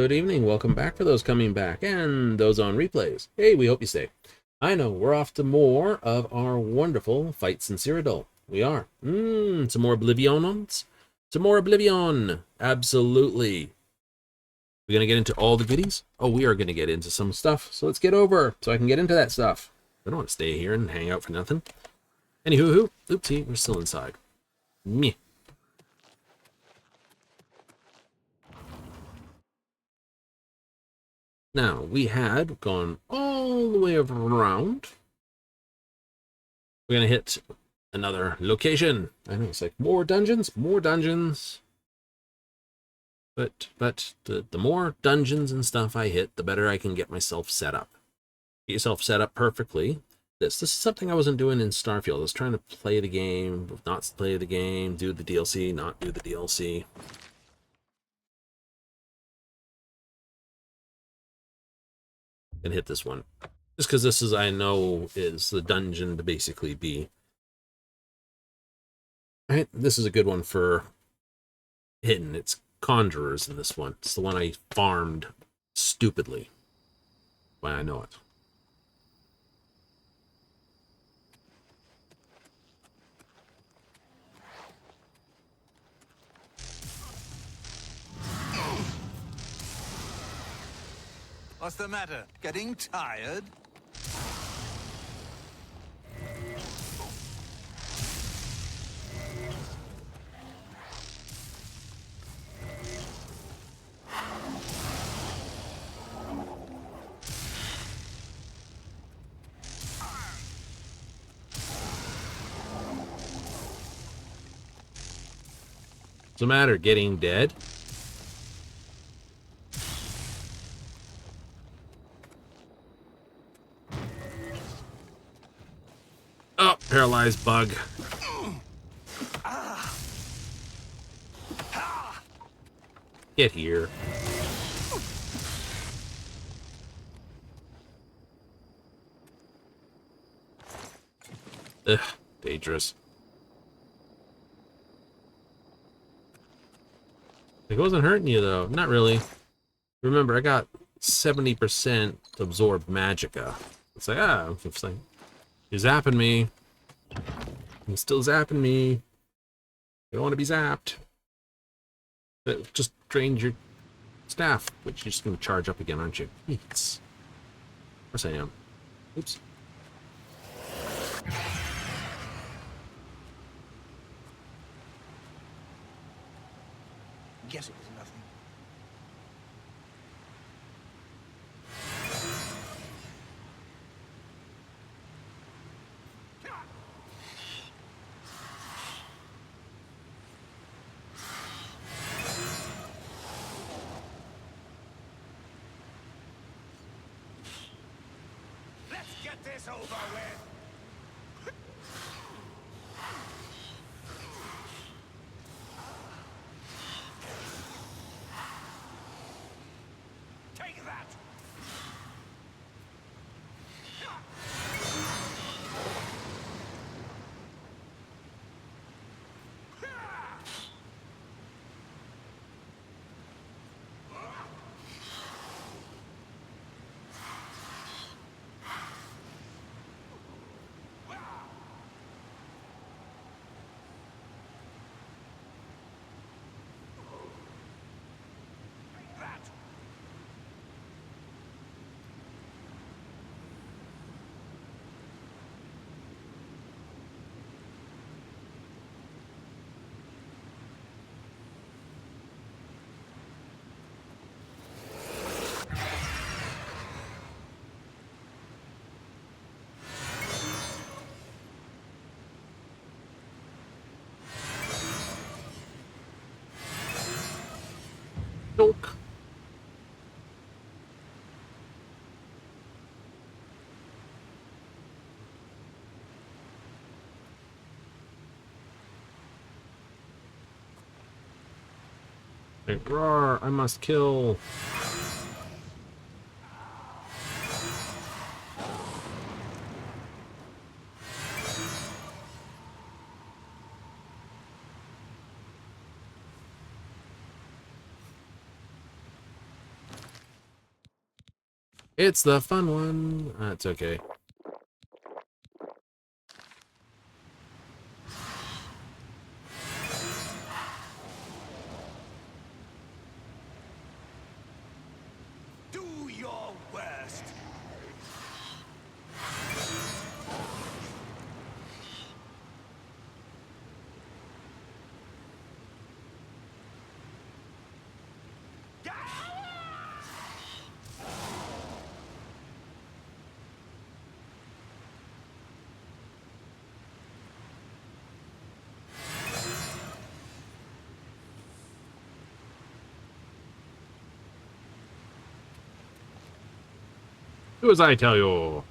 Good evening. Welcome back for those coming back and those on replays. Hey, we hope you stay. I know we're off to more of our wonderful fights in Cyrodiil. We are. Some more Oblivionons. Some more Oblivion. Absolutely. We're going to get into all the goodies? Oh, we are going to get into some stuff. So let's get over so I can get into that stuff. I don't want to stay here and hang out for nothing. Anywho, oopsie, we're still inside. Meh. Now, we had gone all the way around. We're going to hit another location. I know, it's like more dungeons, more dungeons. But the more dungeons and stuff I hit, the better I can get myself set up. Get yourself set up perfectly. This is something I wasn't doing in Starfield. I was trying to play the game, not play the game, do the DLC, not do the DLC. And hit this one. Just because this is, I know, is the dungeon to basically be. Right, this is a good one for hitting. It's Conjurers in this one. It's the one I farmed stupidly. Why I know it. What's the matter? Getting tired? What's the matter? Getting dead? Oh, paralyzed bug. Get here. Ugh, dangerous. It wasn't hurting you, though. Not really. Remember, I got 70% absorbed magicka. It's like, it's like, you're zapping me. You're still zapping me. You don't want to be zapped. But just drained your staff, which you're just going to charge up again, aren't you? Yeets. Of course I am. Oops. Guess it was nothing. Let's get this over with. Take that! Donk. Like, roar, I must kill. It's the fun one. That's okay. Do your worst. Do as I tell you.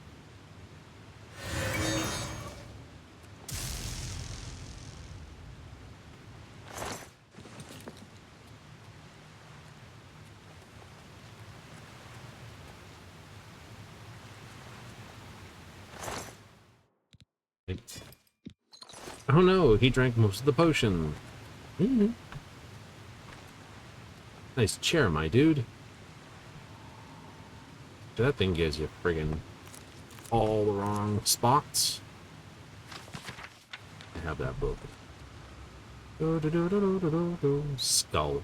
Oh no, he drank most of the potion. Mm-hmm. Nice chair, my dude. That thing gives you friggin' all the wrong spots. I have that book. Skull.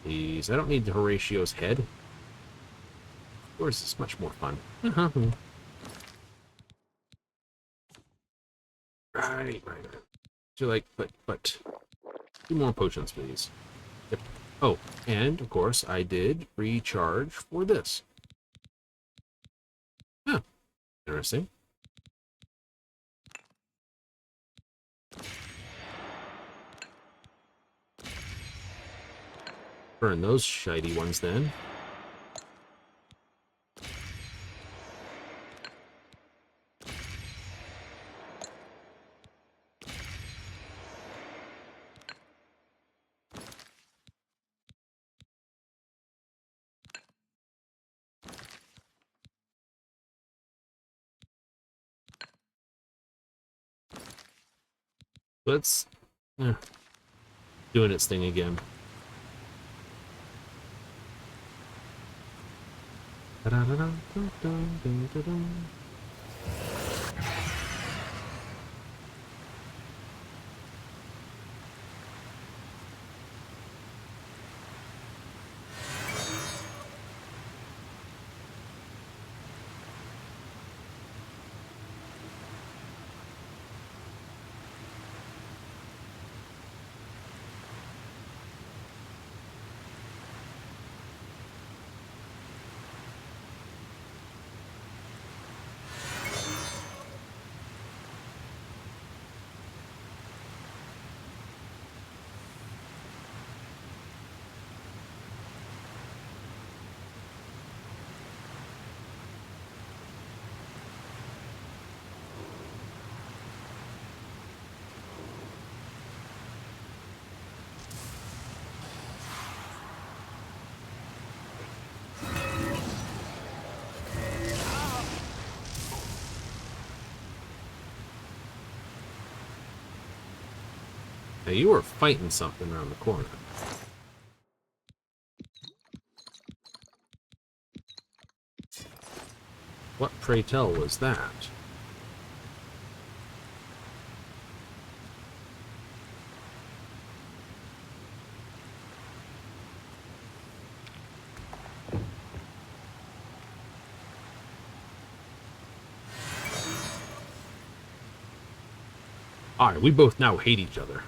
Please, I don't need Horatio's head. Of course, it's much more fun. Right. So like, but, 2 more potions, please. Yep. Oh, and of course, I did recharge for this. Huh. Interesting. Burn those shiny ones then. Let's doing its thing again. Now you were fighting something around the corner. What, pray tell, was that? Alright, we both now hate each other.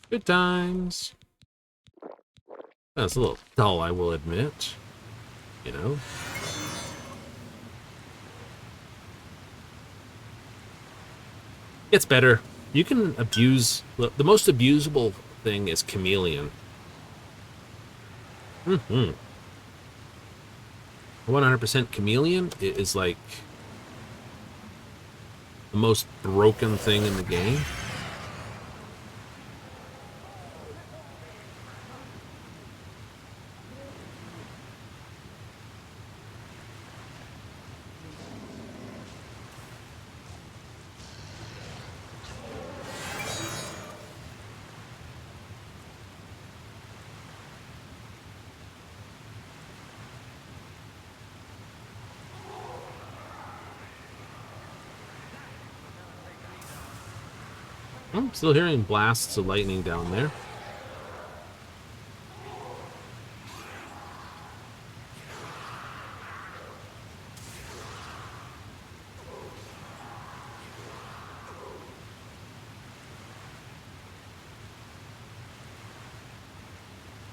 Good times. That's a little dull, I will admit. You know? It's better. You can abuse... The most abusable thing is Chameleon. 100% Chameleon is like the most broken thing in the game. I'm still hearing blasts of lightning down there.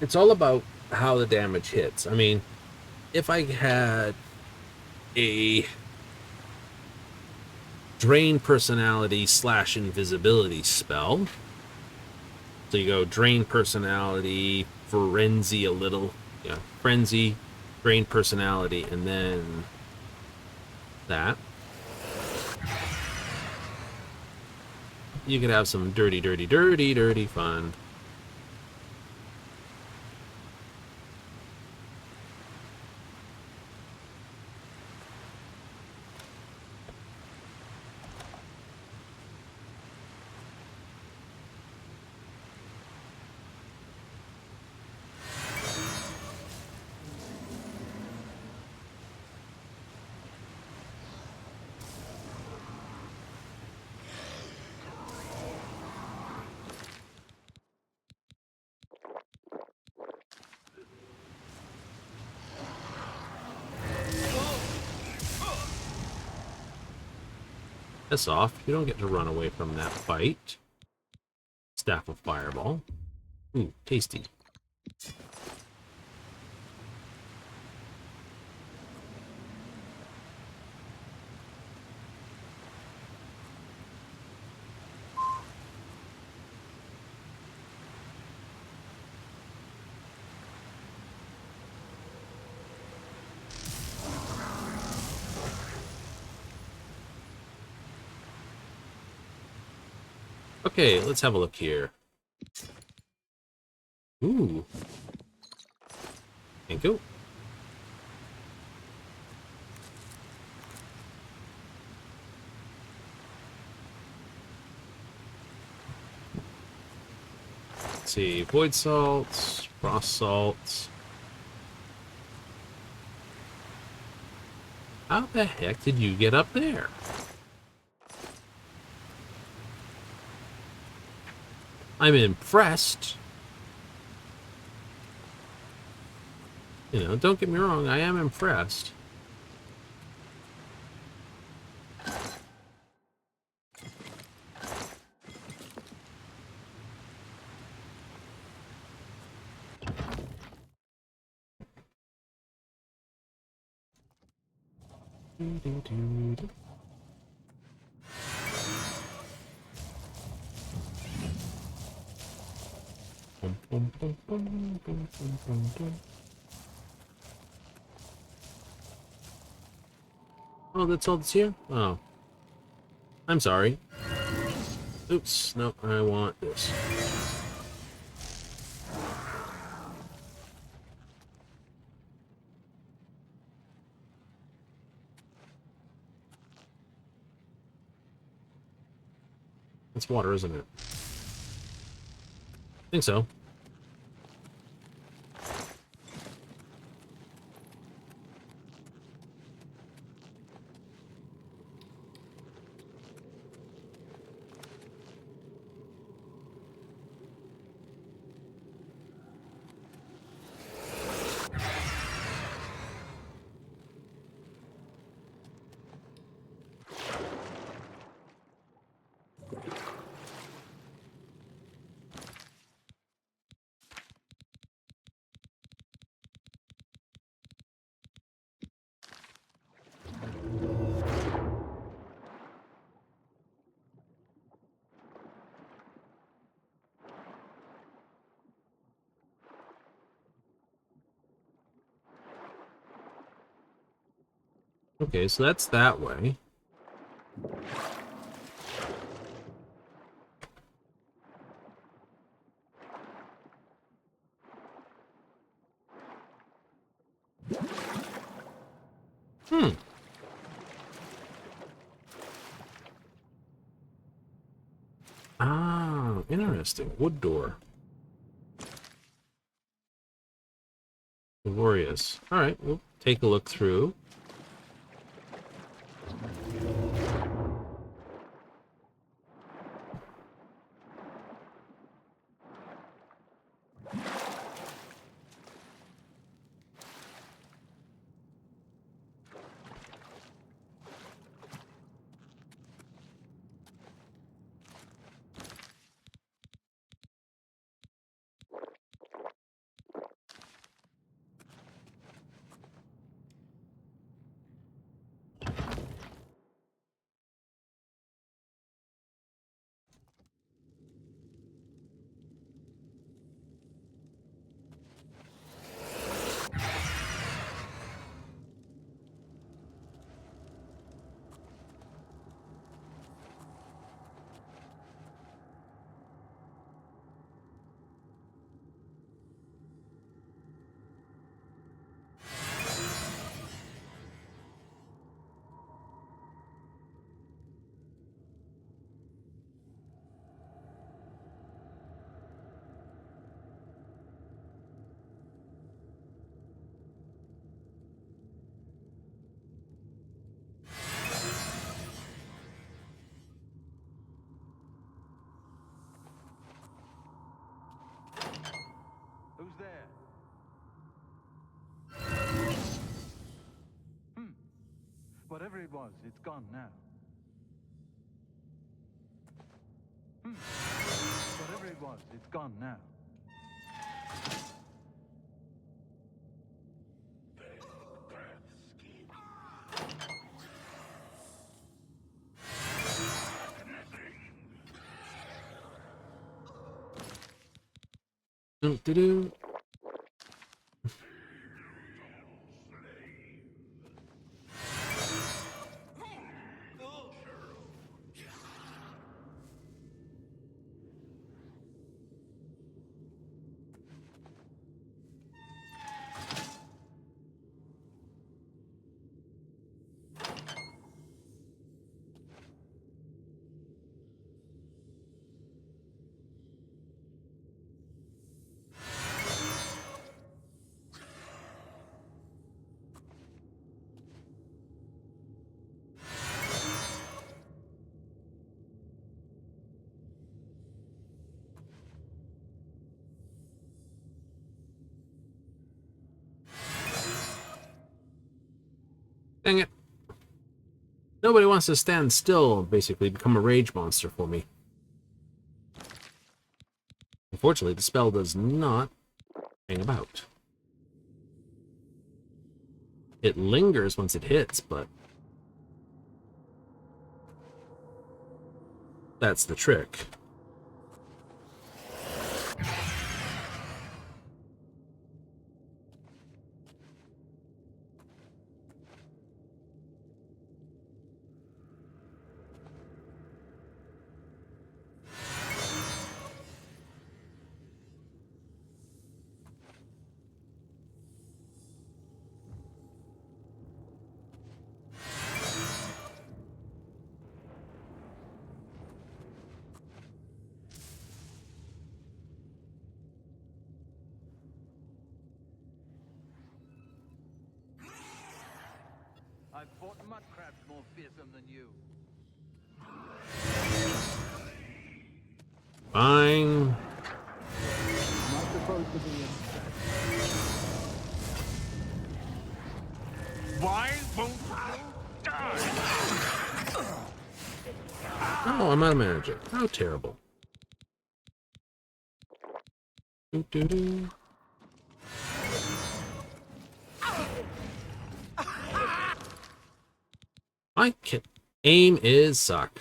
It's all about how the damage hits. I mean, if I had a drain personality / invisibility spell, so you go drain personality, frenzy a little, yeah, frenzy, drain personality, and then that. You could have some dirty fun. Piss off. You don't get to run away from that fight. Staff of Fireball. Ooh, tasty. Okay, let's have a look here. Ooh. Thank you. Let's see, Void Salts, Frost Salts. How the heck did you get up there? I'm impressed. You know, don't get me wrong, I am impressed. Oh, that's all that's here? Oh. I'm sorry. Oops, no, I want this. It's water, isn't it? I think so. Okay, so that's that way. Hmm. Ah, interesting. Wood door. Glorious. Alright, we'll take a look through. Whatever it was, it's gone now. Whatever it was, it's gone now. Do-do-do. Dang it. Nobody wants to stand still, basically become a rage monster for me. Unfortunately, the spell does not hang about. It lingers once it hits, but that's the trick. I've fought mud crabs more fearsome than you. Fine. Not supposed to be inside. Why won't you die? Oh, I'm out of magic. How terrible. Do-do-do. My aim is suck.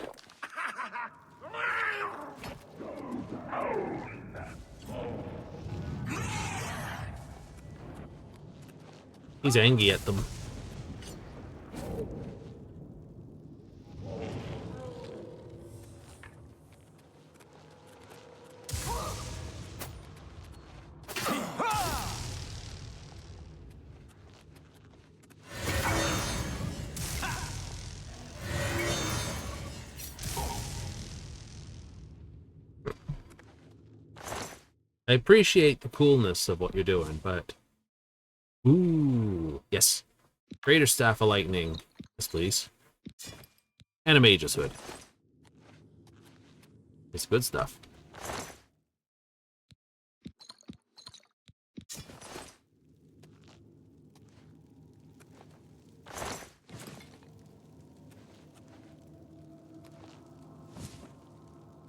He's angry at them. I appreciate the coolness of what you're doing, but... Ooh, yes. Greater Staff of Lightning. Yes, please. And a Mage's Hood. It's good stuff.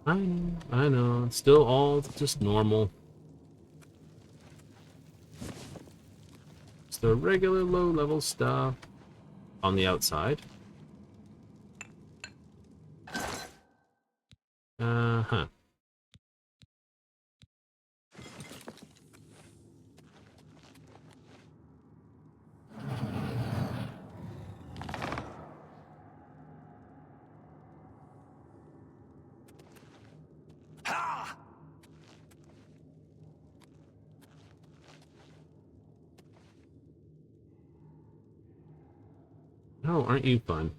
I know. It's still all just normal. It's the regular low-level stuff on the outside. Uh-huh. Oh, aren't you fun?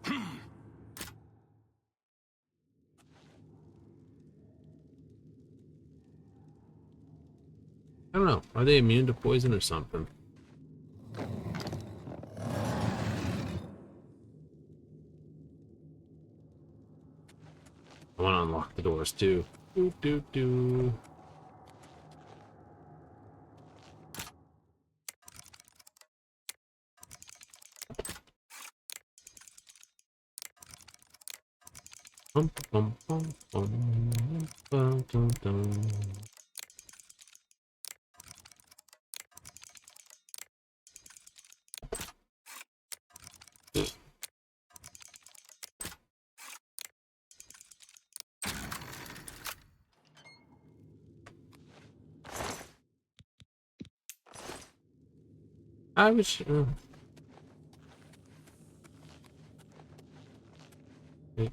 I don't know. Are they immune to poison or something? I want to unlock the doors too. Doo, doo, doo. Bum, bum, bum, bum, bum, dum, dum. I was. Wait.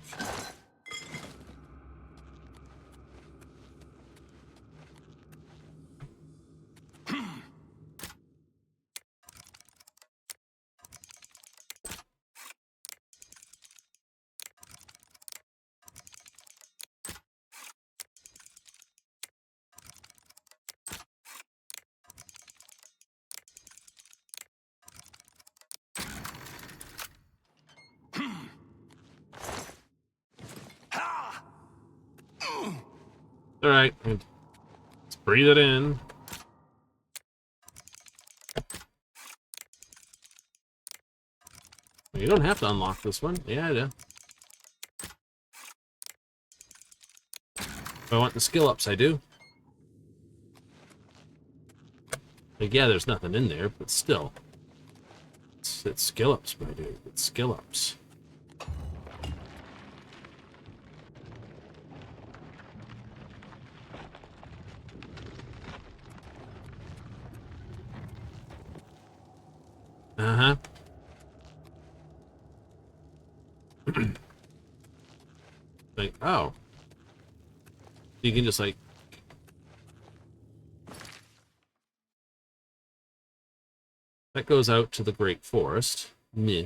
All right, let's breathe it in. You don't have to unlock this one. Yeah, I do. If I want the skill ups, I do. Like, yeah, there's nothing in there, but still. It's skill ups, my dude. It's skill ups. Uh-huh. Like, oh. You can just, like... That goes out to the Great Forest. Meh.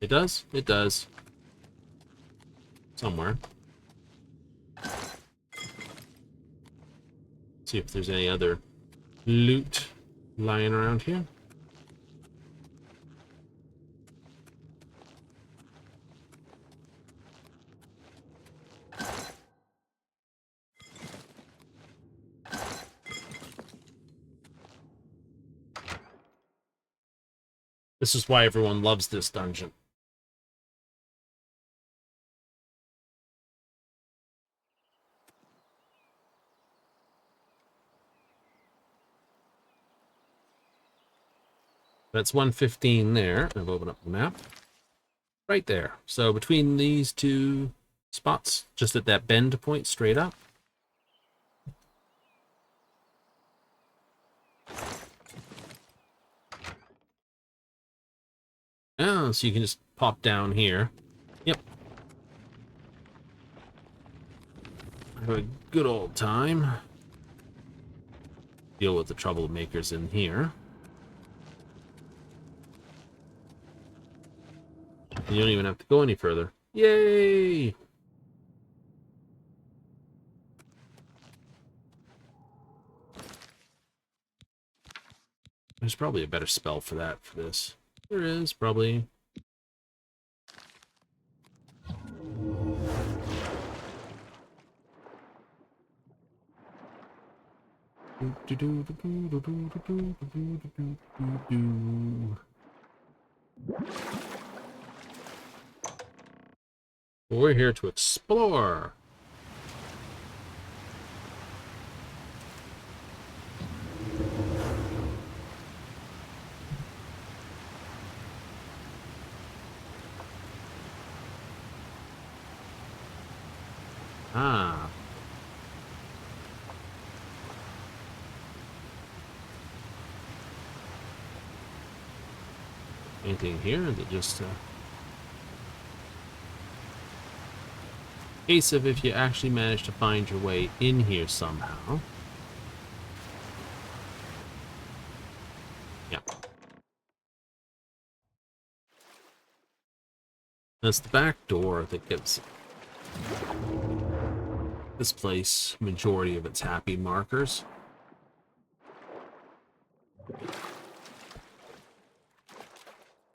It does? It does. Somewhere. See if there's any other loot lying around here. This is why everyone loves this dungeon. That's 115 there. I've opened up the map. Right there. So between these two spots, just at that bend point straight up. Oh, so you can just pop down here. Yep. Have a good old time. Deal with the troublemakers in here. You don't even have to go any further. Yay! There's probably a better spell for that, for this. There is, probably. We're here to explore. Ah. Anything here that just case of if you actually manage to find your way in here somehow. Yeah. That's the back door that gives this place majority of its happy markers.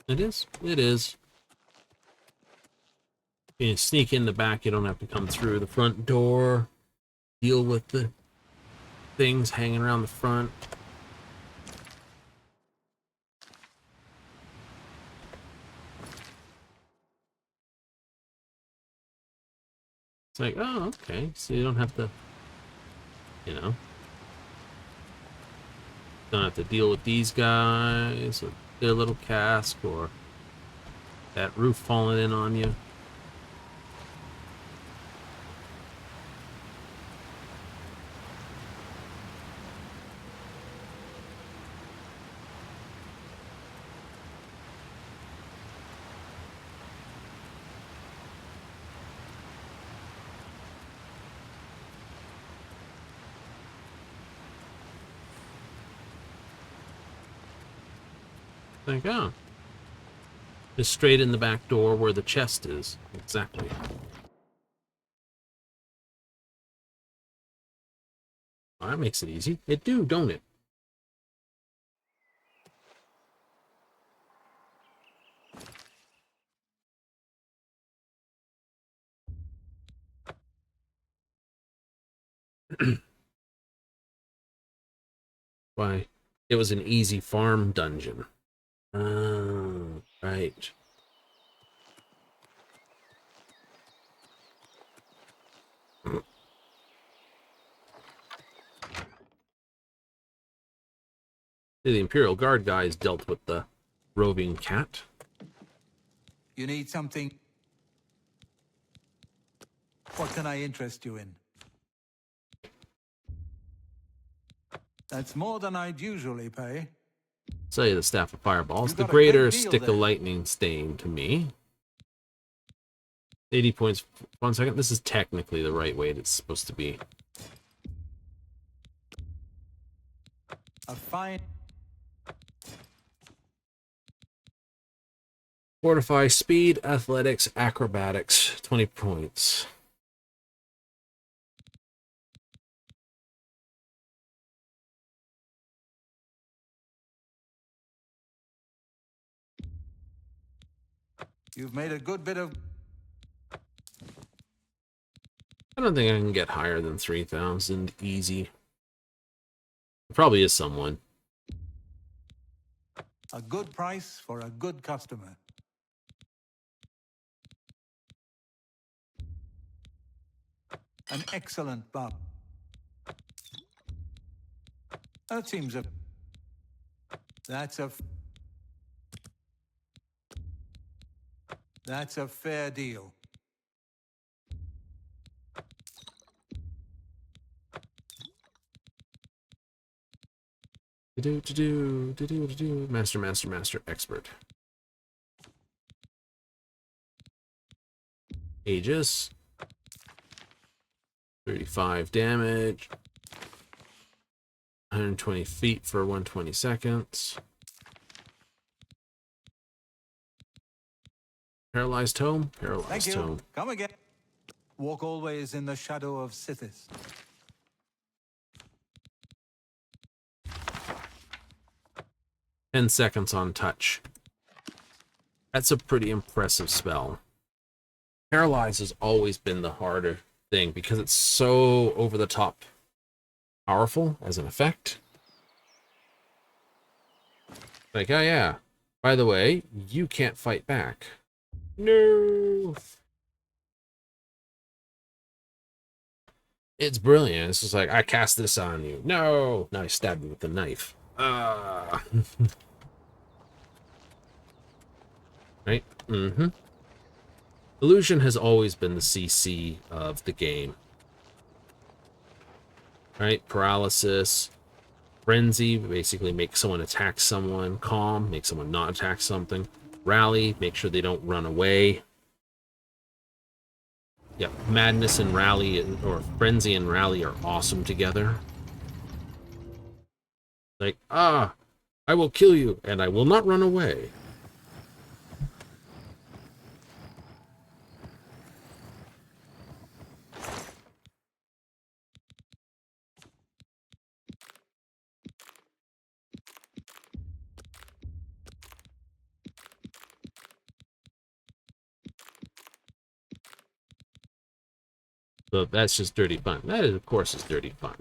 It is. It is. You sneak in the back, you don't have to come through the front door, deal with the things hanging around the front. It's like, oh, okay, so you don't have to, you know, don't have to deal with these guys, or their little cask, or that roof falling in on you. Like, oh, just straight in the back door where the chest is. Exactly. Well, that makes it easy. It do, don't it? Why? It was an easy farm dungeon. Oh, right. The Imperial Guard guys dealt with the roving cat. You need something? What can I interest you in? That's more than I'd usually pay. Say the Staff of Fireballs. You The got a great greater deal Stick there. of Lightning Stain to me. 80 points. 1 second. This is technically the right way it's supposed to be. A fine... Fortify Speed, Athletics, Acrobatics. 20 points. You've made a good bit of... I don't think I can get higher than 3,000 easy. There probably is someone. A good price for a good customer. An excellent bub. That seems a... That's a fair deal. Master, expert. Aegis. 35 damage. 120 feet for 120 seconds. Paralyzed Tome? Thank Paralyzed you. Tome. Come again. Walk always in the shadow of Sithis. Ten seconds on touch. That's a pretty impressive spell. Paralyze has always been the harder thing because it's so over the top powerful as an effect. Like, oh yeah, by the way, you can't fight back. No. It's brilliant. It's just like, I cast this on you. No. Now I stab you with the knife. Right? Mm-hmm. Illusion has always been the CC of the game. Right? Paralysis. Frenzy, basically make someone attack someone. Calm, make someone not attack something. Rally, make sure they don't run away. Yep, Madness and Rally, or Frenzy and Rally are awesome together. Like, I will kill you, and I will not run away. So that's just dirty fun. That is, of course, is dirty fun.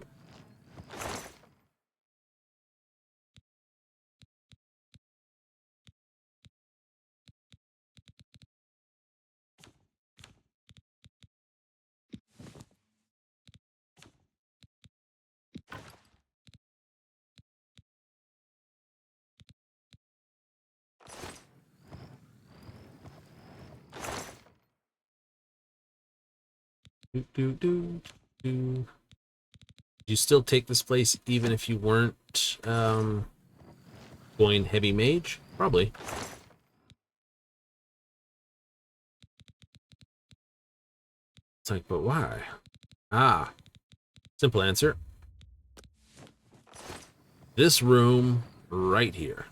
Do. You still take this place even if you weren't going heavy mage? Probably. It's like, but why? Ah, simple answer. This room right here.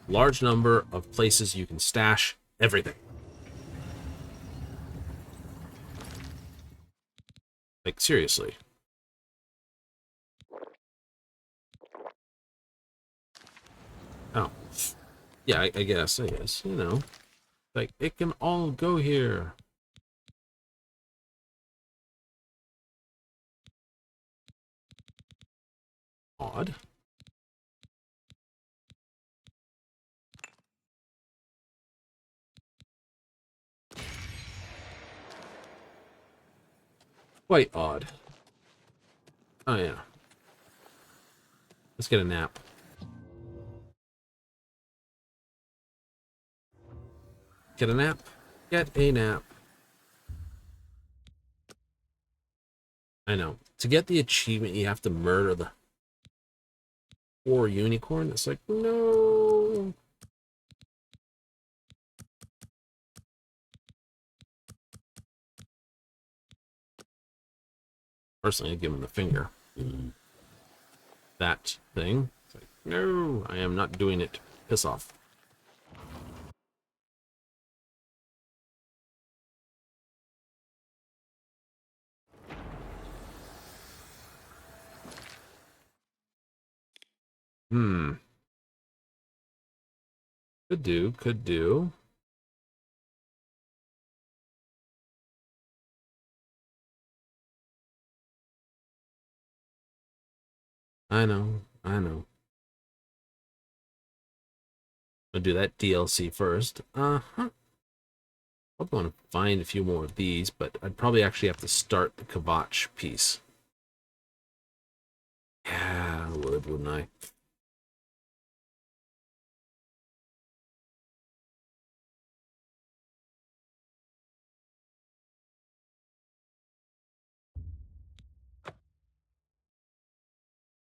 Large number of places you can stash everything. Like, seriously. Oh. Yeah, I guess, you know. Like, it can all go here. Odd. Quite odd. Oh, yeah. Let's get a nap. Get a nap. Get a nap. I know. To get the achievement, you have to murder the poor unicorn. It's like, no. Personally, I'd give him the finger. That thing. It's like, no, I am not doing it. Piss off. Hmm. Could do, could do. I know, I know. I'll do that DLC first. Uh-huh. I'm going to find a few more of these, but I'd probably actually have to start the Kvatch piece. Yeah, I would, wouldn't I?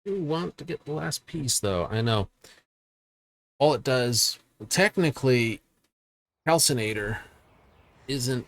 You want to get the last piece, though. I know. All it does, technically, Calcinator isn't...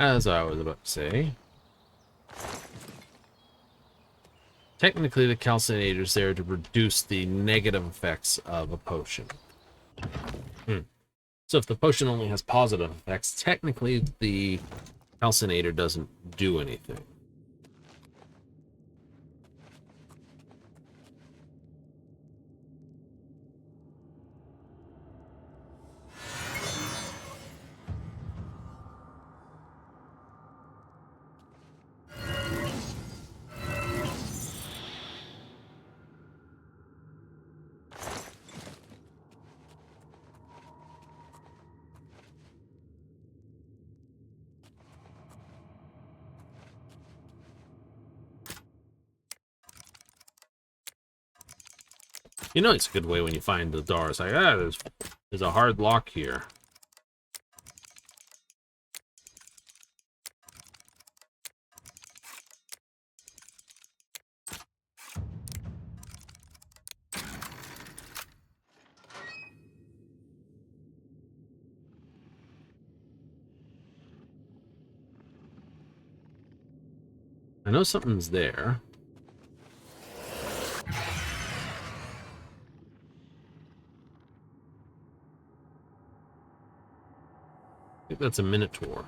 As I was about to say, technically the Calcinator is there to reduce the negative effects of a potion. So if the potion only has positive effects, technically the Calcinator doesn't do anything. You know it's a good way when you find the door. It's like, there's a hard lock here. I know something's there. I think that's a Minotaur.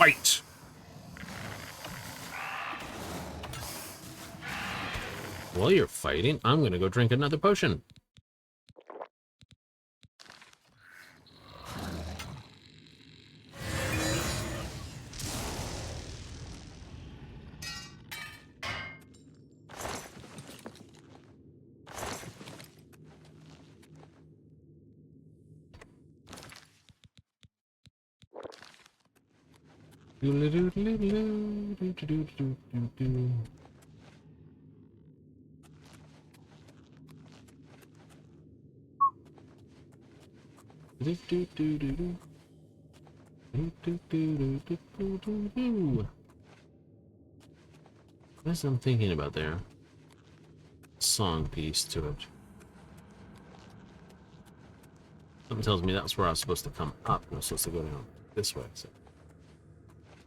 Fight! While you're fighting, I'm gonna go drink another potion. What am I thinking about there? Song piece to it. Something tells me that's where I was supposed to come up. I was supposed to go down this way. So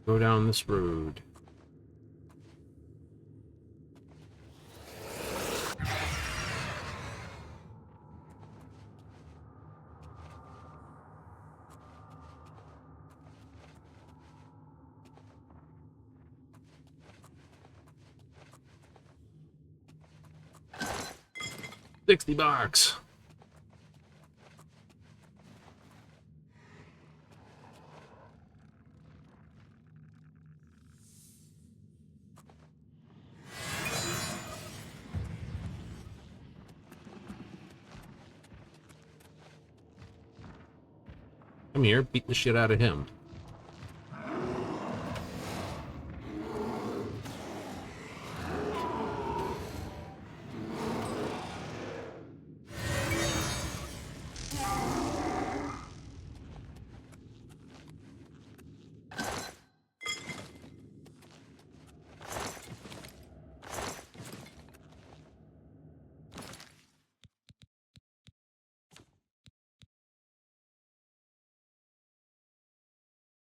go down this road. $60. Come here, beat the shit out of him.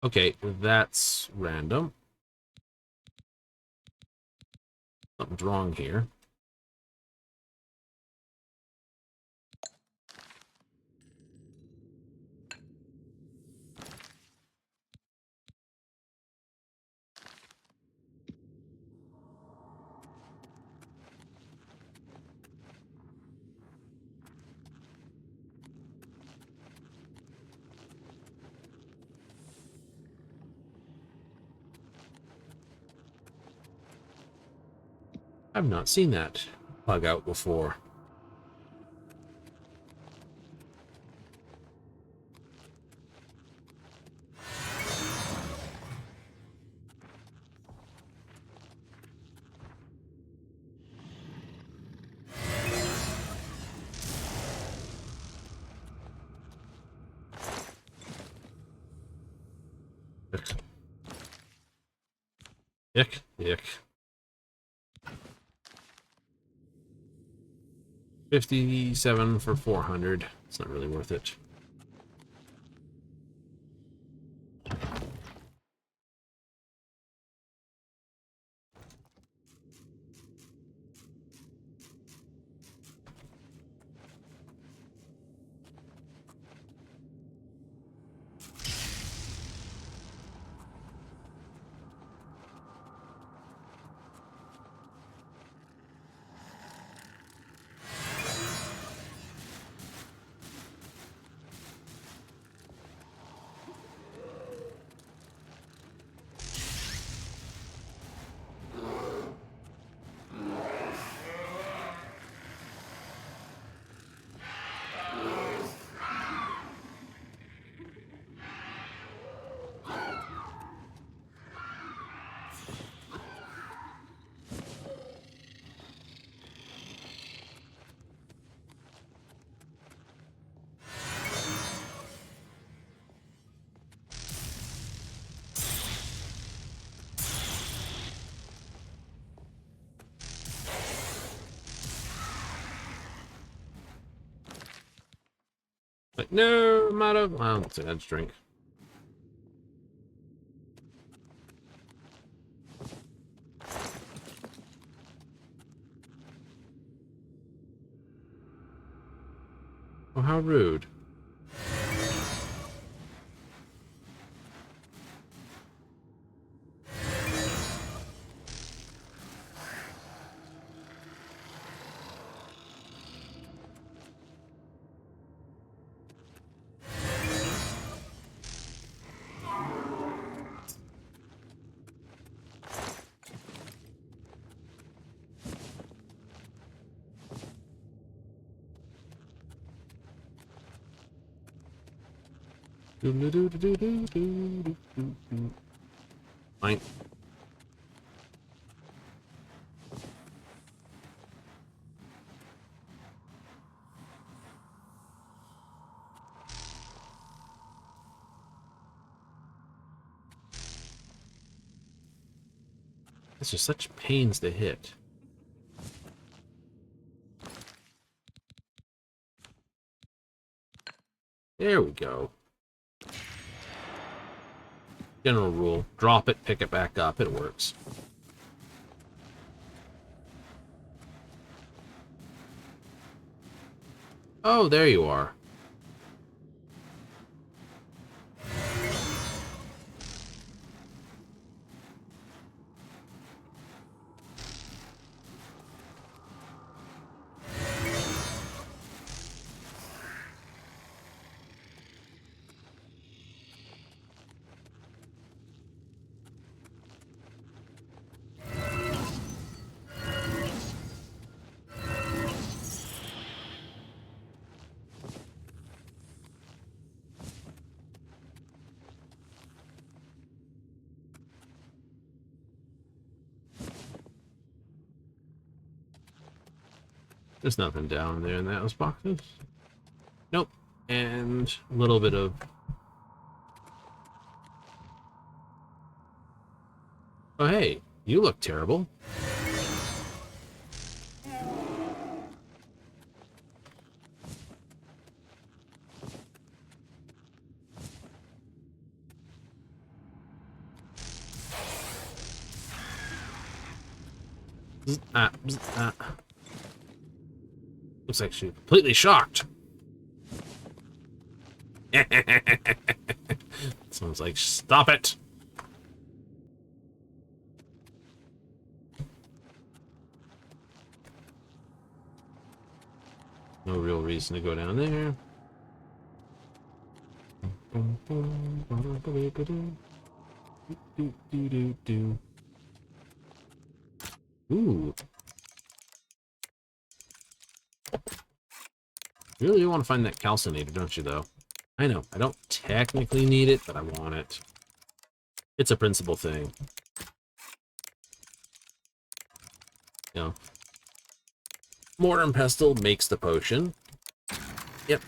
Okay, that's random. Something's wrong here. I've not seen that bug out before. Ick, ick. 57 for 400. It's not really worth it. like, no, I'm out of... Well, let's see, let's drink. Oh, how rude. Fine. It's just such pains to hit. There we go. General rule. Drop it, pick it back up. It works. Oh, there you are. There's nothing down there in those boxes. Nope. And a little bit of... Oh, hey, you look terrible. Looks like she's completely shocked. Someone's like, stop it. No real reason to go down there. Ooh. You really do want to find that calcinator, don't you, though? I know. I don't technically need it, but I want it. It's a principal thing. You know. Mortar and pestle makes the potion. Yep.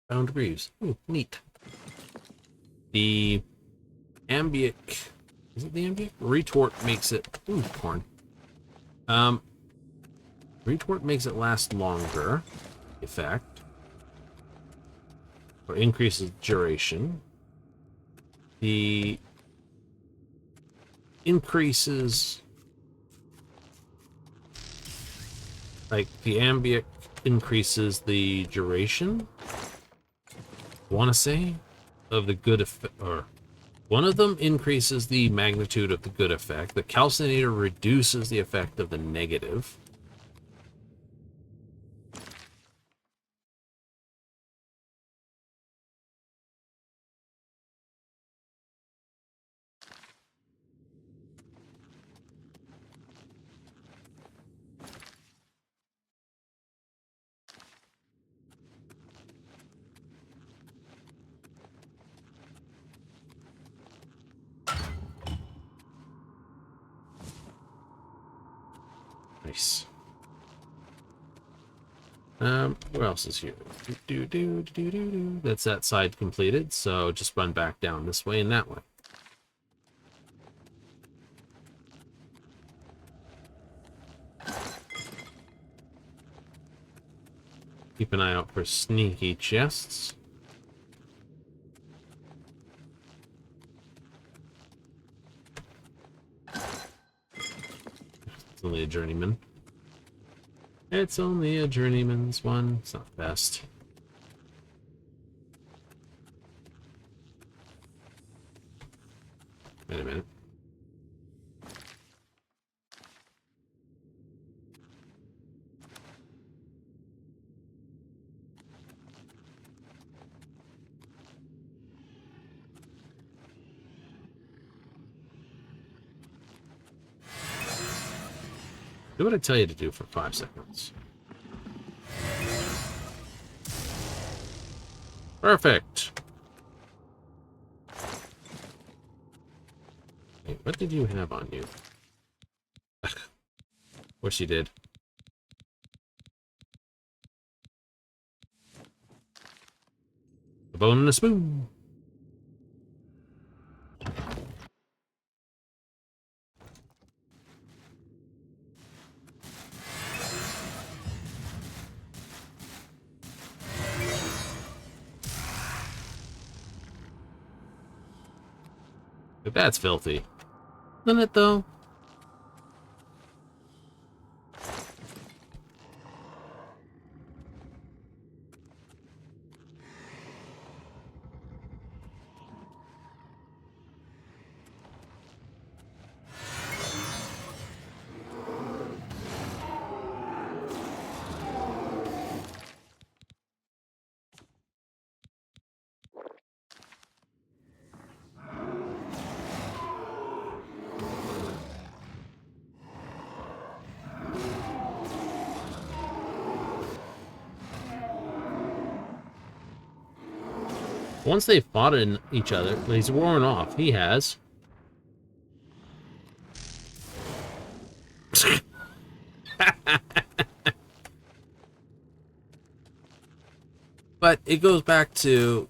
Found greaves. Ooh, neat. The ambic... Is it the ambic? Retort makes it... Ooh, corn. Retort makes it last longer. Effect. Or increases duration. The... Increases... Like, the ambic increases the duration, I want to say, of the good effect, or one of them increases the magnitude of the good effect. The calcinator reduces the effect of the negative. Nice. What else is here? That's that side completed, so just run back down this way and that way. Keep an eye out for sneaky chests. It's only a journeyman. It's only a journeyman's one. It's not the best. Wait a minute. Do what I tell you to do for 5 seconds. Perfect. Hey, what did you have on you? Ugh. Of course you did. A bone and a spoon. But that's filthy. Isn't it, though? Once they've fought in each other, well, he's worn off. He has. But it goes back to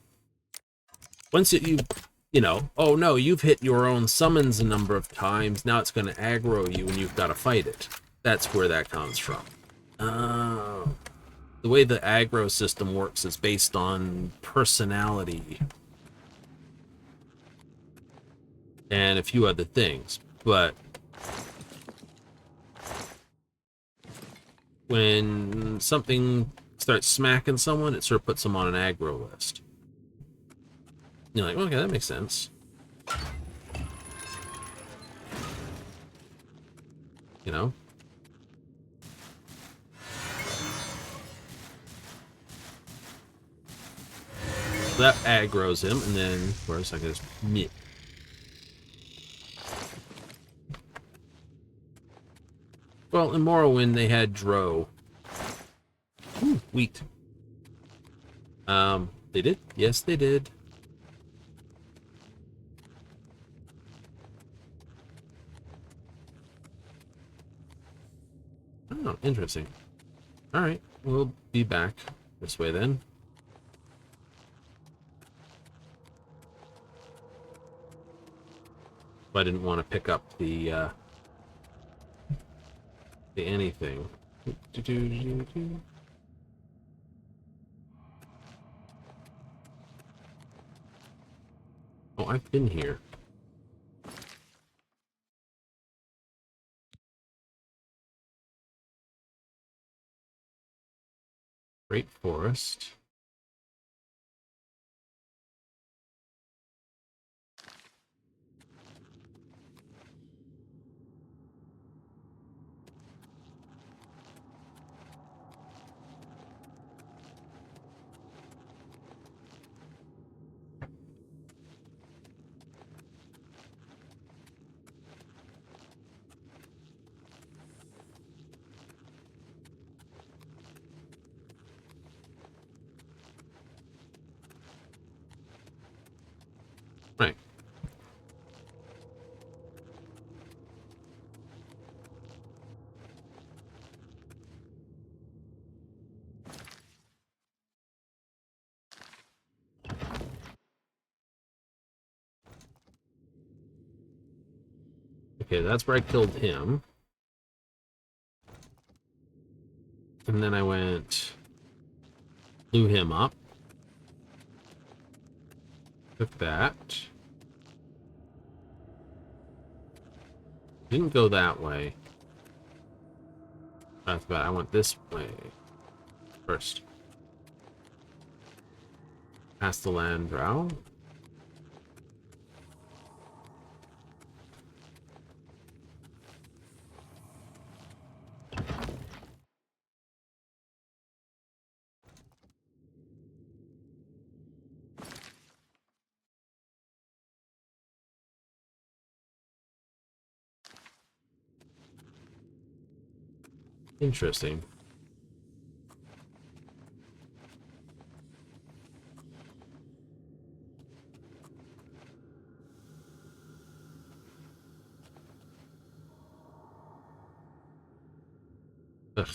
once you know, oh no, you've hit your own summons a number of times. Now it's going to aggro you, and you've got to fight it. That's where that comes from. Oh. The way the aggro system works is based on personality and a few other things, but when something starts smacking someone, it sort of puts them on an aggro list. You're like, okay, that makes sense. You know? That aggroes him, and then, of course, I can just meh. Well, in Morrowind, they had Dro. Ooh, wheat. They did? Yes, they did. Oh, interesting. Alright, we'll be back this way then. I didn't want to pick up the anything. Oh, I've been here. Great forest. Right. Okay, that's where I killed him. And then I went Blew him up. Took that. Didn't go that way. That's bad. I went this way first. Past the land drow. Interesting. Ugh.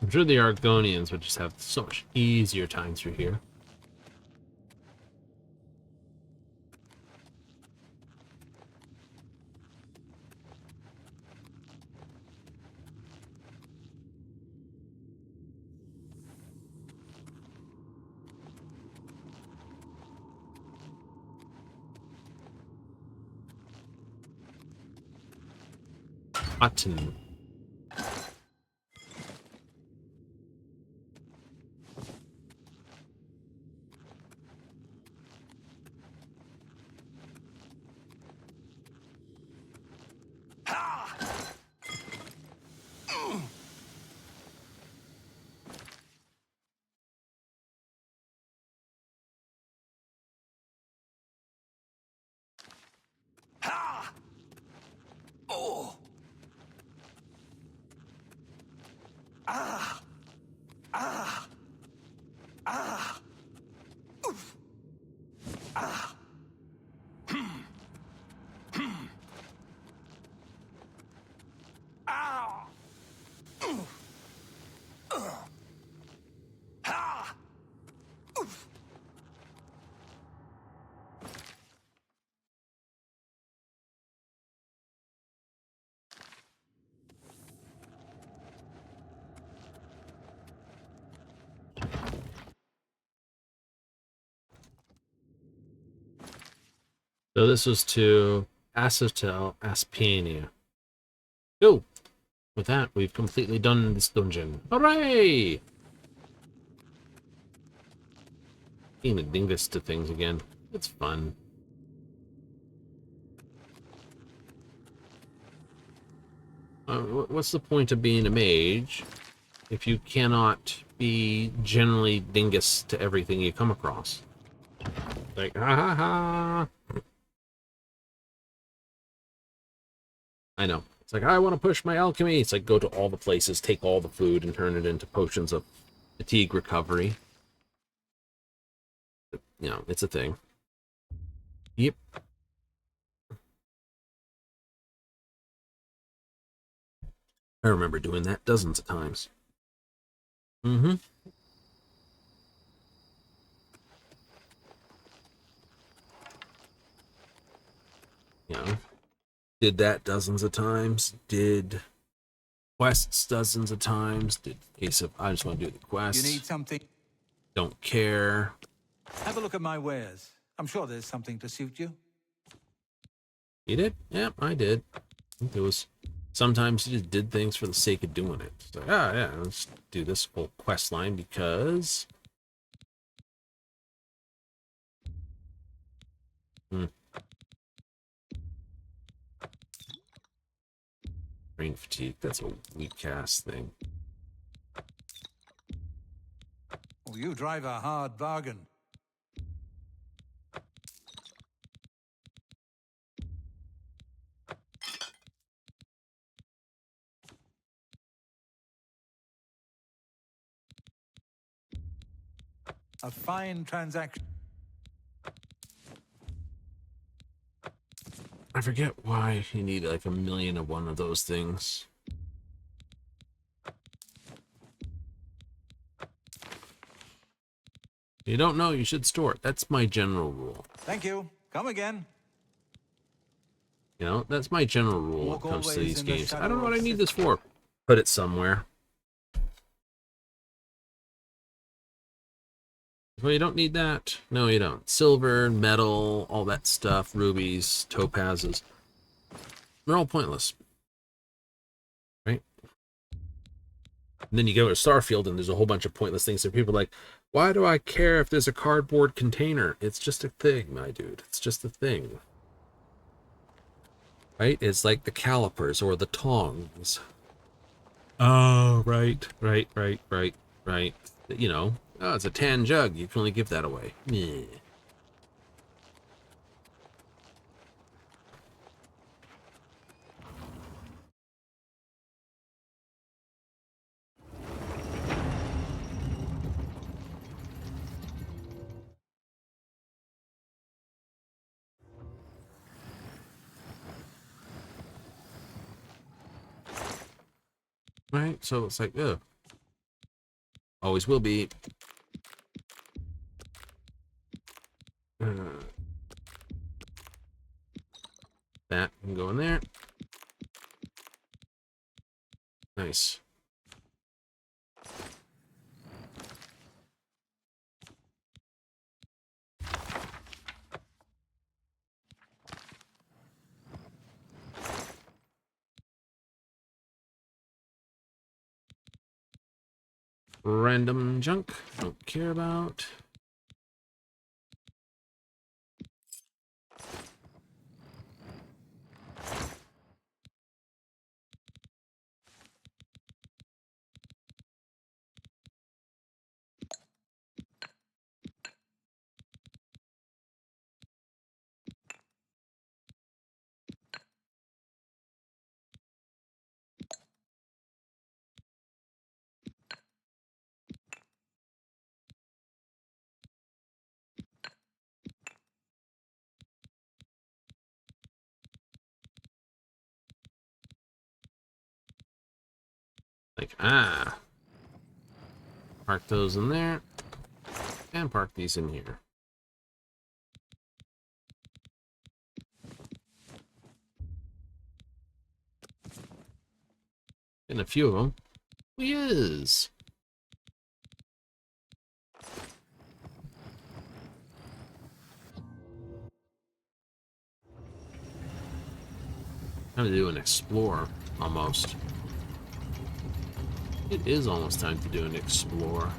I'm sure the Argonians would just have so much easier time through here. Button. So this was to Acetal Aspiania. Oh, with that, we've completely done this dungeon. Hooray! Being a dingus to things again. It's fun. What's the point of being a mage if you cannot be generally dingus to everything you come across? Like, ha ha ha! I know. It's like, I want to push my alchemy. It's like, go to all the places, take all the food, and turn it into potions of fatigue recovery. You know, it's a thing. Yep. I remember doing that dozens of times. Mm-hmm. You know, did that dozens of times. Did quests dozens of times. Did case of, I just want to do the quest. You need something? Don't care. Have a look at my wares. I'm sure there's something to suit you. You did? Yeah, I did. I think it was, sometimes you just did things for the sake of doing it. It's like, ah, yeah, let's do this whole quest line because... Brain fatigue, that's a weak cast thing. you drive a hard bargain. A fine transaction. I forget why you need like 1,000,000 of one of those things. You don't know, you should store it. That's my general rule. Thank you. Come again. You know, that's my general rule when Walk it comes to always these in the games. I shadow don't know what of I need this for. Put it somewhere. Well, you don't need that. No, you don't. Silver, metal, all that stuff, rubies, topazes. They're all pointless. Right? And then you go to Starfield and there's a whole bunch of pointless things. So people are like, why do I care if there's a cardboard container? It's just a thing, my dude. It's just a thing. Right? It's like the calipers or the tongs. Oh, right. You know, oh, it's a tan jug. You can only give that away. Yeah. Right? So it's like, ugh. Always will be. That can go in there. Nice. Random junk. Don't care about. Like, park those in there. And park these in here. And a few of them. Yes. Time to do an explore, almost. It is almost time to do an explore.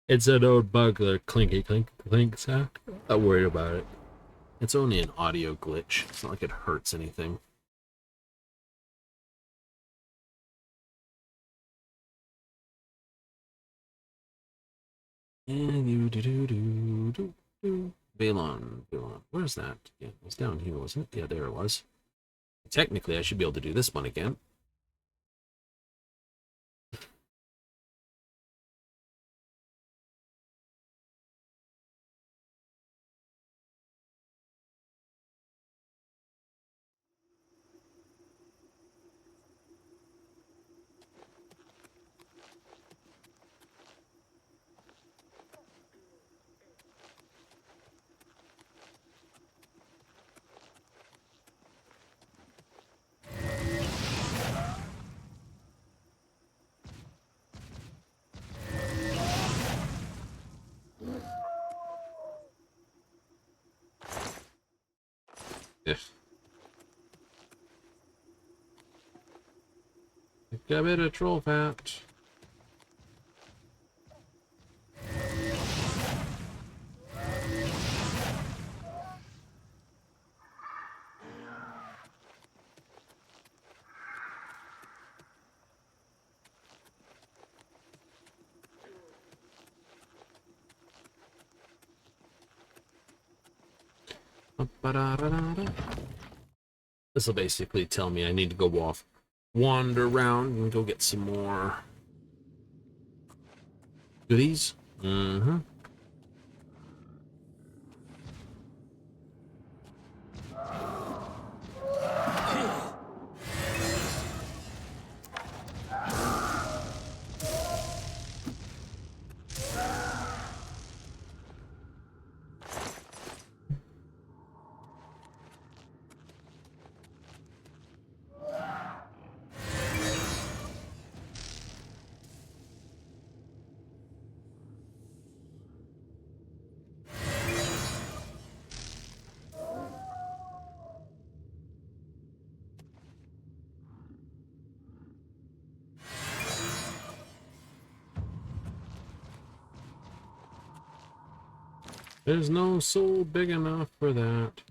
It's an old bugler clinky clink clink sound. Not worried about it. It's only an audio glitch. It's not like it hurts anything. And Balon. Where's that? Yeah, it was down here, wasn't it? Yeah, there it was. Technically, I should be able to do this one again. Yeah. Got a bit of troll fat. This will basically tell me I need to go off, wander around, and go get some more goodies. Mm-hmm. There's no soul big enough for that.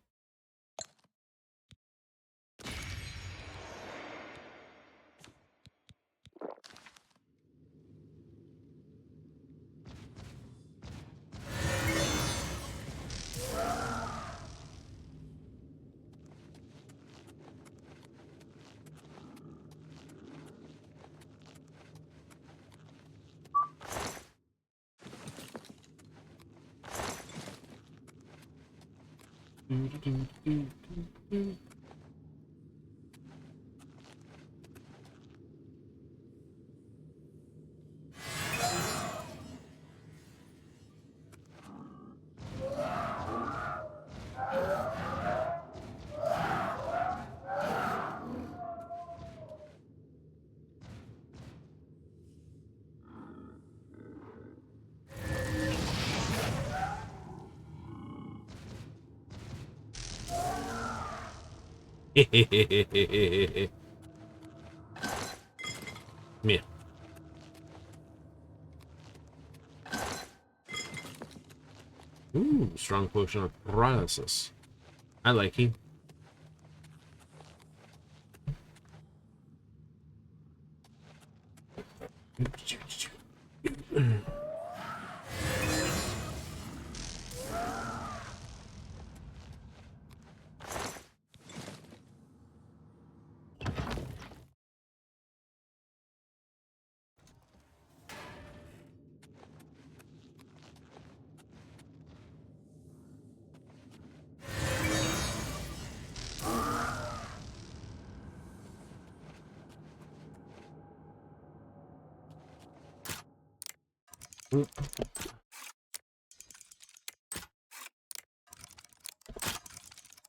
Yeah. Ooh, strong potion of paralysis. I like him.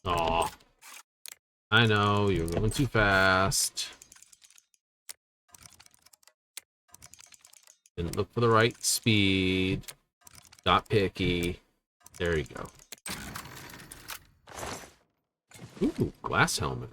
Aw. I know, you're going too fast. Didn't look for the right speed. Got picky. There you go. Ooh, glass helmet.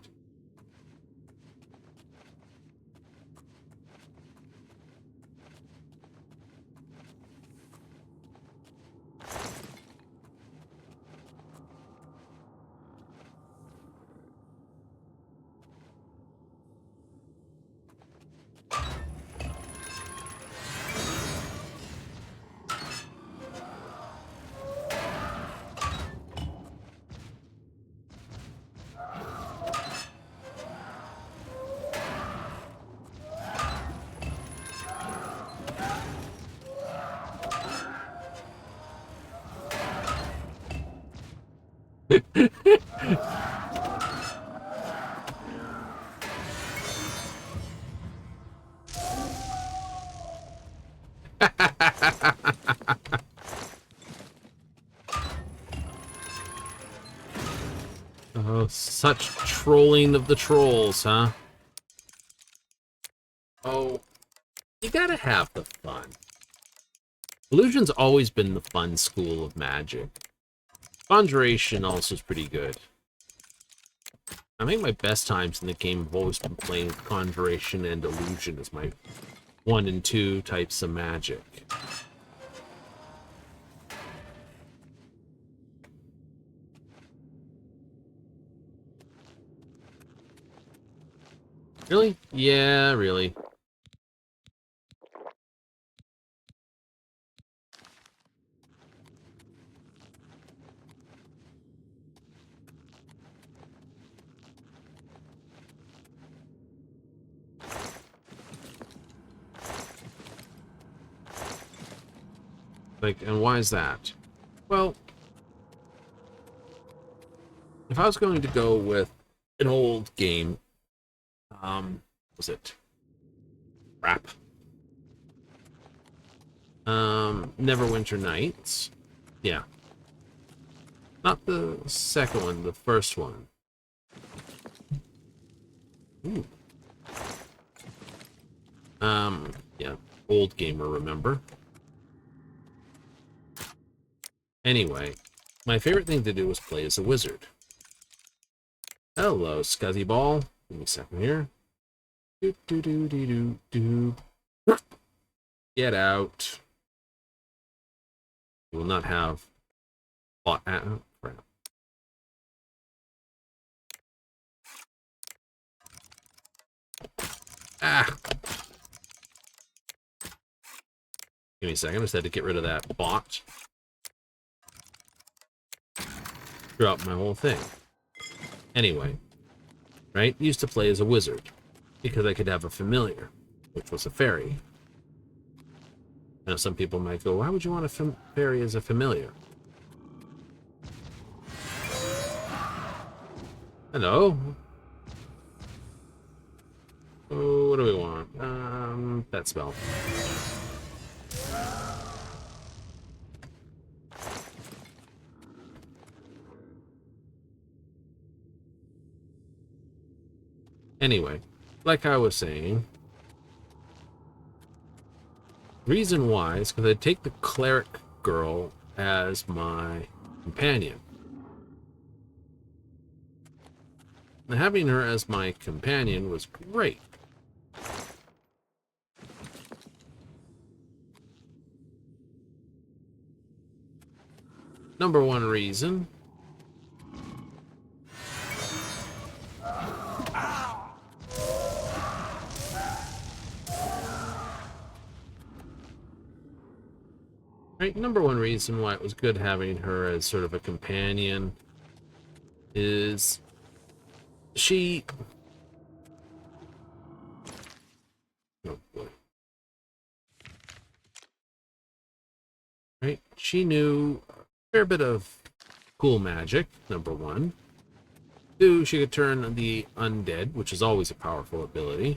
Oh, such trolling of the trolls, huh? Oh, you gotta have the fun. Illusion's always been the fun school of magic. Conjuration also is pretty good. I think my best times in the game have always been playing with Conjuration and Illusion as my 1 and 2 types of magic. Really? Yeah, really. Like, and why is that? Well, if I was going to go with an old game, was it crap? Neverwinter Nights. Yeah. Not the second one, the first one. Ooh. Yeah, old gamer, remember? Anyway, my favorite thing to do was play as a wizard. Hello, Scuzzy Ball. Give me a second here. Do do do do do do. Get out. You will not have crap. Ah. Give me a second. I just had to get rid of that bot. Screw up my whole thing. Anyway, right? Used to play as a wizard because I could have a familiar, which was a fairy. Now, some people might go, why would you want a fairy as a familiar? Hello? Oh, what do we want? That spell. Anyway, like I was saying, reason why is because I'd take the cleric girl as my companion. And having her as my companion was great. Number one reason. Right, number one reason why it was good having her as sort of a companion is she... Oh boy. Right, she knew a fair bit of cool magic, number one. Two, she could turn the undead, which is always a powerful ability.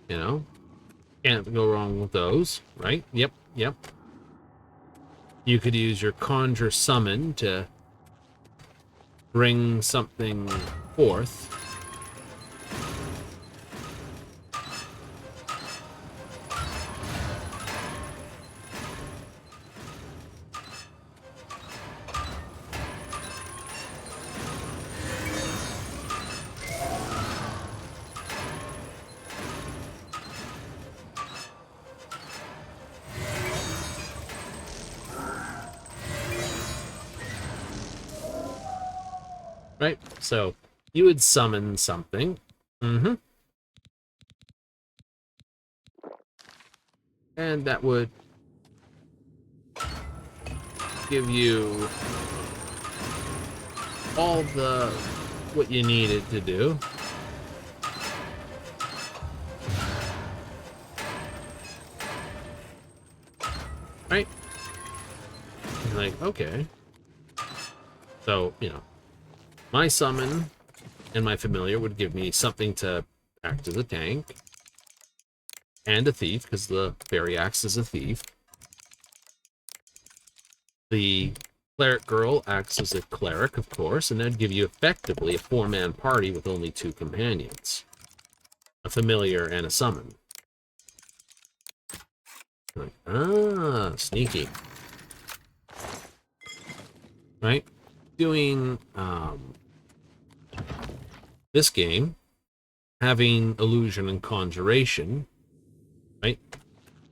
You know, can't go wrong with those, right? Yep, yep. You could use your conjure summon to bring something forth. Right? So you would summon something. And that would give you all the what you needed to do. Right? You're like, okay. So, you know, my summon and my familiar would give me something to act as a tank and a thief, because the fairy acts as a thief. The cleric girl acts as a cleric, of course, and that'd give you effectively a four-man party with only two companions. A familiar and a summon. Like, ah, sneaky. Right? Doing this game, having illusion and conjuration, right?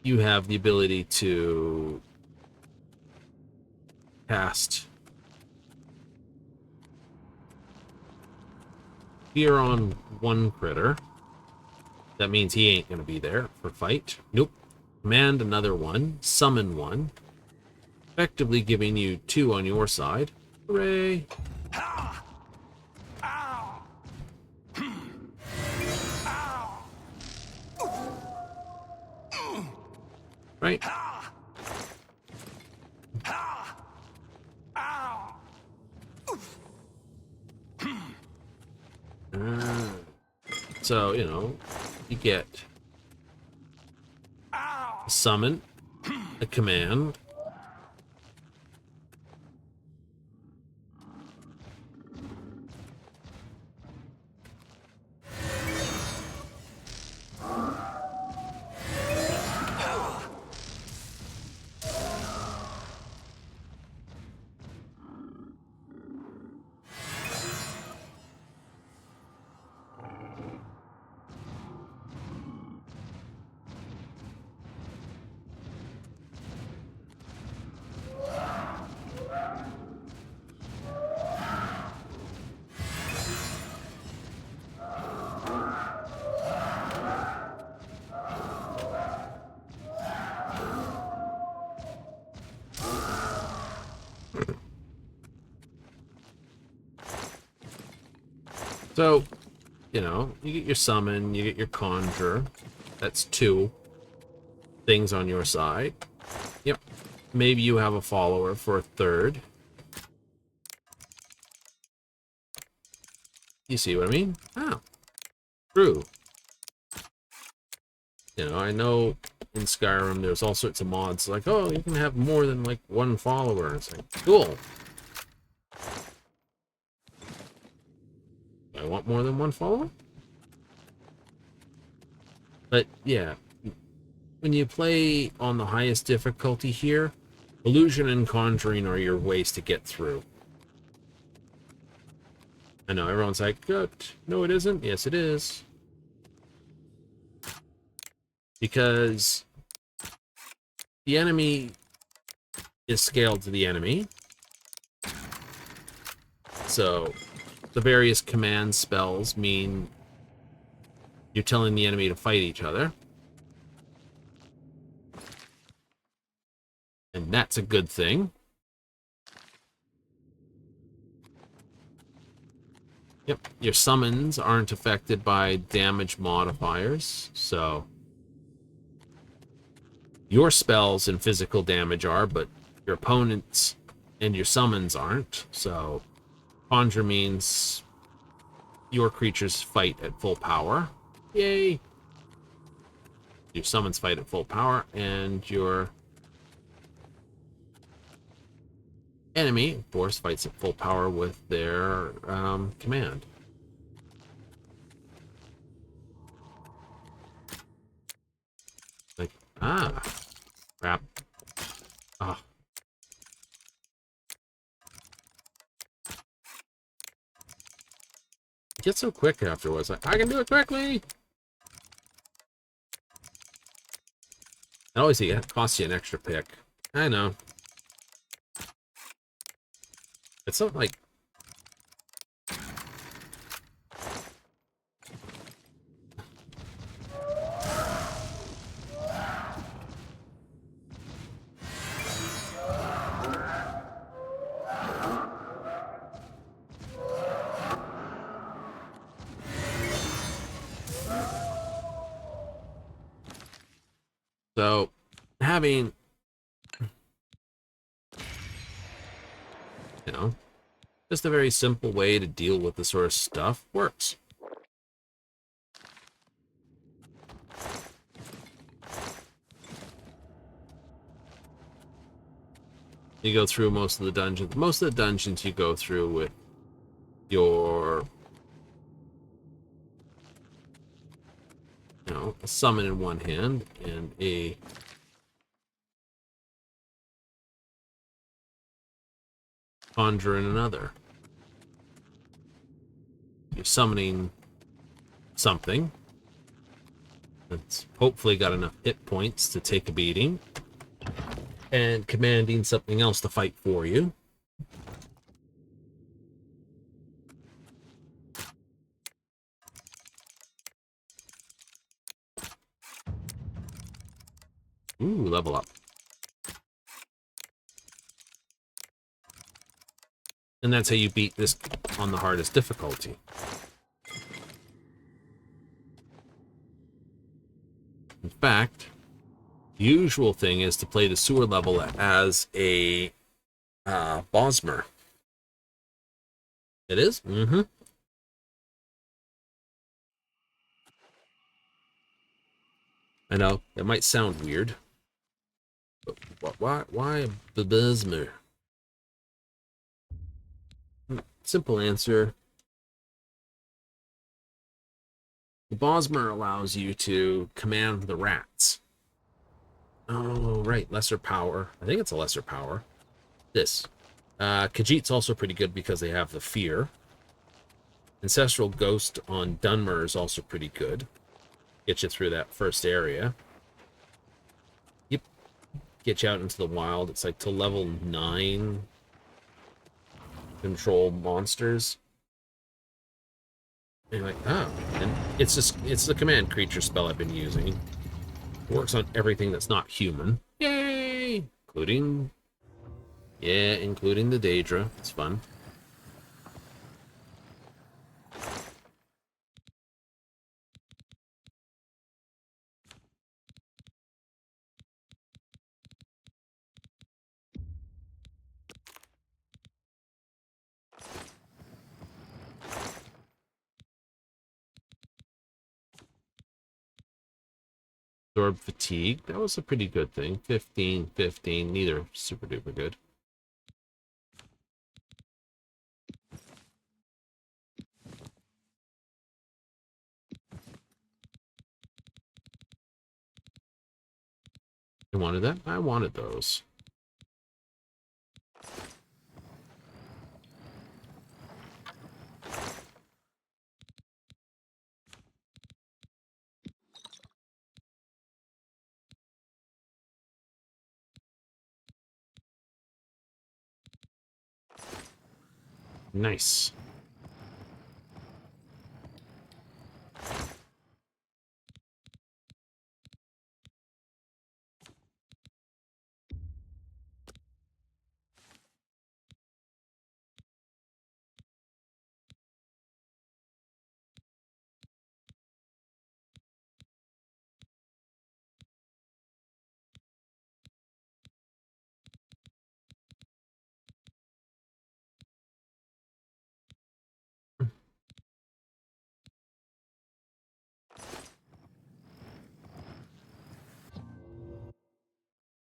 You have the ability to cast fear on one critter. That means he ain't going to be there for fight. Nope. Command another one. Summon one. effectively giving you 2 on your side. Hooray! Right? So, you know, you get a summon, a command, so, you know, you get your summon, you get your conjure. That's 2 things on your side. Yep. Maybe you have a follower for a 3rd. You see what I mean? Oh, true. You know, I know in Skyrim there's all sorts of mods like, oh, you can have more than like 1 follower. It's like, cool. I want more than 1 follower? But yeah, when you play on the highest difficulty here, illusion and conjuring are your ways to get through. I know everyone's like, good. No, it isn't. Yes, it is. Because the enemy is scaled to the enemy. So the various command spells mean you're telling the enemy to fight each other. And that's a good thing. Yep, your summons aren't affected by damage modifiers, so your spells and physical damage are, but your opponents and your summons aren't. So conjure means your creatures fight at full power. Yay! Your summons fight at full power, and your enemy, of course, fights at full power with their command. Like, crap. Ah. It gets so quick afterwards. Like, I can do it quickly! And always it costs you an extra pick. I know. It's not like... So, having, you know, just a very simple way to deal with this sort of stuff works. You go through most of the dungeons. Most of the dungeons you go through with your, you know, a summon in one hand and a conjure in another. You're summoning something that's hopefully got enough hit points to take a beating, and commanding something else to fight for you. Ooh, level up. And that's how you beat this on the hardest difficulty. In fact, the usual thing is to play the sewer level as a Bosmer. It is? Mm-hmm. I know, it might sound weird. But why a Bosmer? Simple answer. The Bosmer allows you to command the rats. Oh, right, lesser power. I think it's a lesser power. This. Khajiit's also pretty good because they have the fear. Ancestral Ghost on Dunmer is also pretty good. Get you through that first area. Yep. Get you out into the wild. It's like to level 9. Control monsters. And you're like, oh. And it's the command creature spell I've been using. It works on everything that's not human. Yay! Including the Daedra. It's fun. Absorb fatigue. That was a pretty good thing. 15, 15. Neither super duper good. I wanted that. I wanted those. Nice.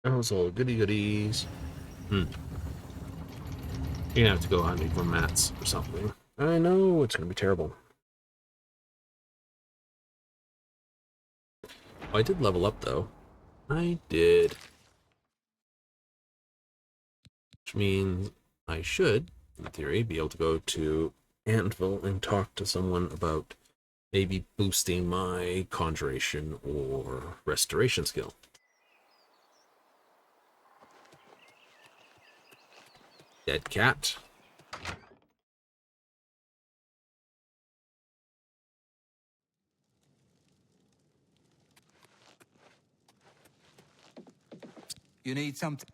Those all goody goodies. You're gonna have to go hunting for mats or something. I know it's gonna be terrible. Oh, I did level up though. I did. Which means I should, in theory, be able to go to Anvil and talk to someone about maybe boosting my conjuration or restoration skill. Dead cat. You need something?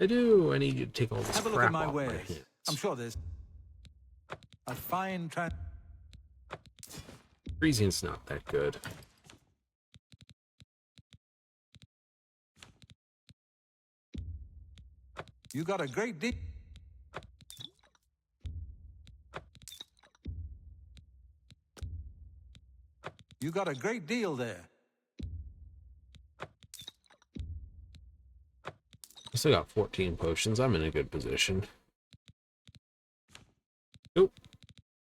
I do. I need you to take all this Have a look crap at my off my wares. hands. I'm sure there's a fine Freezing's not that good. You got a great deal. You got a great deal there. I still got 14 potions. I'm in a good position. Nope.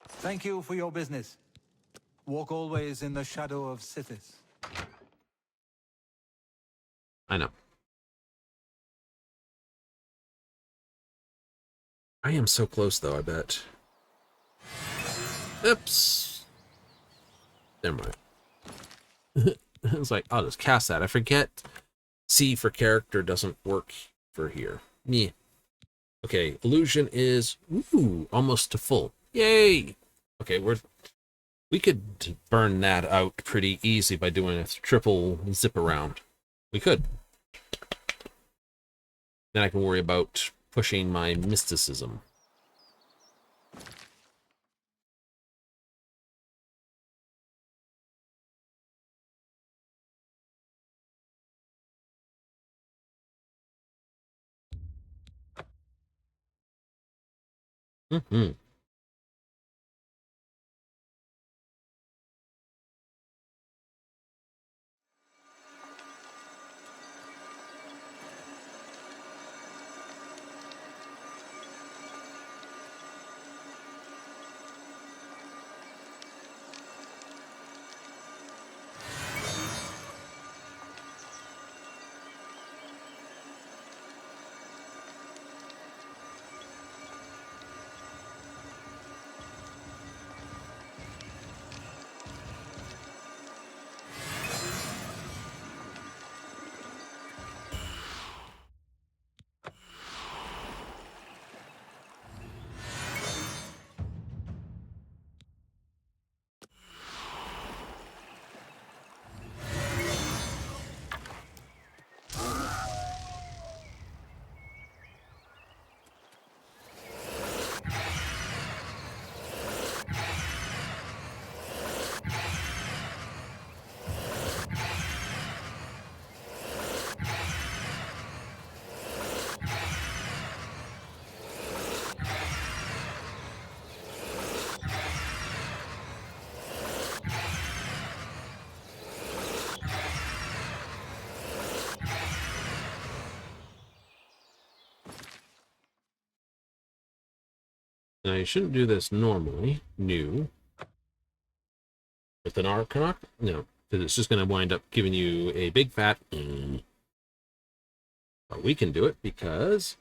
Thank you for your business. Walk always in the shadow of Sithis. I know. I am so close, though, I bet. Oops. Never mind. It's like, I'll just cast that. I forget C for character doesn't work for here. Meh. Okay, illusion is almost to full. Yay! Okay, we could burn that out pretty easy by doing a triple zip around. We could. Then I can worry about pushing my mysticism. Mm-hmm. Now you shouldn't do this normally. New. With an Arcanok? No. Because it's just going to wind up giving you a big fat... But we can do it because...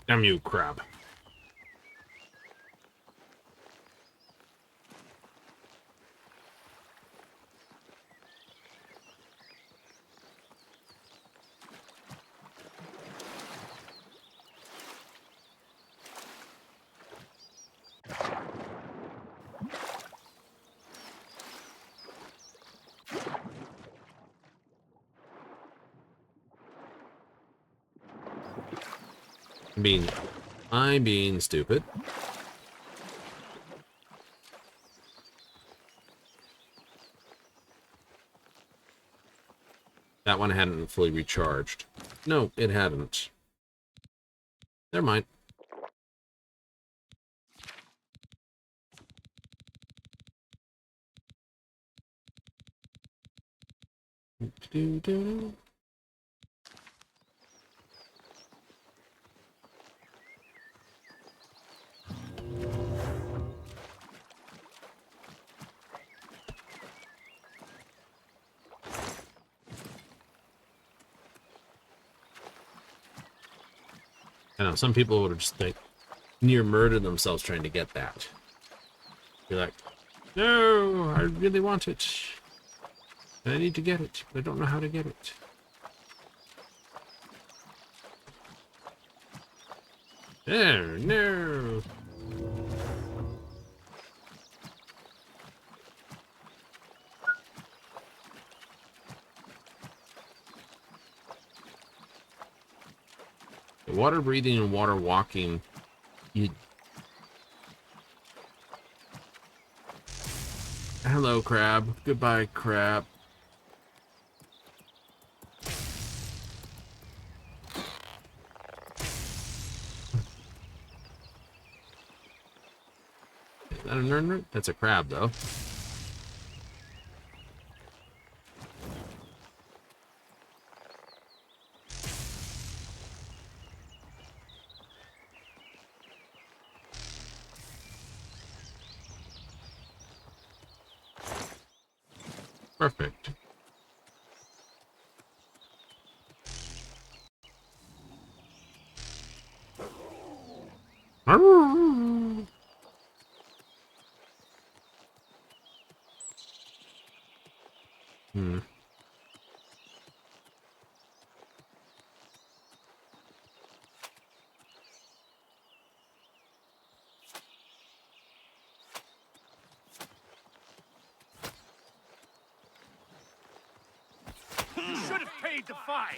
Damn you, crab. I'm being stupid. That one hadn't fully recharged. No, it hadn't. Never mind. Do-do-do. I know, some people would have just like near murdered themselves trying to get that. You're like, no, I really want it. And I need to get it, but I don't know how to get it. Oh, no. The water breathing and water walking, you... Hello, crab. Goodbye, crab. Is that a nerd? That's a crab, though. Perfect. Hmm. You should have paid the fine.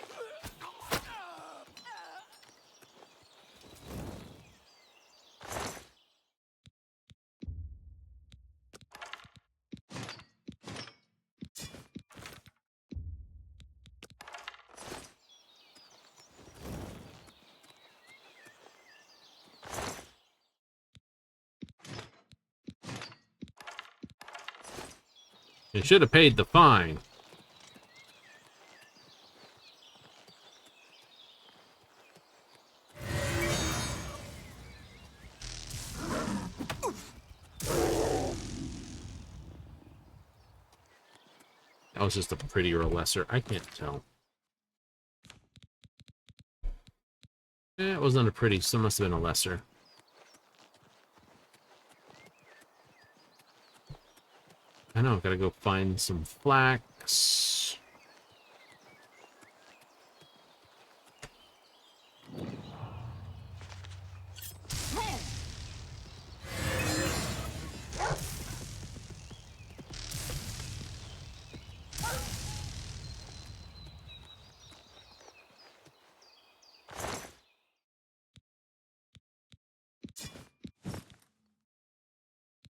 You should have paid the fine. That was just a prettier or lesser. I can't tell. It wasn't a pretty, so it must have been a lesser. I know, gotta go find some flax.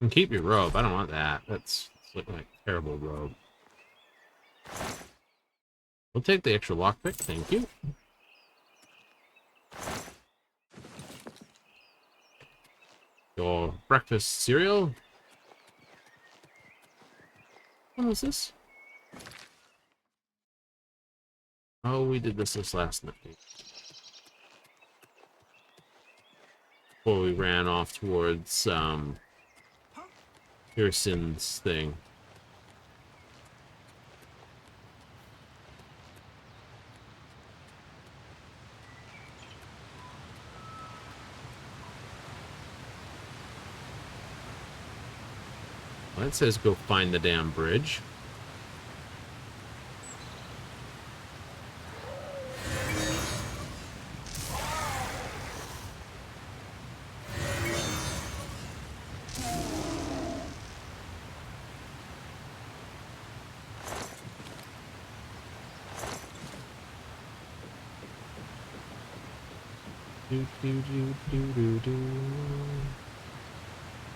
And keep your robe. I don't want that. That's looking like a terrible robe. We'll take the extra lockpick, thank you. Your breakfast cereal. What was this? Oh, we did this last night. Before we ran off towards, Pearson's thing. Well, it says go find the damn bridge.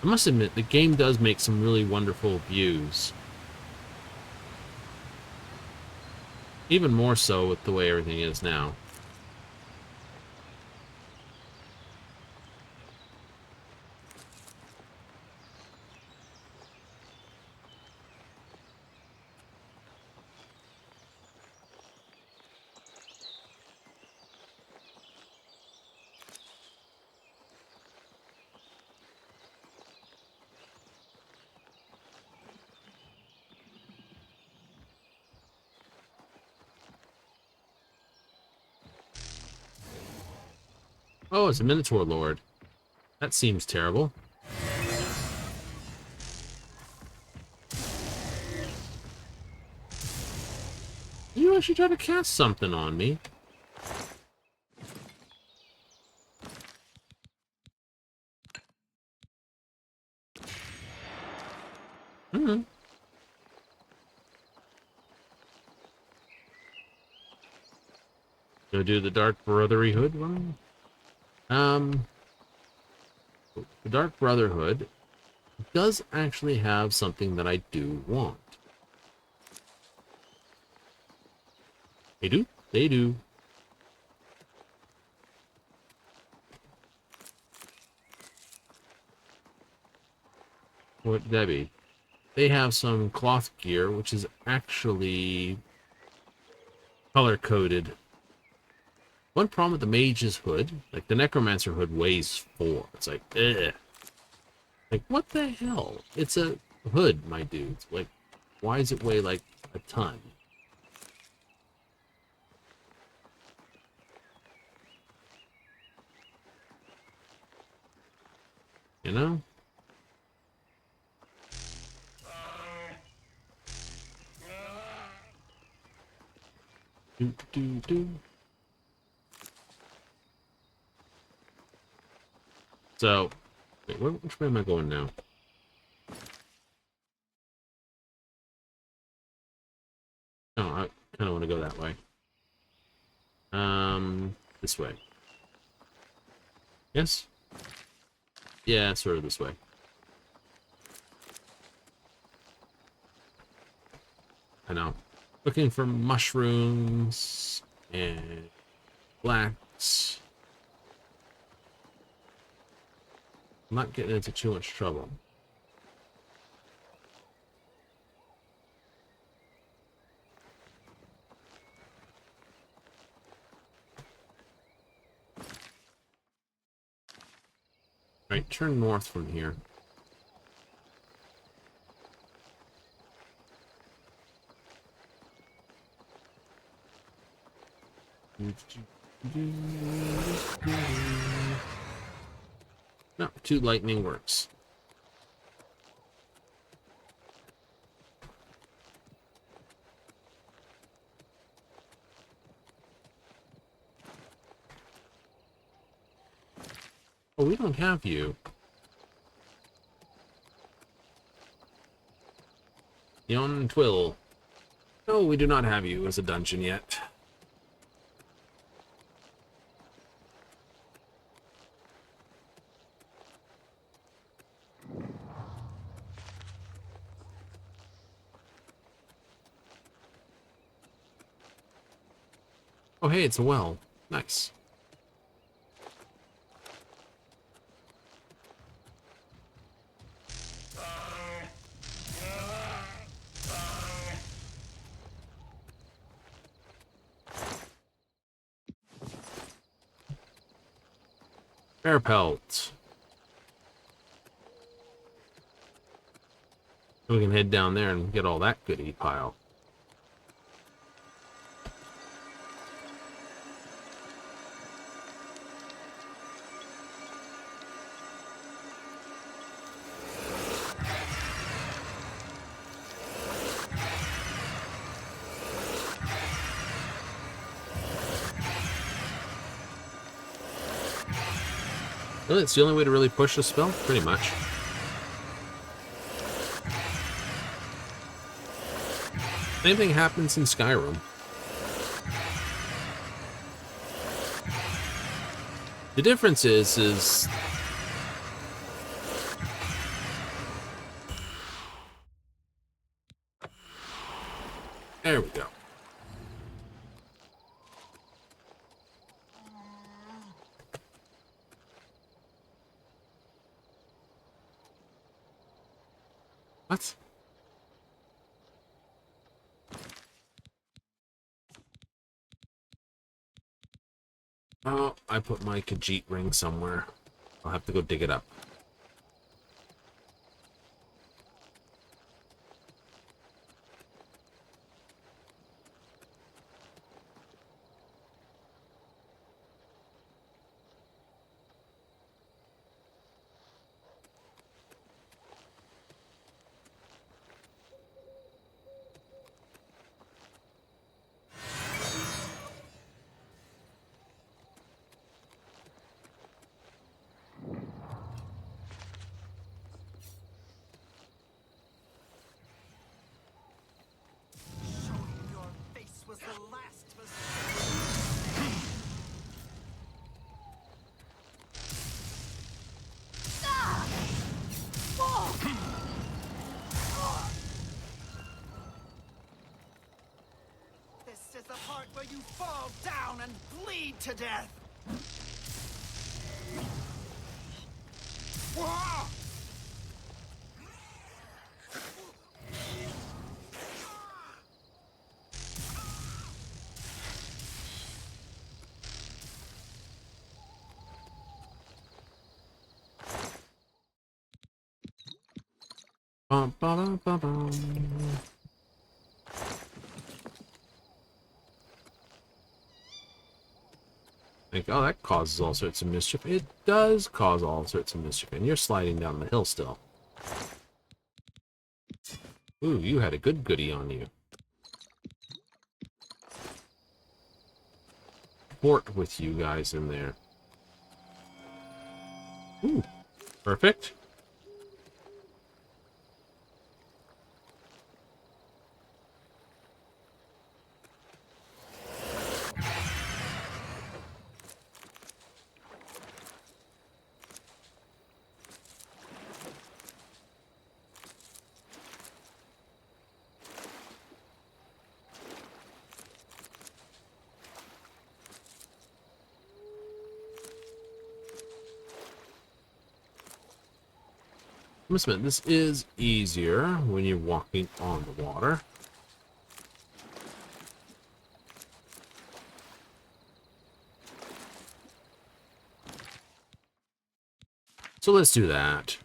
I must admit, the game does make some really wonderful views. Even more so with the way everything is now. Oh, it's a Minotaur Lord. That seems terrible. You actually tried to cast something on me. Mm-hmm. Go do the Dark Brotherhood one. The Dark Brotherhood does actually have something that I do want. They do? They do. What would that be? They have some cloth gear, which is actually color-coded. One problem with the mage's hood, like the necromancer hood weighs 4. It's like, ugh. Like, what the hell? It's a hood, my dudes. Like, why does it weigh like a ton? You know? Do, do, do. So, wait, which way am I going now? Oh, I kind of want to go that way. This way. Yes? Yeah, sort of this way. I know. Looking for mushrooms and flax. I'm not getting into too much trouble. Alright, turn north from here. No, 2 lightning works. Oh, we don't have you. Yon Twill. No, we do not have you as a dungeon yet. Oh, hey, it's a well. Nice. Bear pelt. We can head down there and get all that goodie pile. Really, it's the only way to really push a spell? Pretty much. Same thing happens in Skyrim. The difference is... There we go. What? Oh, I put my Khajiit ring somewhere. I'll have to go dig it up. This is the part where you fall down and bleed to death. Bum, ba, ba, bum. Like, oh, that causes all sorts of mischief. It does cause all sorts of mischief, and you're sliding down the hill still. Ooh, you had a good goodie on you. Fort with you guys in there. Ooh, perfect. I must admit, this is easier when you're walking on the water. So let's do that.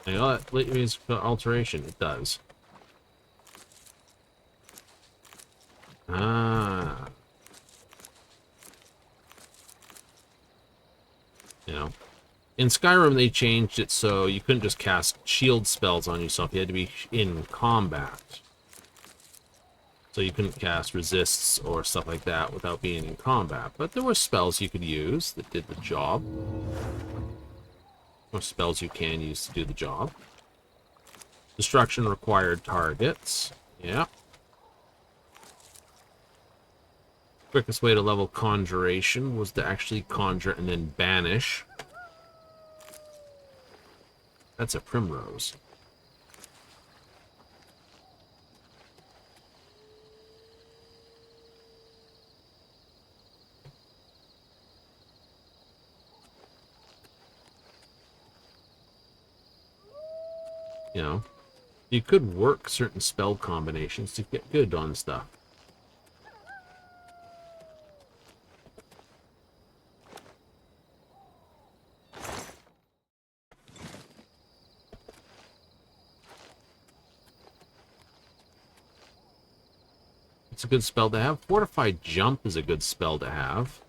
You know what? It means alteration. It does. Ah. You know. In Skyrim, they changed it so you couldn't just cast shield spells on yourself. You had to be in combat. So you couldn't cast resists or stuff like that without being in combat. But there were spells you could use that did the job. Or spells you can use to do the job. Destruction required targets. Yeah. Quickest way to level conjuration was to actually conjure and then banish. That's a primrose. You know, you could work certain spell combinations to get good on stuff. It's a good spell to have. Fortified Jump is a good spell to have.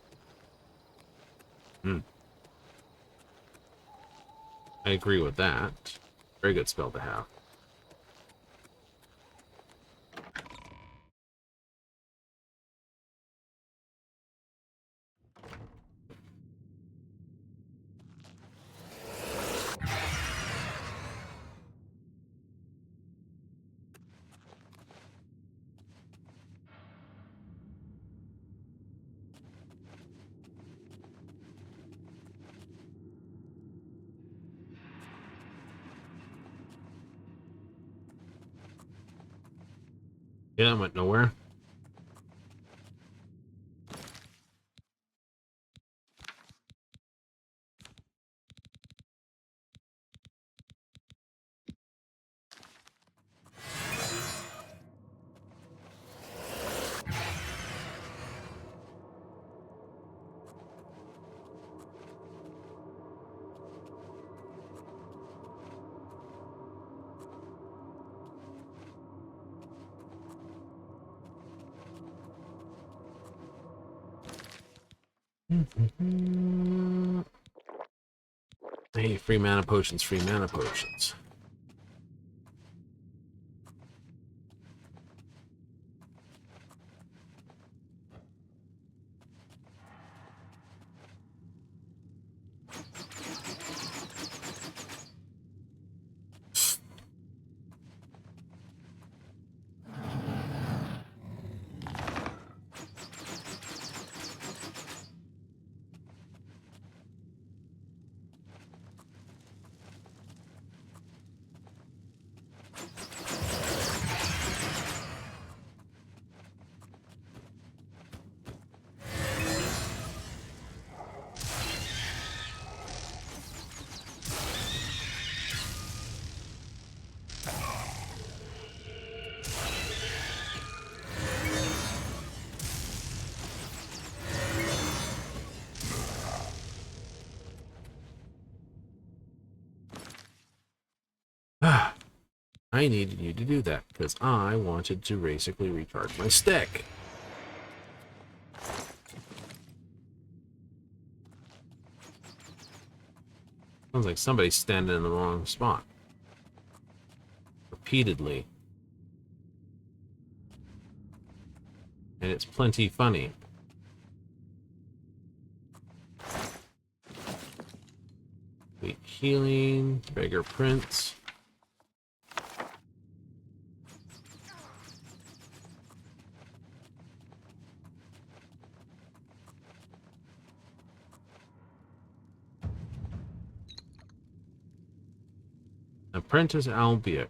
I agree with that. Very good spell to have. Yeah, that went nowhere. Hey, free mana potions, free mana potions. Ah, I needed you to do that because I wanted to basically recharge my stick. Sounds like somebody's standing in the wrong spot. Repeatedly. And it's plenty funny. Weak healing, beggar prince. Apprentice Albiak.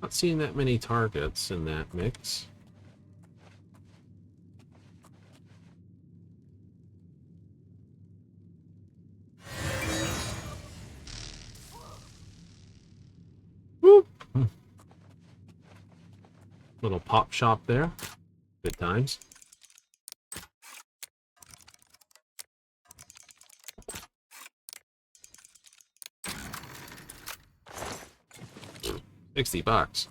Not seeing that many targets in that mix. Whoop. Little pop shop there. Good times. $60.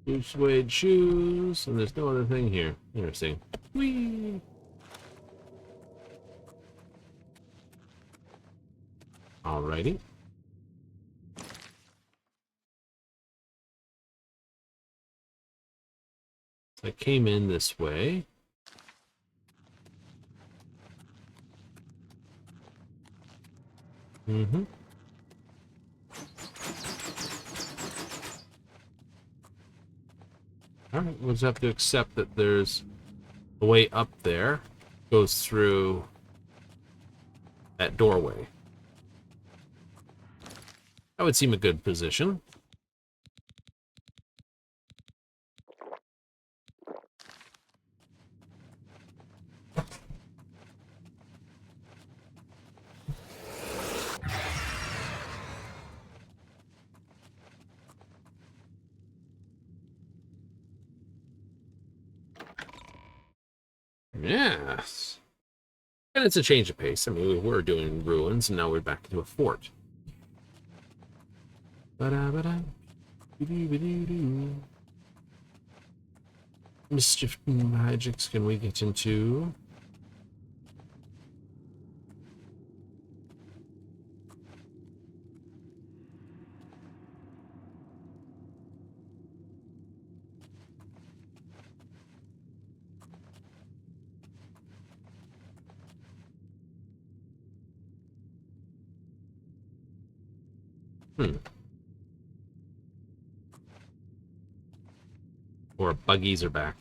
Blue suede shoes, and there's no other thing here. Interesting. Whee! Alrighty. So I came in this way. Mm-hmm. Alright, we'll just have to accept that there's a way up there. Goes through that doorway. That would seem a good position. Yes. And it's a change of pace. I mean, we were doing ruins, and now we're back into a fort. Ba-da-ba-da. Doo-doo-ba-doo-doo. Mischief magics can we get into? Or buggies are back.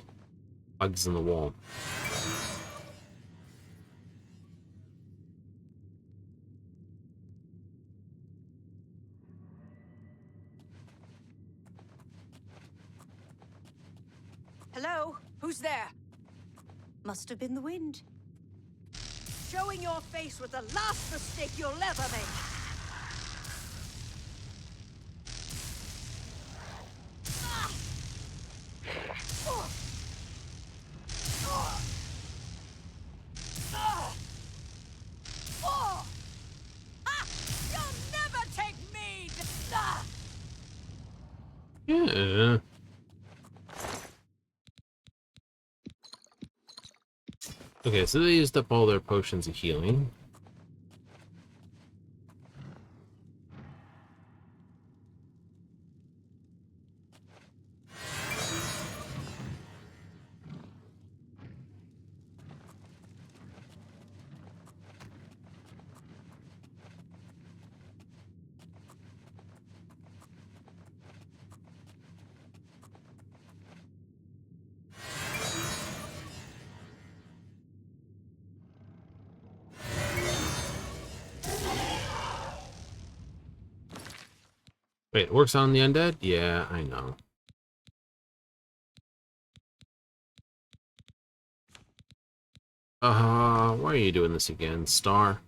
Bugs in the wall. Hello? Who's there? Must have been the wind. Showing your face was the last mistake you'll ever make. You'll never take me! Yeah. Okay, so they used up all their potions of healing. Wait, it works on the undead? Yeah, I know. Why are you doing this again, Star?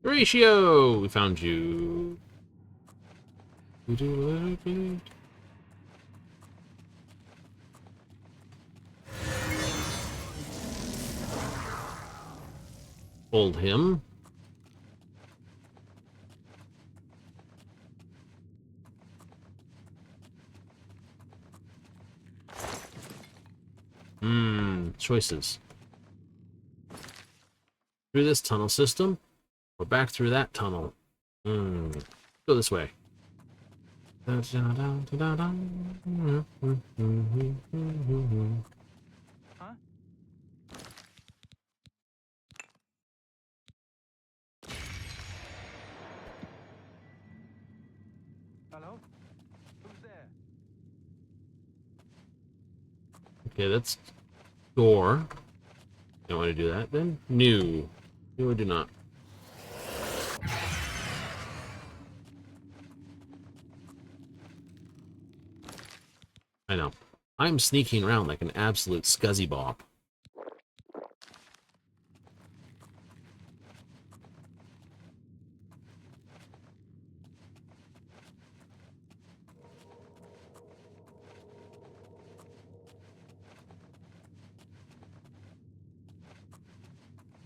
Ratio! We found you. Hold him. Choices. Through this tunnel system, or back through that tunnel. Go this way. Huh? Hello? Who's there? Okay, that's door. Don't want to do that. Then new. No, I do not. I know. I'm sneaking around like an absolute scuzzy bop.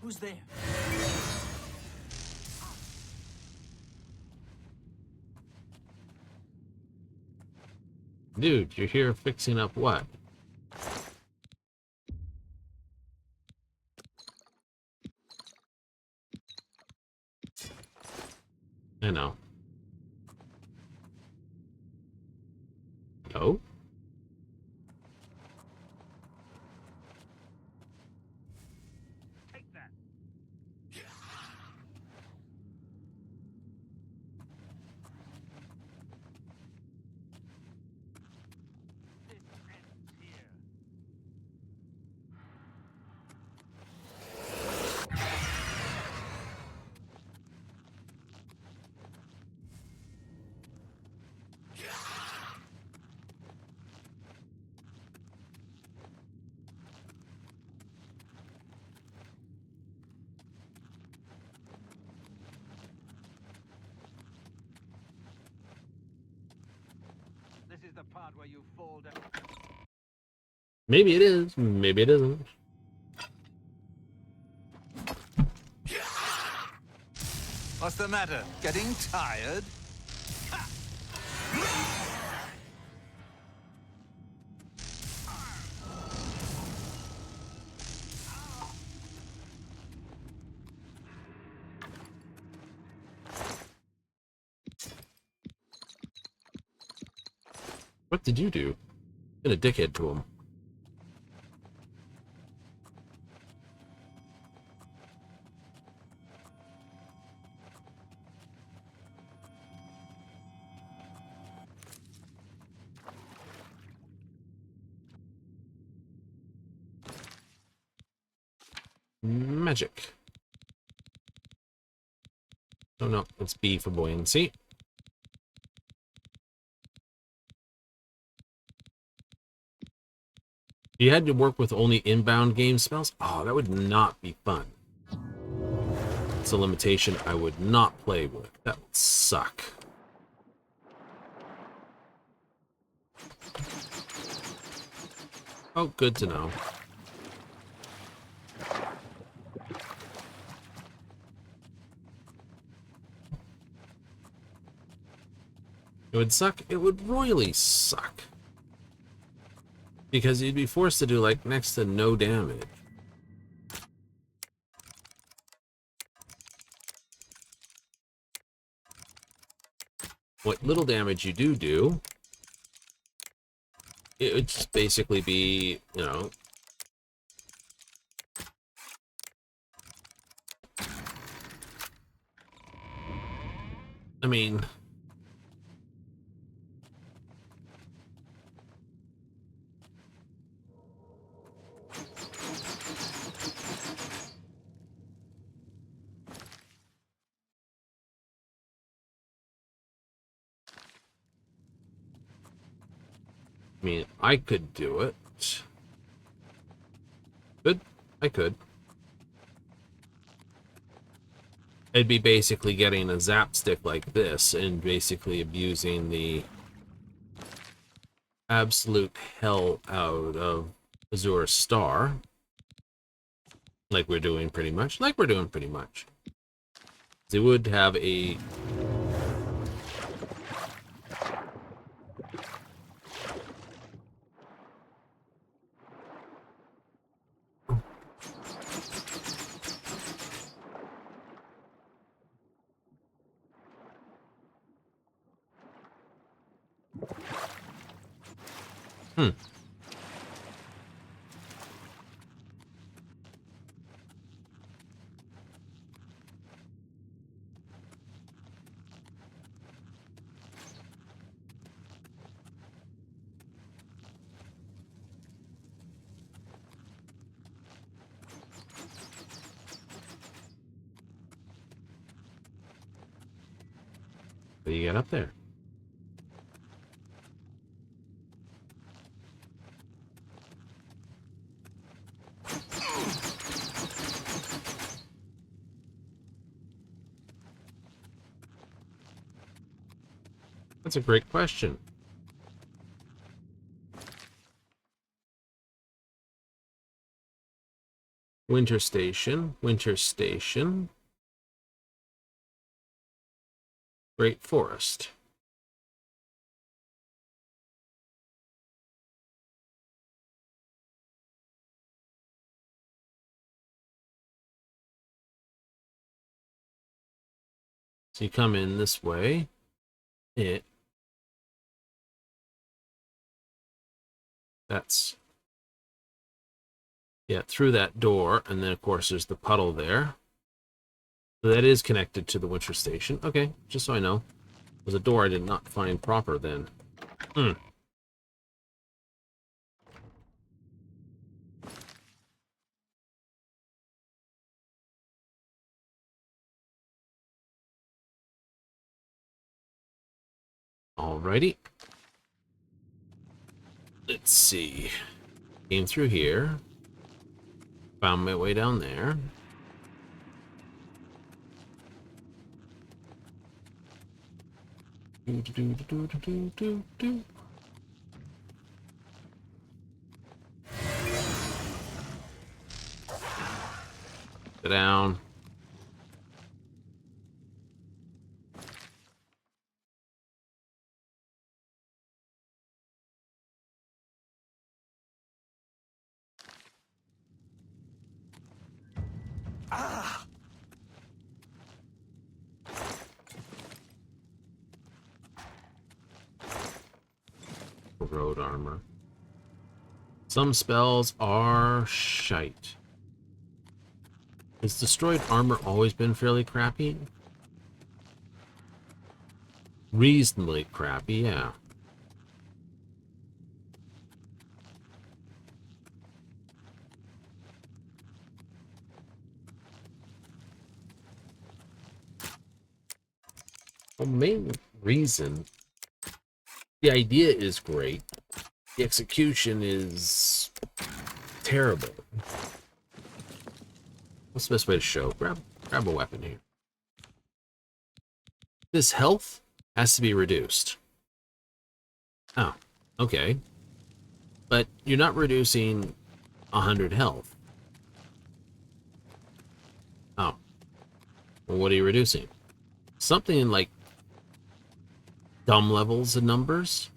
Who's there? Dude, you're here fixing up what? I know. No? Take that. This ends here. This is the part where you fall down. Maybe it is. Maybe it isn't. What's the matter? Getting tired? What did you do? Been a dickhead to him. Magic. Oh no, it's B for buoyancy. If you had to work with only inbound game spells, oh, that would not be fun. It's a limitation I would not play with. That would suck. Oh, good to know. It would suck. It would royally suck. Because you'd be forced to do, like, next to no damage. What little damage you do, it would just basically be, you know... I mean... I could do it. Good. I could. It'd be basically getting a zap stick like this and basically abusing the absolute hell out of Azura's Star. Like we're doing pretty much. They would have a... Hmm. What do you get up there? That's a great question. Winter Station, Winter Station. Great Forest. So you come in this way. That's, yeah, through that door, and then of course there's the puddle there. So that is connected to the Winter Station. Okay, just so I know. There's a door I did not find proper then. Hmm. Alrighty. Let's see. Came through here. Found my way down there. Sit down. Ah! Road armor. Some spells are shite. Has destroyed armor always been fairly crappy? Reasonably crappy, yeah. Well, main reason, the idea is great. The execution is terrible. What's the best way to show? Grab a weapon here. This health has to be reduced. Oh, okay. But you're not reducing 100 health. Oh. Well, what are you reducing? Something like dumb levels of numbers?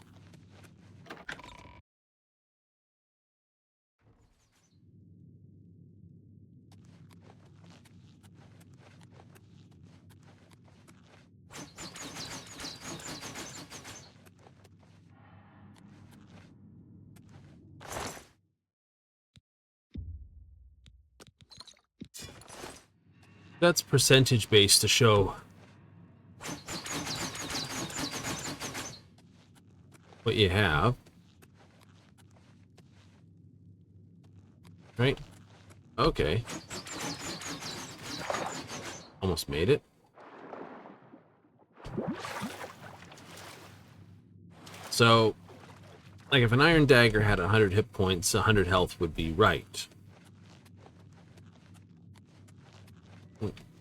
That's percentage based to show what you have. Right? Okay. Almost made it. So, like if an iron dagger had 100 hit points, 100 health would be right.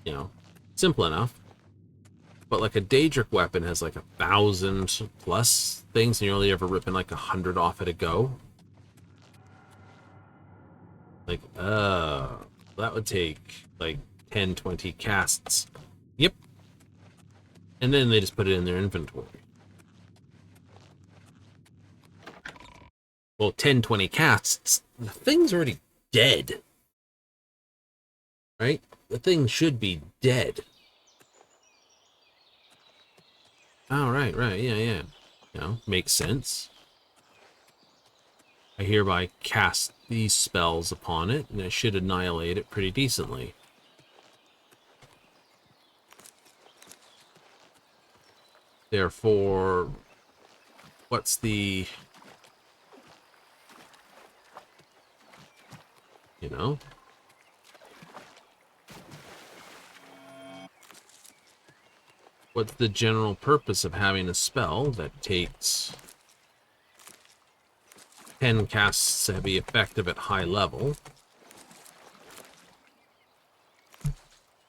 You know, simple enough. But like a Daedric weapon has like 1,000 plus things, and you're only ever ripping like 100 off at a go. Like, that would take like 10, 20 casts. Yep. And then they just put it in their inventory. Well, 10, 20 casts, the thing's already dead. Right? The thing should be dead. Oh, right, yeah. You know, makes sense. I hereby cast these spells upon it, and it should annihilate it pretty decently. Therefore, what's the... You know? What's the general purpose of having a spell that takes 10 casts to be effective at high level?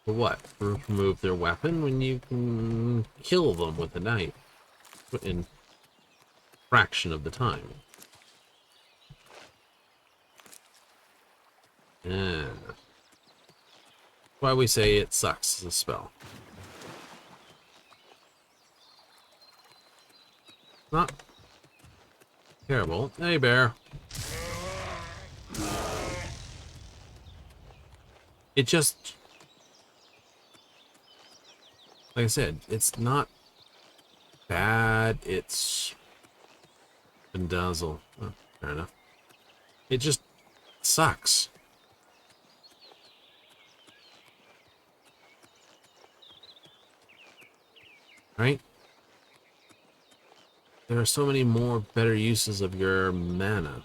For what? Remove their weapon when you can kill them with a knife in fraction of the time. Yeah. Why we say it sucks as a spell. Not terrible. Hey, bear. It just... Like I said, it's not bad. It's... Bendazzle. Oh, fair enough. It just sucks. Right? There are so many more better uses of your mana.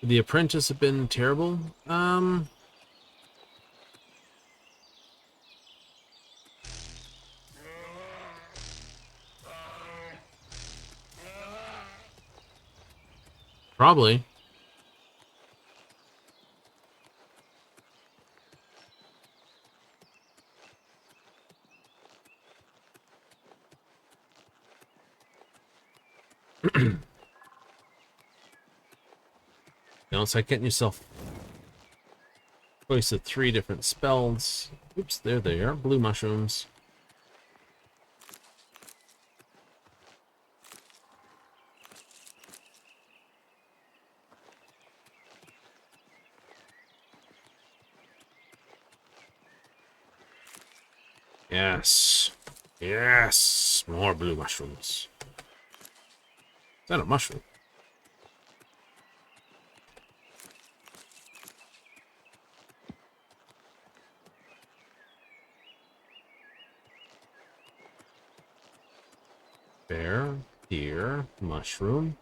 Would the Apprentice have been terrible? Probably. You know, it's like getting yourself choice of 3 different spells. Oops, there they are. Blue mushrooms. Yes. Yes. More blue mushrooms. Is that a mushroom? Bear, deer, mushroom.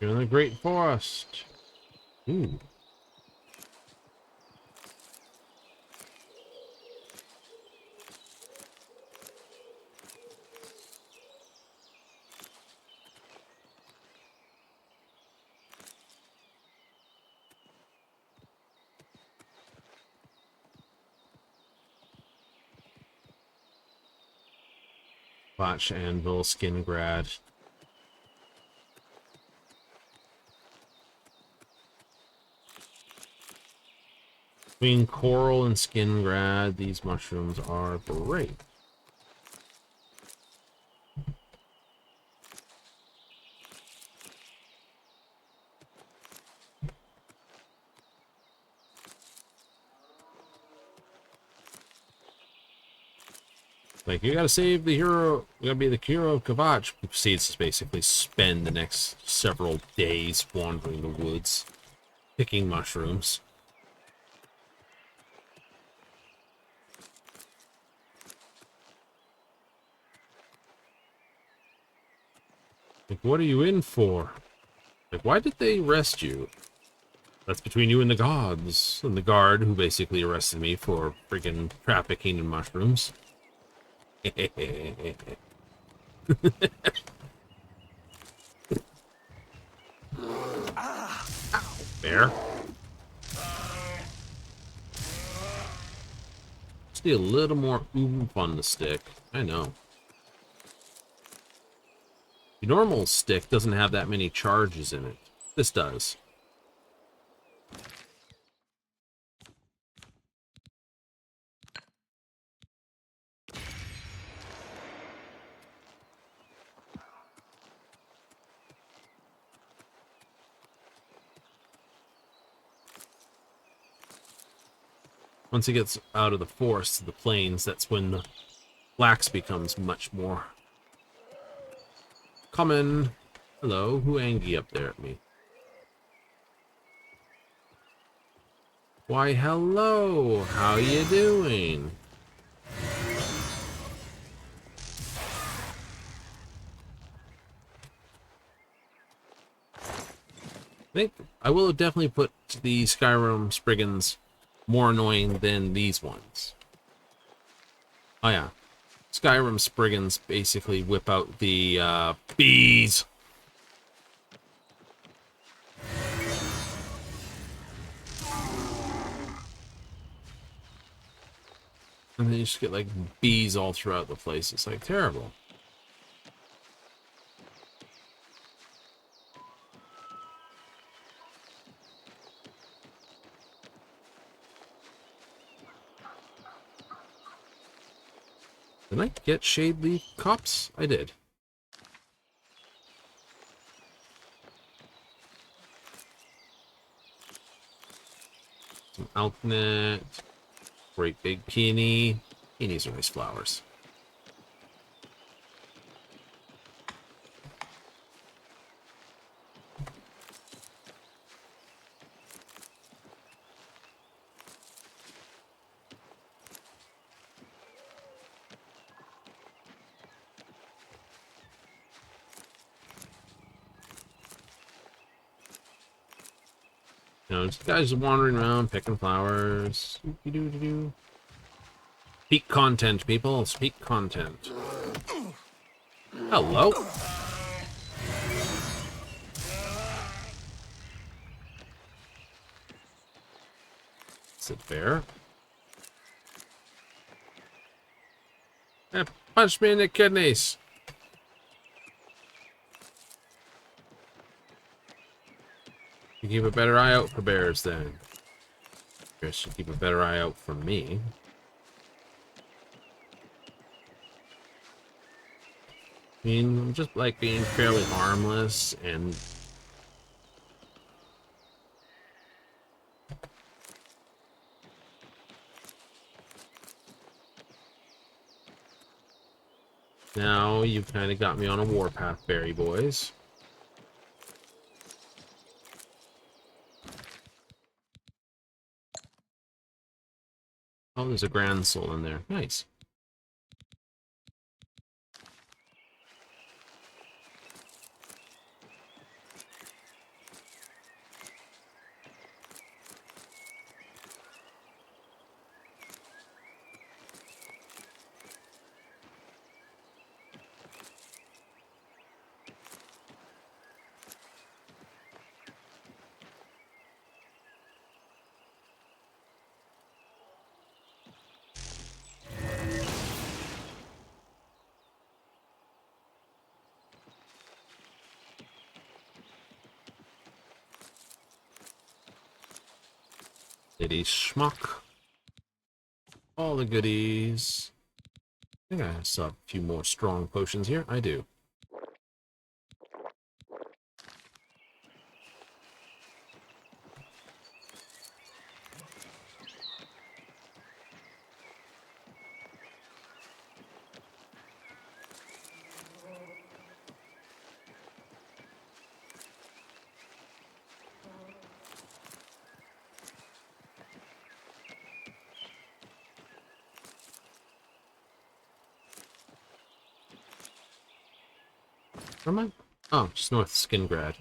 You're in the Great Forest. Ooh. Botch, anvil, skin grad. Between coral and skin grad, these mushrooms are great. Like, you gotta save the hero, you gotta be the hero of Kavach, who proceeds to basically spend the next several days wandering the woods, picking mushrooms. Like, what are you in for? Like, why did they arrest you? That's between you and the gods. And the guard who basically arrested me for freaking trafficking in mushrooms. Bear. Just need a little more oomph on the stick. I know. The normal stick doesn't have that many charges in it. This does. Once it gets out of the forest to the plains, that's when the flax becomes much more common. Hello, who angry up there at me? Why, hello, how you doing? I think I will definitely put the Skyrim Spriggans more annoying than these ones. Oh yeah, Skyrim Spriggans basically whip out the bees. And then you just get like bees all throughout the place. It's like terrible. Did I get Shade Leaf Cops? I did. Some Alknet. Great big peony. Peonies are nice flowers. You know, just guys wandering around picking flowers. Doo-doo-doo-doo. Peak content, people. Peak content. Hello. Is it fair? Punch me in the kidneys. You keep a better eye out for bears, then. Bears should keep a better eye out for me. I mean, I'm just like being fairly harmless and now you've kind of got me on a warpath, berry boys. Oh, there's a grand soul in there. Nice. Ditty schmuck. All the goodies. I think I still have a few more strong potions here. I do. Where am I? Oh, just north of Skingrad.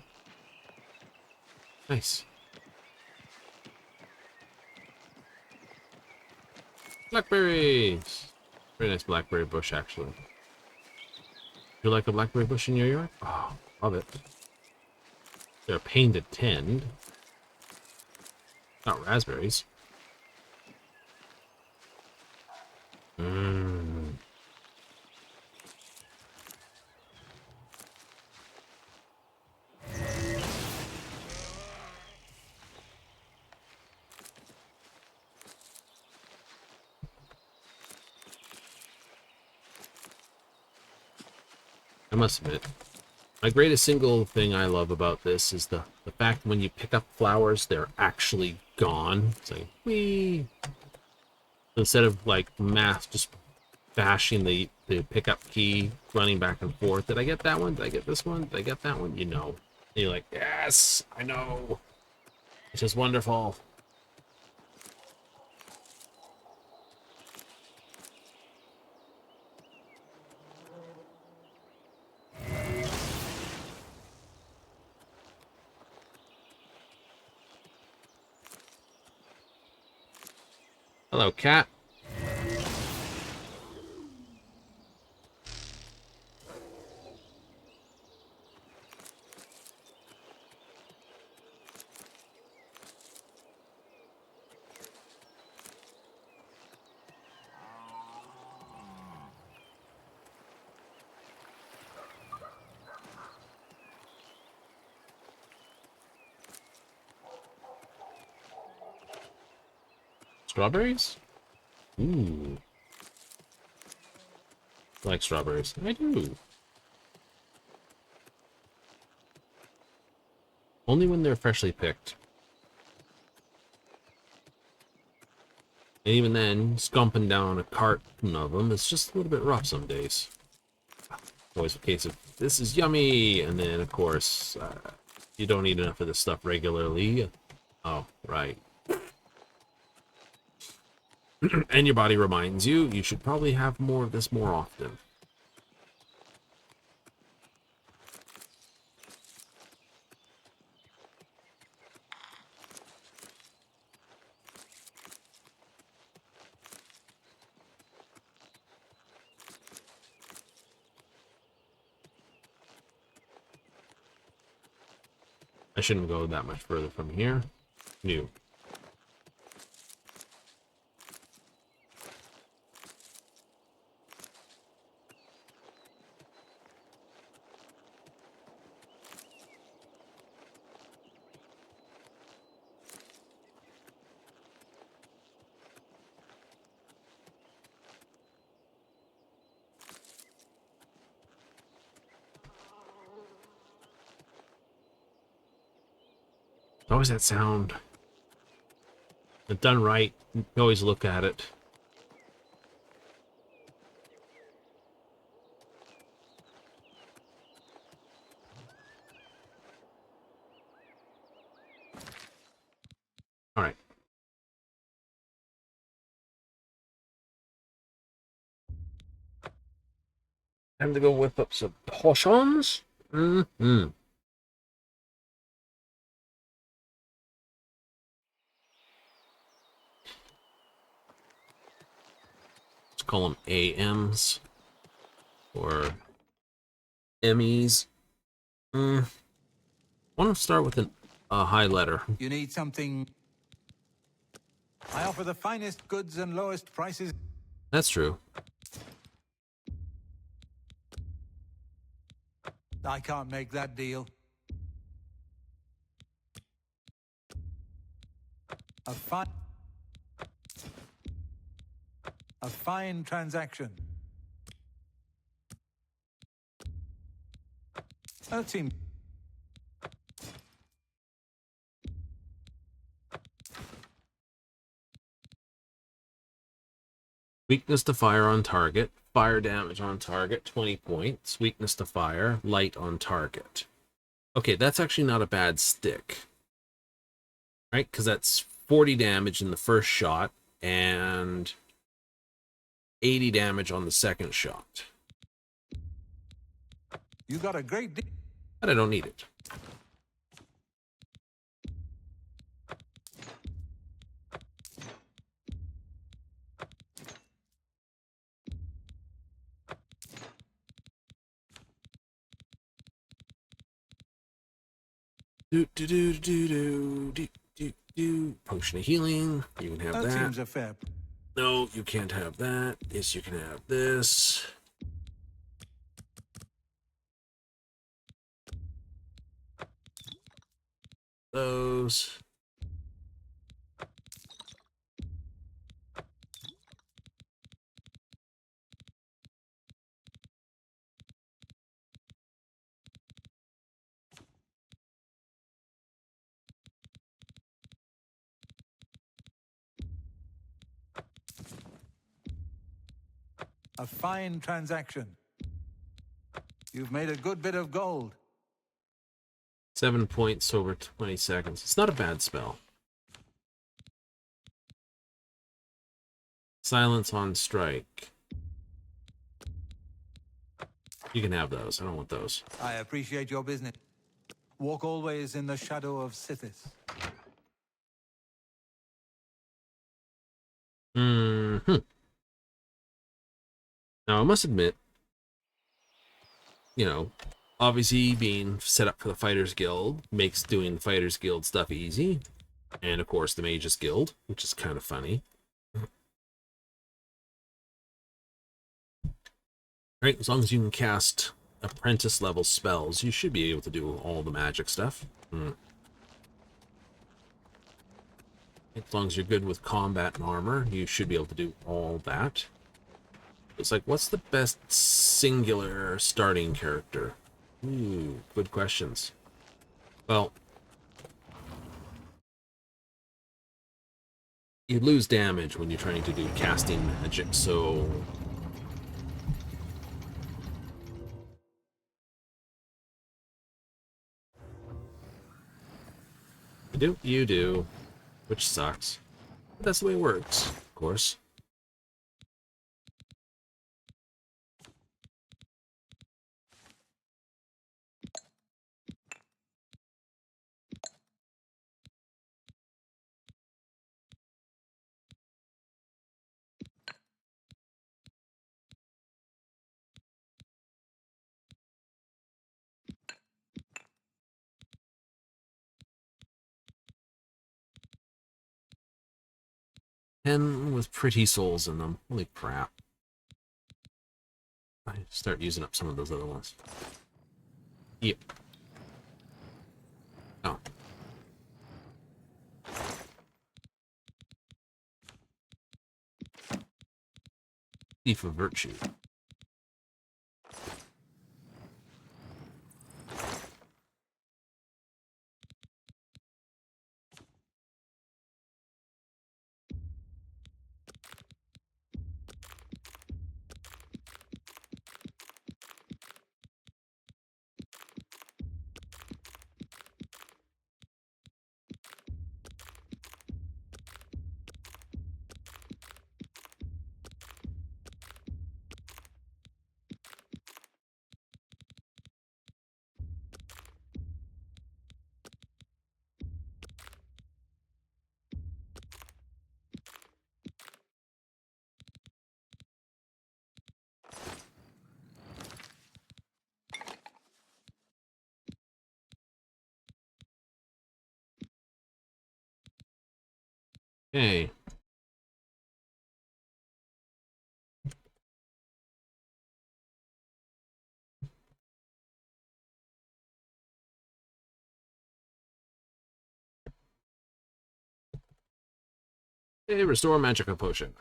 Nice. Blackberries! Very nice blackberry bush, actually. You like a blackberry bush in your yard? Oh, love it. They're a pain to tend. Not raspberries. Mmm. I must admit, my greatest single thing I love about this is the fact when you pick up flowers, they're actually gone. It's like, whee! Instead of like just bashing the pickup key, running back and forth. Did I get that one? Did I get this one? Did I get that one? You know. And you're like, yes, I know. It's just wonderful. Hello, cat. Strawberries? Ooh. I like strawberries. I do. Only when they're freshly picked. And even then, scumping down a carton of them is just a little bit rough some days. Always a case of, this is yummy! And then, of course, you don't eat enough of this stuff regularly. Oh, right. And your body reminds you, you should probably have more of this more often. I shouldn't go that much further from here. New. Always that sound. If done right, you always look at it. Alright. Time to go whip up some potions. Mm-hmm. Let's call them AMs. Or MEs. I want to start with a high letter. You need something? I offer the finest goods and lowest prices. That's true. I can't make that deal. A fine transaction. That seems... Weakness to fire on target. Fire damage on target, 20 points. Weakness to fire, light on target. Okay, that's actually not a bad stick. Right? Because that's 40 damage in the first shot and 80 damage on the second shot. You got a great deal. But I don't need it. Potion of healing. You can have that. That seems a fair. No, you can't have that. Yes, you can have this. Those. A fine transaction. You've made a good bit of gold. 7 points over 20 seconds. It's not a bad spell. Silence on strike. You can have those. I don't want those. I appreciate your business. Walk always in the shadow of Sithis. Mm-hmm. Now, I must admit, you know, obviously being set up for the Fighters Guild makes doing the Fighters Guild stuff easy. And, of course, the Mages Guild, which is kind of funny. Right, as long as you can cast apprentice level spells, you should be able to do all the magic stuff. As long as you're good with combat and armor, you should be able to do all that. It's like, what's the best singular starting character? Ooh, good questions. Well, you lose damage when you're trying to do casting magic, so you do, which sucks. But that's the way it works, of course. And with pretty souls in them. Holy crap. I start using up some of those other ones. Yep. Oh. Thief of Virtue. Okay. Okay, restore magical potion.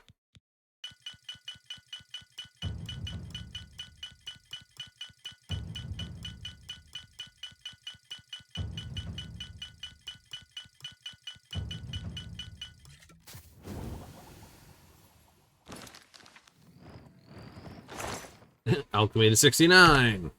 Alchemy to 69.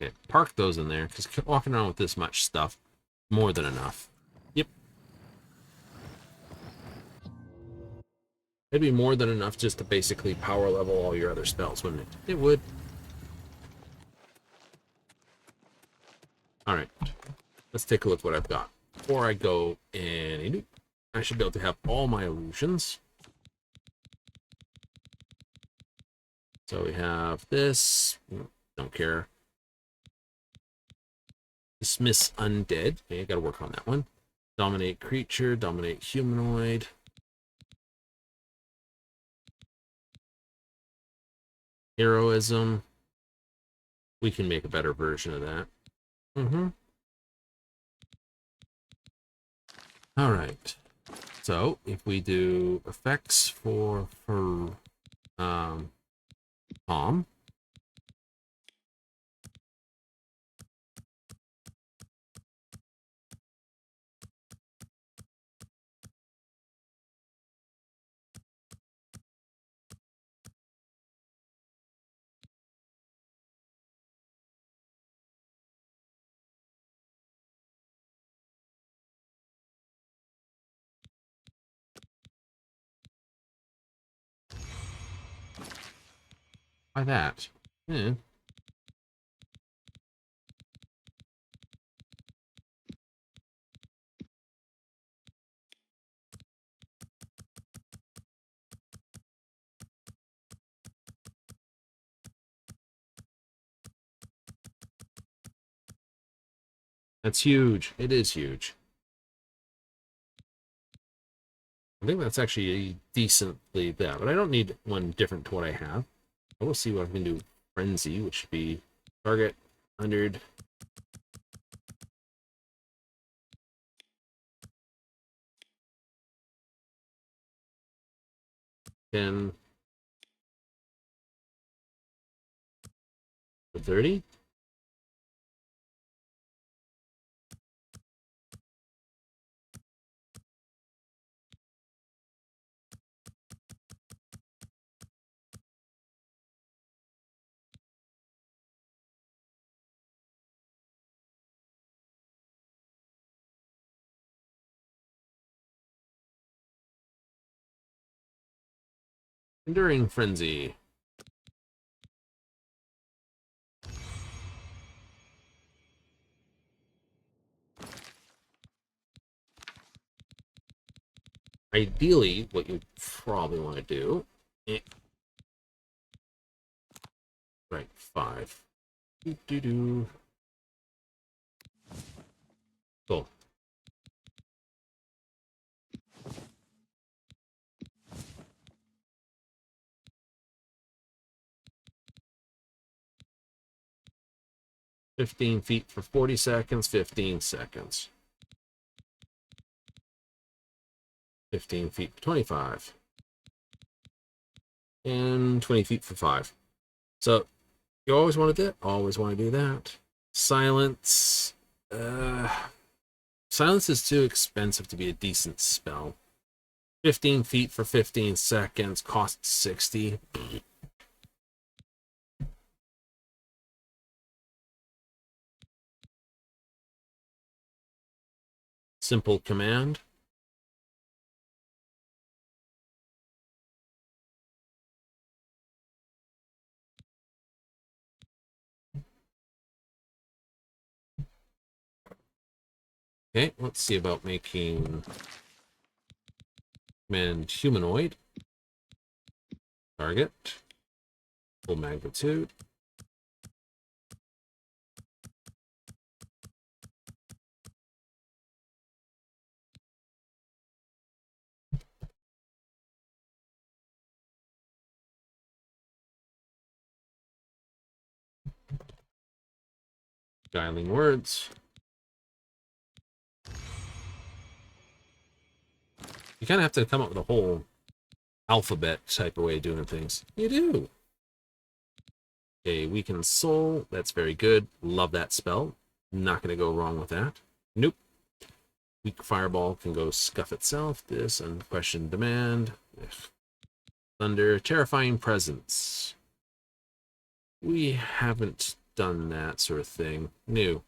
Okay, park those in there, because walking around with this much stuff, more than enough. Yep. It'd be more than enough just to basically power level all your other spells, wouldn't it? It would. Alright. Let's take a look what I've got. Before I go any, I should be able to have all my illusions. So we have this. Don't care. Dismiss undead. Okay, I gotta work on that one. Dominate creature, dominate humanoid. Heroism. We can make a better version of that. All right. So if we do effects for Tom. Why that? Eh. That's huge. It is huge. I think that's actually decently that, but I don't need one different to what I have. I will see what I can do. Frenzy, which should be target 100. Ten for 30. Enduring Frenzy. Ideally, what you probably want to do, right, 5. Do. Cool. "15 feet for 40 seconds, 15 seconds. 15 feet for 25. And 20 feet for 5. So, you always want to do that. Always want to do that. Silence. Silence is too expensive to be a decent spell. 15 feet for 15 seconds, costs 60. Simple command. Okay, let's see about making command humanoid. Target. Full magnitude. Dialing words. You kind of have to come up with a whole alphabet type of way of doing things. You do. Okay, weaken soul. That's very good. Love that spell. Not going to go wrong with that. Nope. Weak fireball can go scuff itself. This unquestioned demand. Thunder. Terrifying presence. We haven't done that sort of thing. New.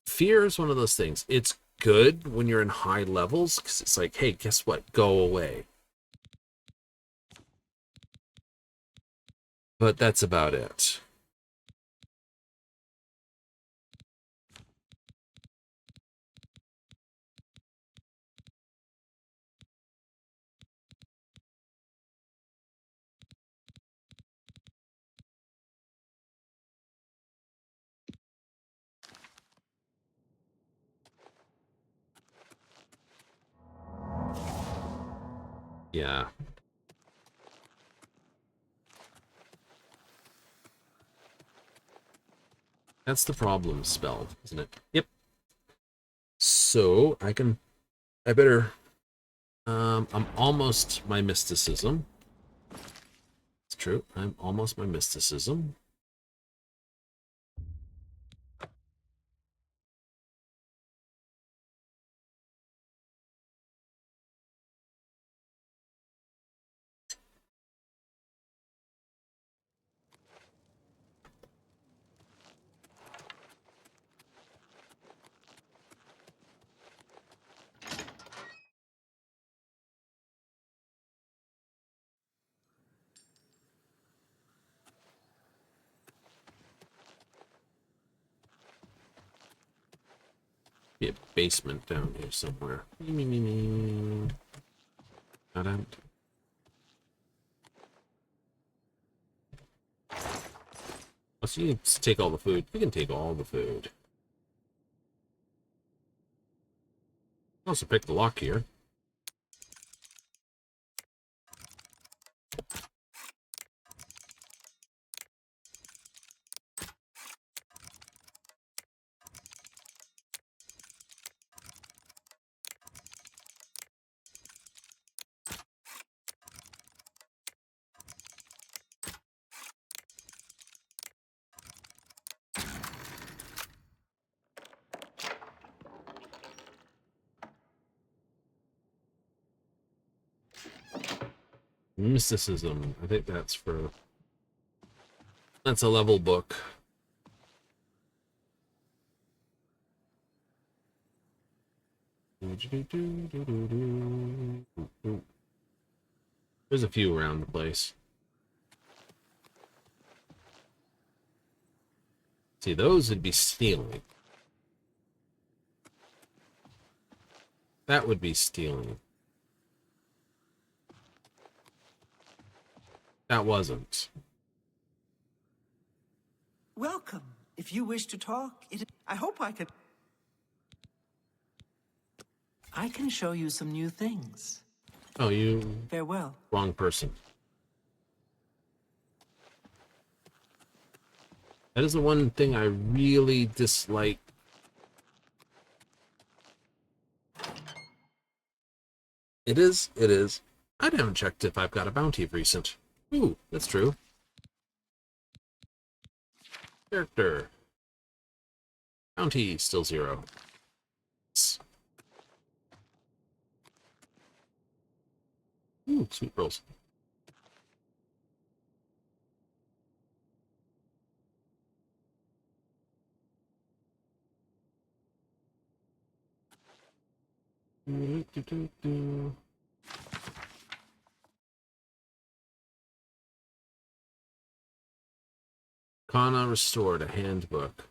Fear is one of those things. It's good when you're in high levels because it's like, hey, guess what? Go away. But that's about it. Yeah. That's the problem spell, isn't it? Yep. So I better I'm almost my mysticism. Let's true. I'm almost my mysticism. Be a basement down here somewhere. Me. Not out. Let's see, let's take all the food. We can take all the food. Also pick the lock here. Mysticism. I think that's for... That's a level book. There's a few around the place. See, those would be stealing. That would be stealing. That wasn't. Welcome. If you wish to talk, I hope I could... I can show you some new things. Oh, you... Farewell. Wrong person. That is the one thing I really dislike. It is. It is. I haven't checked if I've got a bounty of recent. Ooh, that's true. Character. Bounty, still 0. Ooh, sweet rolls. Kana restored, a handbook.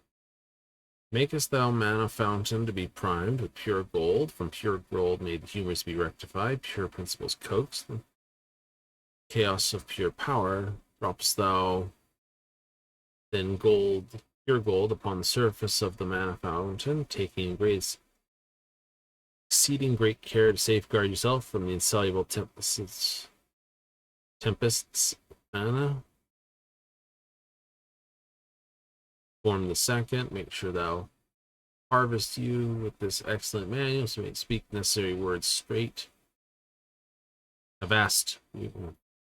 Makest thou mana fountain to be primed with pure gold? From pure gold may the humors be rectified, pure principles coaxed. Chaos of pure power, droppest thou then gold, pure gold upon the surface of the mana fountain, taking great exceeding great care to safeguard yourself from the insoluble tempests mana. Form the second, make sure thou harvest you with this excellent manual, so may speak necessary words straight. Avast.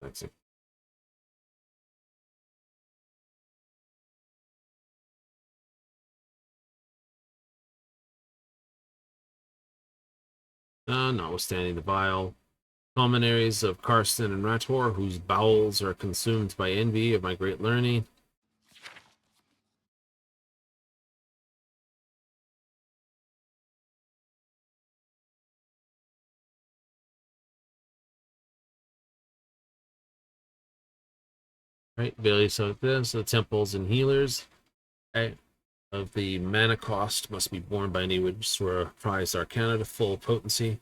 That's it. Notwithstanding the vile commentaries of Karsten and Rator, whose bowels are consumed by envy of my great learning. Right, various of this, the temples and healers, right, of the mana cost must be borne by any which were prized arcana to full potency.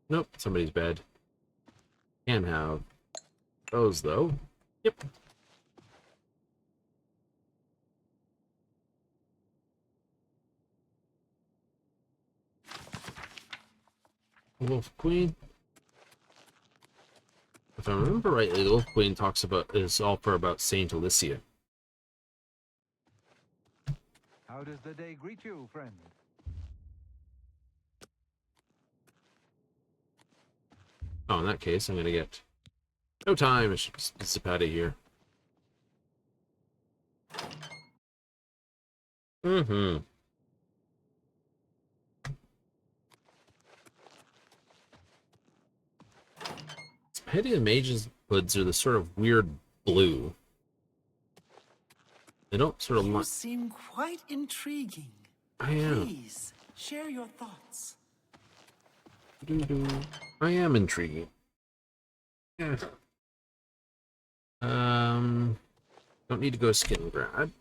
Nope, somebody's bed. Can have those though. Yep. Wolf Queen. If I remember rightly, the Wolf Queen talks about is all for about Saint Alicia. How does the day greet you, friend? Oh, in that case, I'm gonna get no time. I should just zip out of here. Mm-hmm. Pity the mage's hoods are the sort of weird blue. They don't sort of You look. seem quite intriguing. I am. Please, share your thoughts. I am intriguing. Yeah. Don't need to go skin grab.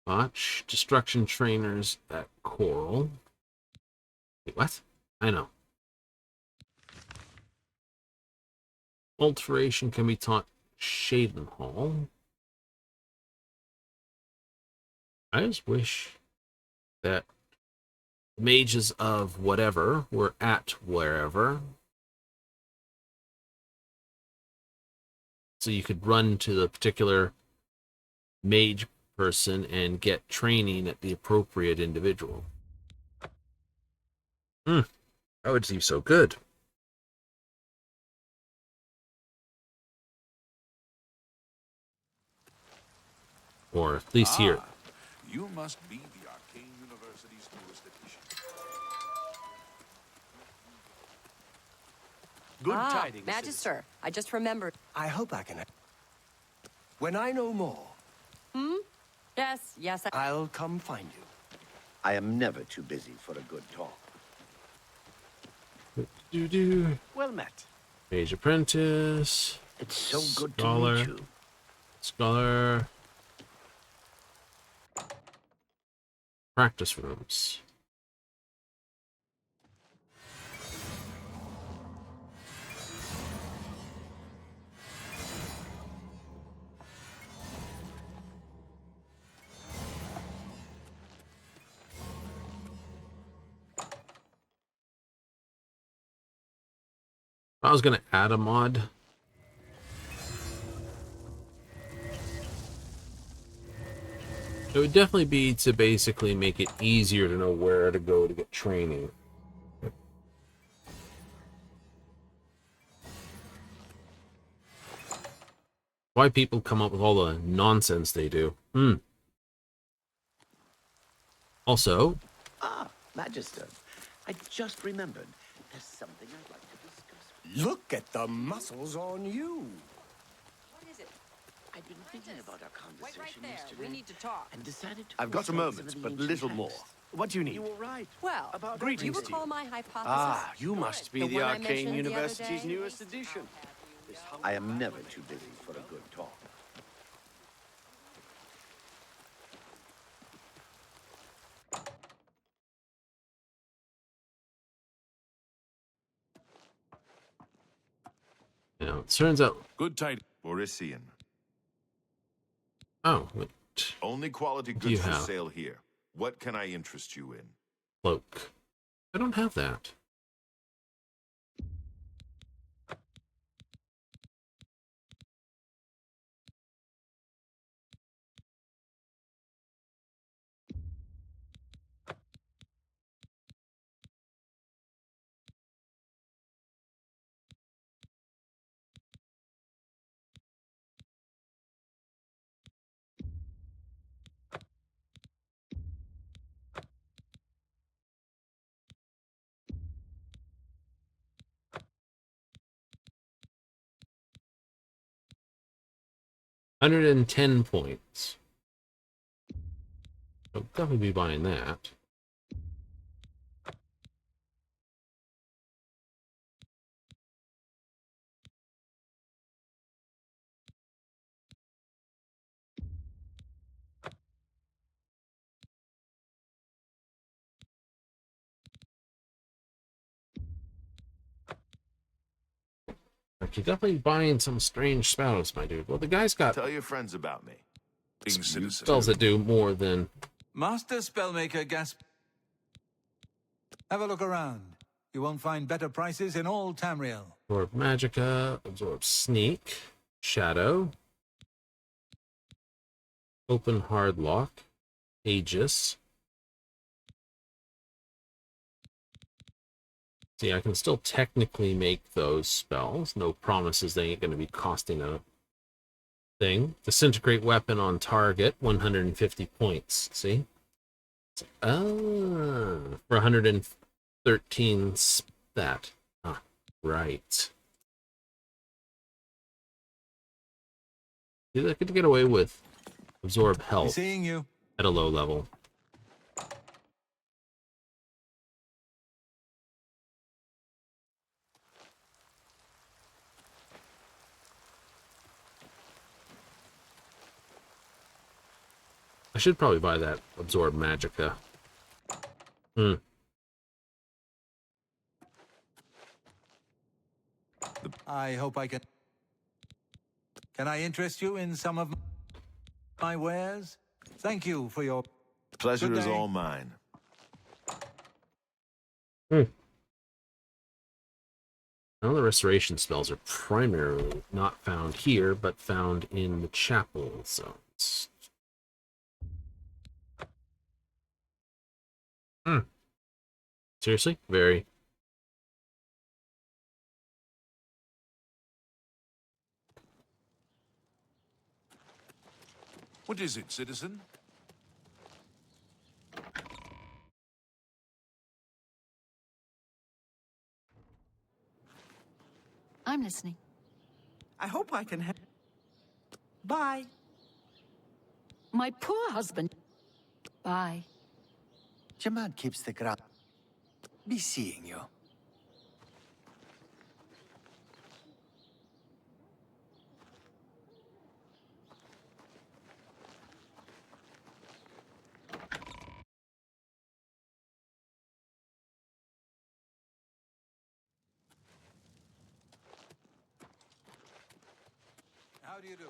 Watch destruction trainers at Coral. Wait, what? I know. Alteration can be taught Shaden Hall. I just wish that mages of whatever were at wherever. So you could run to the particular mage person and get training at the appropriate individual. That would seem so good. Or at least here. You must be the Arcane University's newest addition. Good tidings. Magister, I just remembered. I hope I can. When I know more, Yes, I'll come find you. I am never too busy for a good talk. Well met. Mage apprentice. It's so good Scholar. to meet you. Scholar. Practice rooms. I was going to add a mod. It would definitely be to basically make it easier to know where to go to get training. Why people come up with all the nonsense they do. Also, Magister, I just remembered. There's something I'd like to discuss. Look at the muscles on you. What is it? I've been thinking about our Wait conversation right there. yesterday We need to talk. and decided to I've got a consult some moment, of the but ancient little more. texts. What do you need? You were right. Well, About do you greetings to recall you. my hypothesis? Ah, you must be the one I Arcane mentioned the other University's day? newest addition. I am never too busy for a good talk. you know, it turns out... Good tidings, Borisian. Oh, wait. Only quality do you goods for have? sale here. What can I interest you in? Cloak. I don't have that. £110. I'll definitely be buying that. You're definitely buying some strange spells, my dude. Well, the guy's got Tell your friends about me. Being citizen. spells that do more than... Master Spellmaker Gasp. Have a look around. You won't find better prices in all Tamriel. Absorb Magicka, Absorb Sneak, Shadow, Open hard lock. Aegis. See, I can still technically make those spells. No promises they ain't going to be costing a thing. Disintegrate weapon on target, 150 points. See? For 113 that. Ah, right. See, I could get away with absorb Be health seeing you. at a low level. I should probably buy that absorb magicka. I hope I can. Can I interest you in some of my wares? Thank you for your. Pleasure Good is day. all mine. Now the restoration spells are primarily not found here, but found in the chapel, so it's... Seriously? Very. What is it, citizen? I'm listening. I hope I can help. Bye. My poor husband. Bye. Jamad keeps the ground. Be seeing you. How do you do?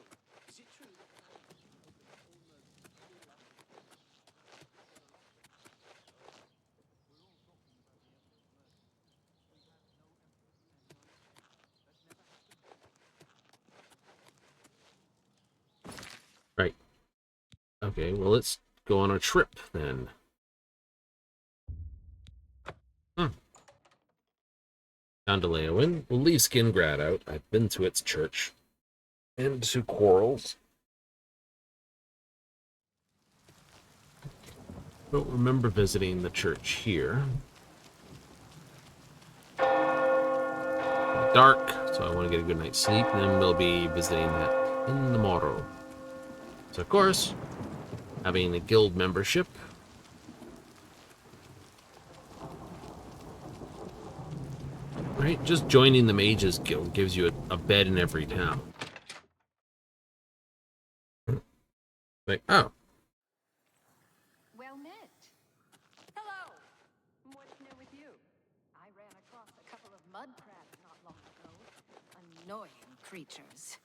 Right. Okay, well, let's go on a trip, then. Down to Leowin. We'll leave Skingrad out. I've been to its church. And to Quarrels. Don't remember visiting the church here. Dark, so I want to get a good night's sleep, and then we'll be visiting that in the morrow. So, of course, having a guild membership. Right, just joining the Mages Guild gives you a bed in every town. Like, oh. Well met. Hello. What's new with you? I ran across a couple of mud crabs not long ago. Annoying creatures.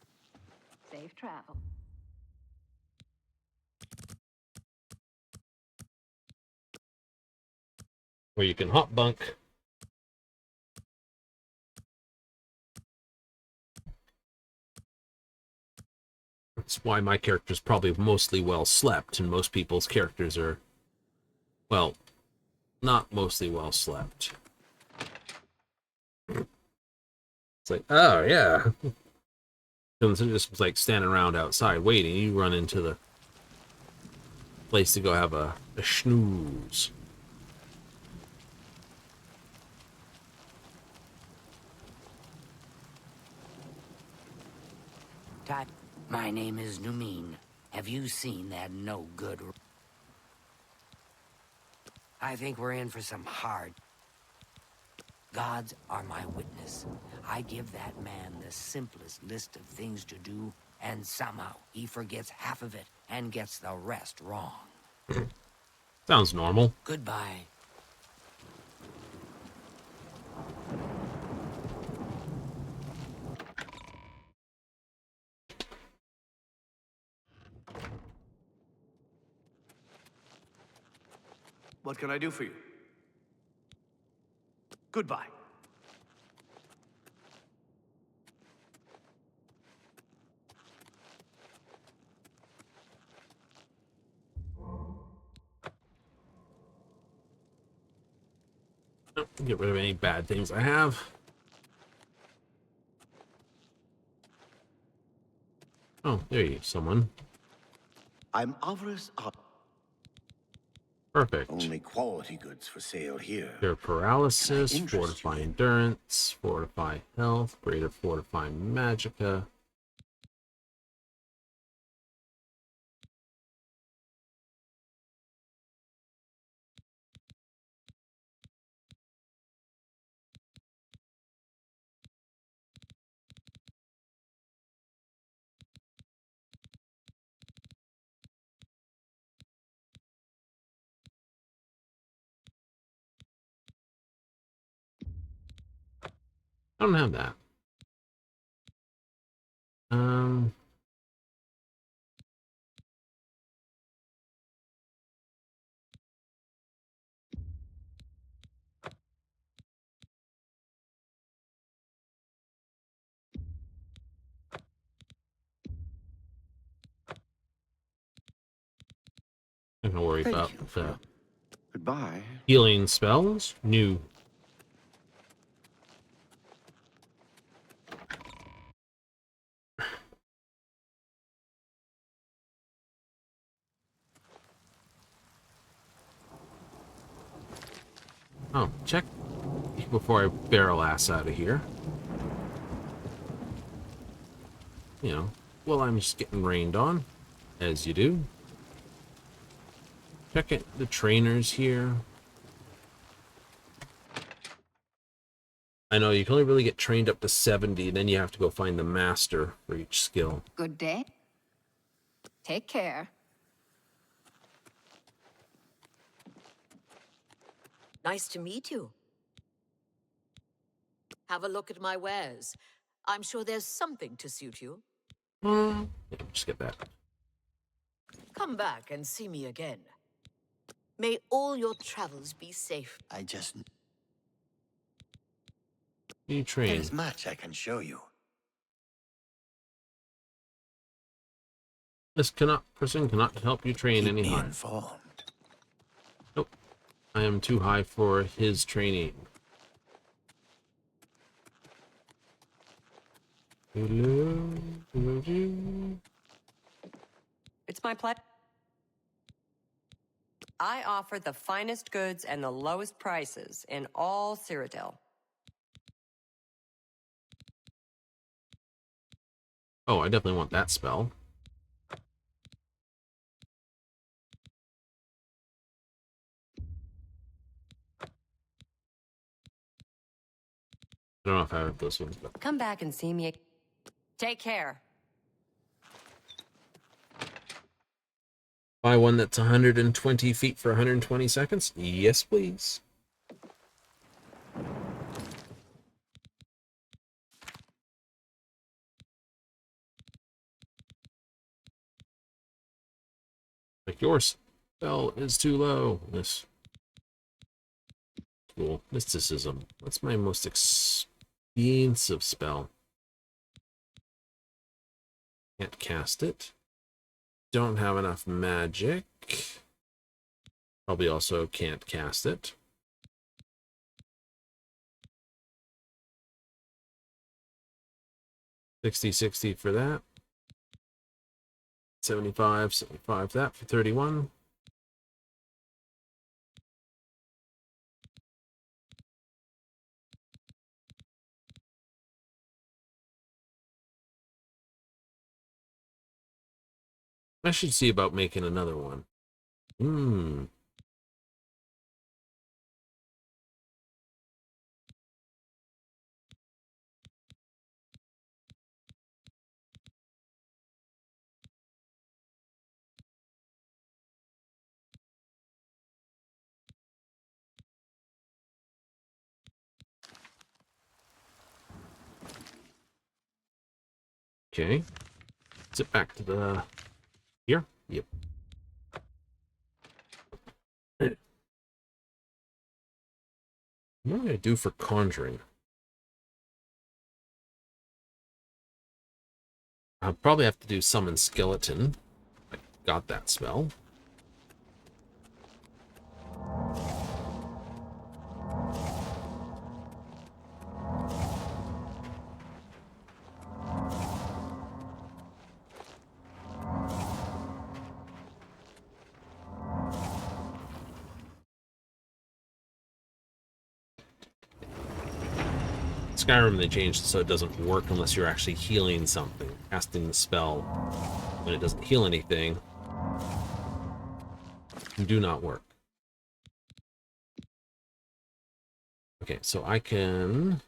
Safe travel. Where you can hop bunk. That's why my character's probably mostly well slept, and most people's characters are, well, not mostly well slept. It's like, oh yeah. And so just like standing around outside waiting, you run into the place to go have a snooze. Todd, my name is Numin. Have you seen that no good? I think we're in for some hard. Gods are my witness. I give that man the simplest list of things to do, and somehow he forgets half of it and gets the rest wrong. Sounds normal. Goodbye. What can I do for you? Goodbye. Oh, get rid of any bad things I have. Oh, there you someone. I'm Avarice up. Perfect. Only quality goods for sale here. Cure paralysis, Can I interest fortify you? endurance, fortify health, greater fortify magicka. I don't have that. Um, I'm gonna worry about Thank you for the your... Goodbye. healing spells. New. Oh, check before I barrel ass out of here. You know, well, I'm just getting rained on, as you do. Check it, the trainers here. I know you can only really get trained up to 70, then you have to go find the master for each skill. Good day. Take care. Nice to meet you. Have a look at my wares. I'm sure there's something to suit you. Yeah, just get that. Come back and see me again. May all your travels be safe. I just... You train. There's much I can show you. This person cannot help you train Keep any me higher. informed. Nope. I am too high for his training. It's my pleasure. I offer the finest goods and the lowest prices in all Cyrodiil. Oh, I definitely want that spell. I don't know if I have those ones, but Come back and see me. Take care. buy one that's 120 feet for 120 seconds? Yes, please. Like your spell is too low. This cool. Mysticism. What's my most expensive spell? Can't cast it. Don't have enough magic. Probably also can't cast it. $60 for that. 75 that for 31. I should see about making another one. Okay. Zip back to the... Here? Yep. What do I do for conjuring? I'll probably have to do summon skeleton. I got that spell. Skyrim, they changed it so it doesn't work unless you're actually healing something. Casting the spell when it doesn't heal anything do not work. Okay, so I can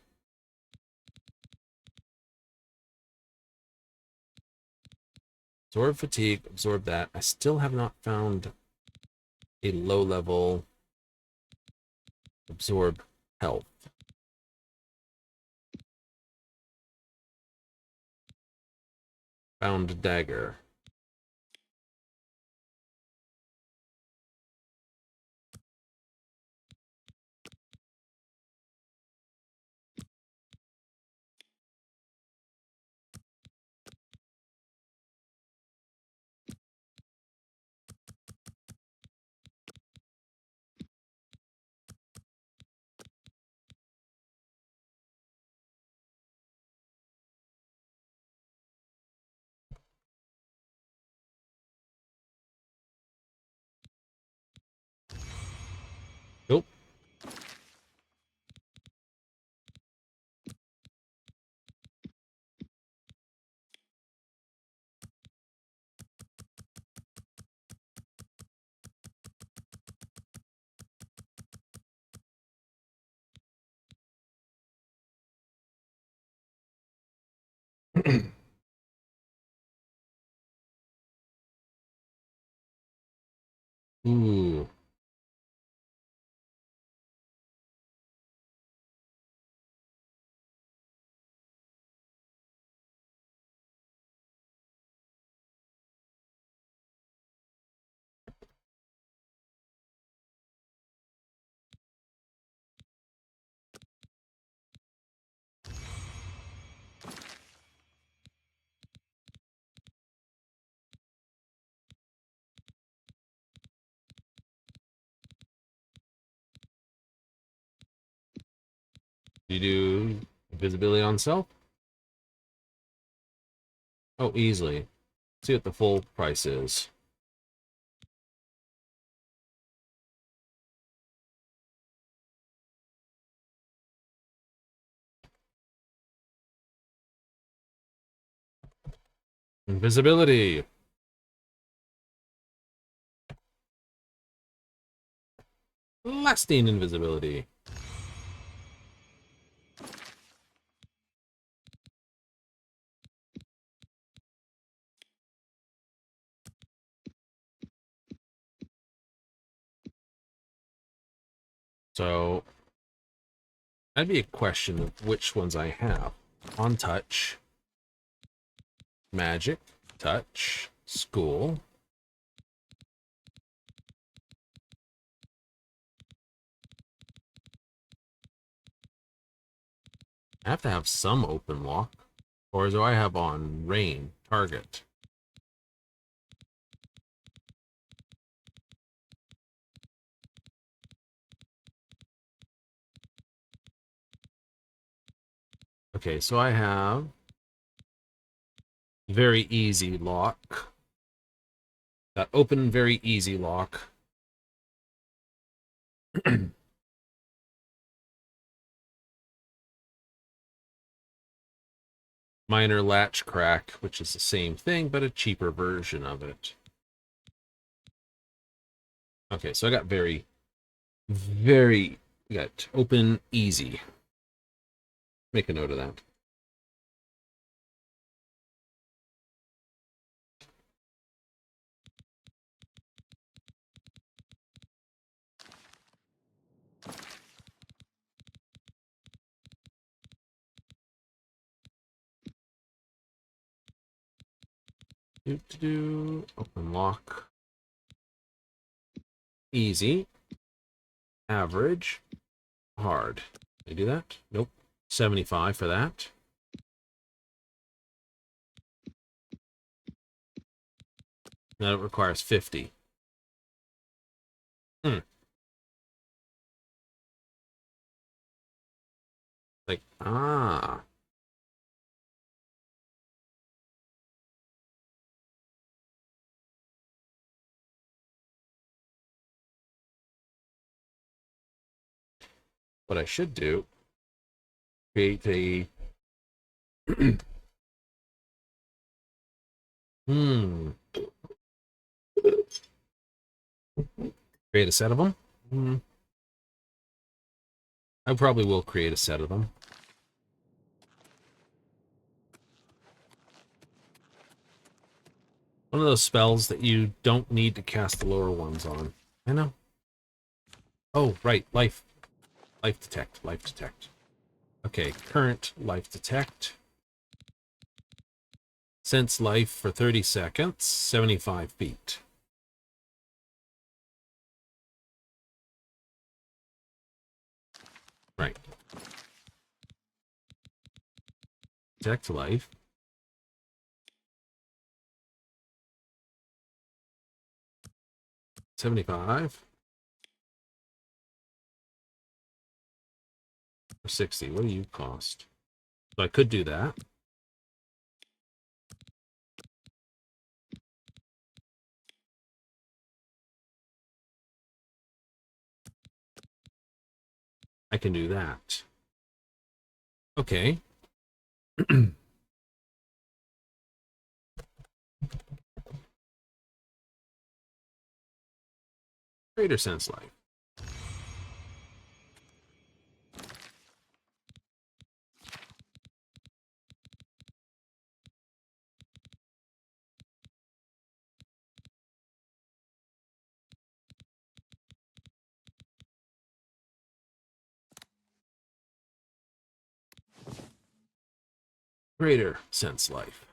absorb fatigue, absorb that. I still have not found a low level absorb health. Found a dagger. Nope. Ooh. You do invisibility on self? Oh, easily. See what the full price is. Invisibility. Lasting invisibility. So that'd be a question of which ones I have. On touch, magic, touch, school. I have to have some open lock. Or do I have on rain, target? Okay, so I have very easy lock. That open very easy lock. Minor latch crack, which is the same thing, but a cheaper version of it. Okay, so I got very got open easy. Make a note of that. Open lock. Easy. Average. Hard. Did I do that? Nope. 75 for that. Now it requires 50. Like, ah. What I should do, create a create a set of them. I probably will create a set of them. One of those spells that you don't need to cast the lower ones on. I know. Oh, right. Life. Life detect. Life detect. Okay, current life detect. Sense life for 30 seconds, 75 feet. Right. Detect life. $75 or 60. What do you cost? So I could do that. I can do that. Okay. Greater sense life. Greater sense life.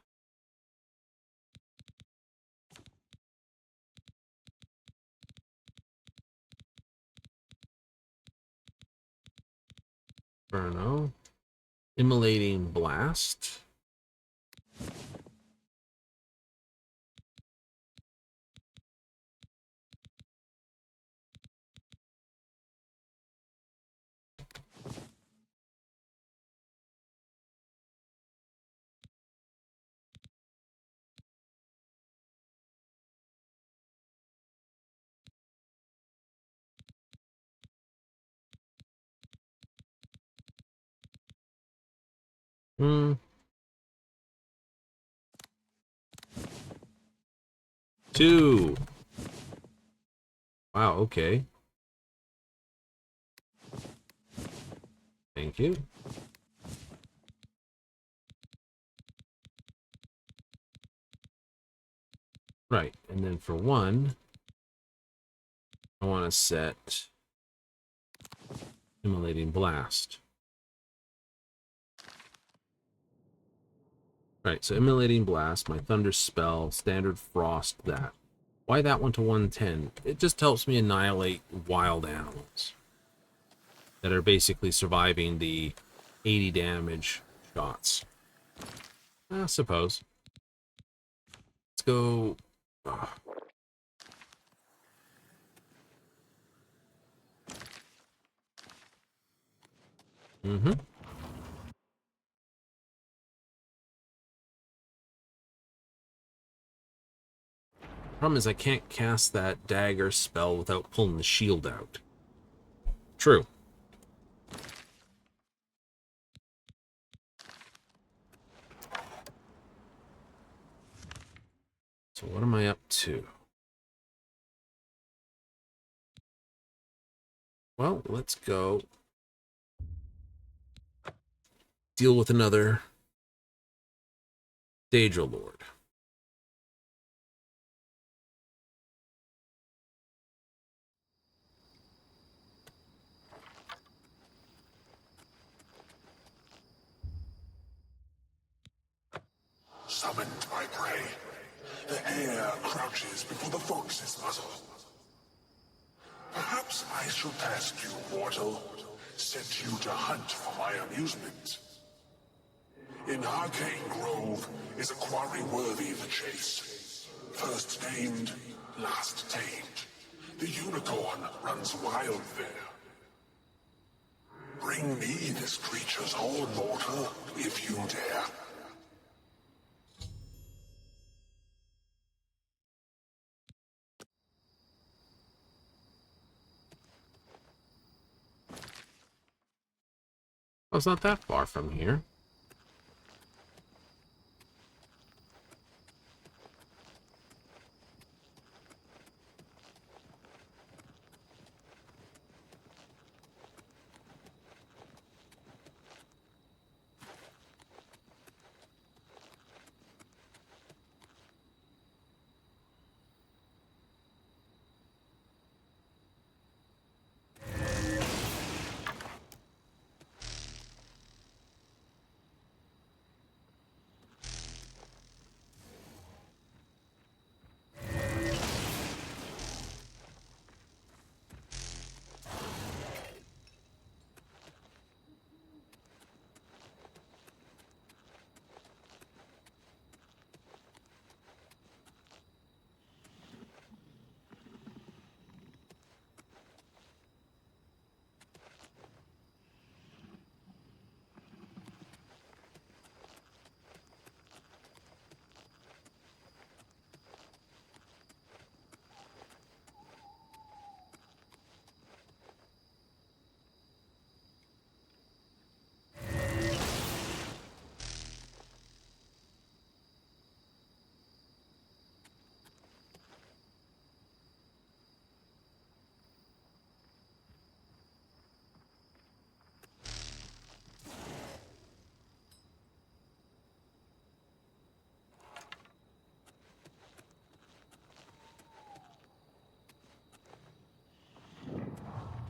Inferno. Immolating blast. Two. Wow, okay. Thank you. Right, and then for one, I want to set Immolating Blast. Right, so Immolating Blast, my Thunder Spell, Standard Frost, that. Why that one to 110? It just helps me annihilate wild animals that are basically surviving the 80 damage shots. I suppose. Let's go... Problem is I can't cast that dagger spell without pulling the shield out. True. So what am I up to? Well, let's go deal with another Daedra Lord. Summoned by prey. The hare crouches before the fox's muzzle. Perhaps I should ask you, mortal, sent you to hunt for my amusement. In Arcane Grove is a quarry worthy the chase. First named, last tamed. The unicorn runs wild there. Bring me this creature's horn, mortal, if you dare. Oh, it's not that far from here.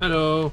Hello.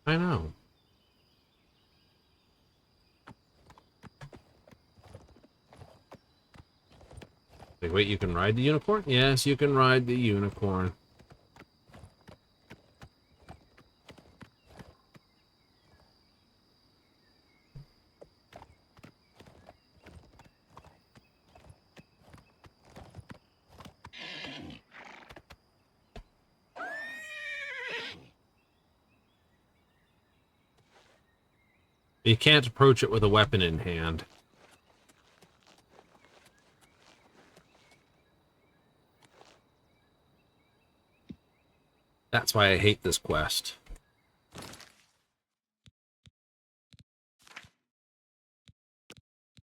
I know. Like, wait, you can ride the unicorn? Yes, you can ride the unicorn. You can't approach it with a weapon in hand. That's why I hate this quest.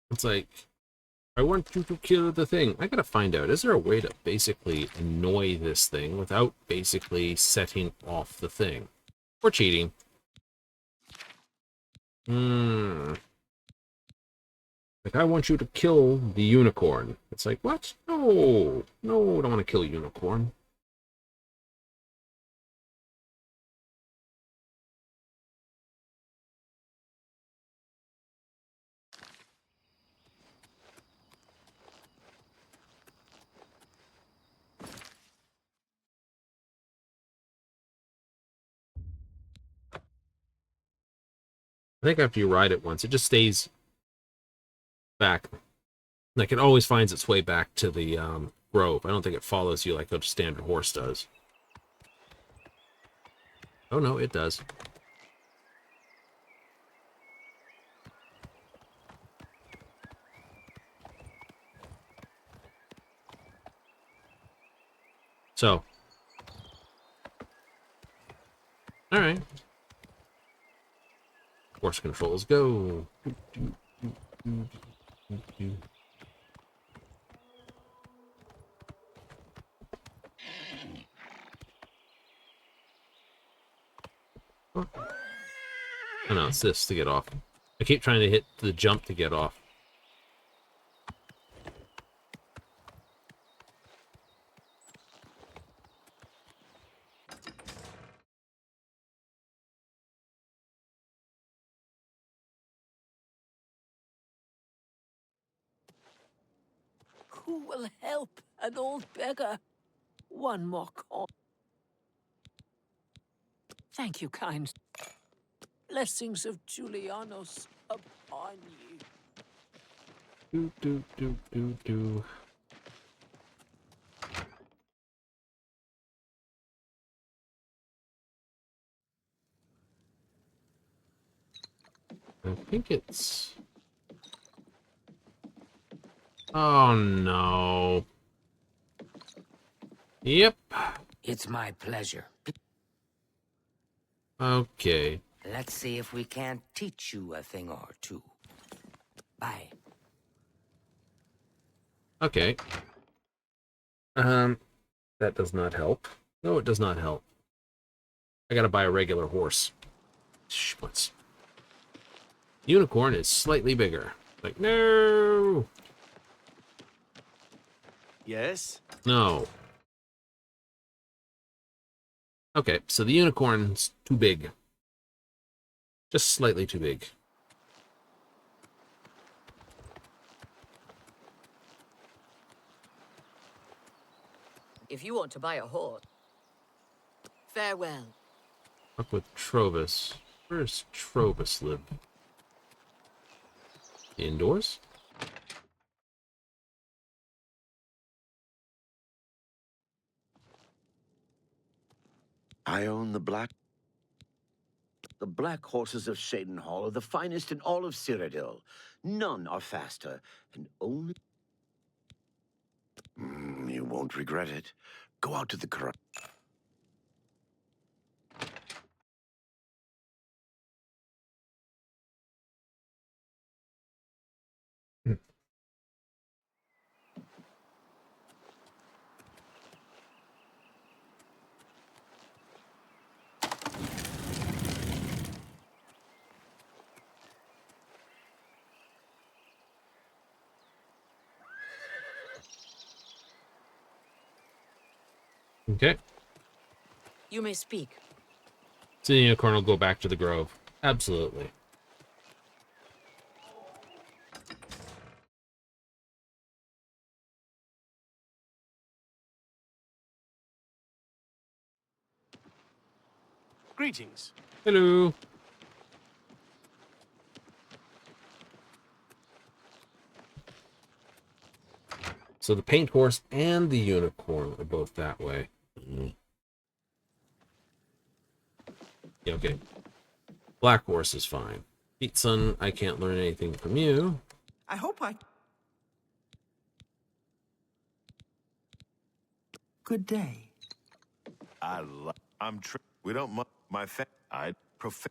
It's like, I want you to kill the thing. I gotta find out, is there a way to basically annoy this thing without basically setting off the thing? Or cheating. Like, I want you to kill the unicorn. It's like, what? No. No, I don't want to kill a unicorn. I think after you ride it once, it just stays back. Like, it always finds its way back to the grove. I don't think it follows you like a standard horse does. Oh, no, it does. So. Alright. Horse controls, go. Oh no, it's this to get off. I keep trying to hit the jump to get off. Who will help an old beggar? One more call. Thank you, kind. Blessings of Julianos upon ye. Do, do, do, do, do. I think it's... Oh, no. Yep. It's my pleasure. Okay. Let's see if we can't teach you a thing or two. Bye. Okay. That does not help. No, it does not help. I gotta buy a regular horse. Schmutz. Unicorn is slightly bigger. Like, no! Yes? No. Okay, so the unicorn's too big. Just slightly too big. If you want to buy a horse, farewell. Up with Trovis. Where's Trovis live? Indoors? I own the black horses of Shaden Hall are the finest in all of Cyrodiil. None are faster, and only... you won't regret it. Go out to the corral. Okay. You may speak. So the unicorn will go back to the grove. Absolutely. Greetings. Hello. So the paint horse and the unicorn are both that way. Yeah, okay. Black horse is fine. Beat Sun, I can't learn anything from you. I hope I... Good day. We don't my I prof.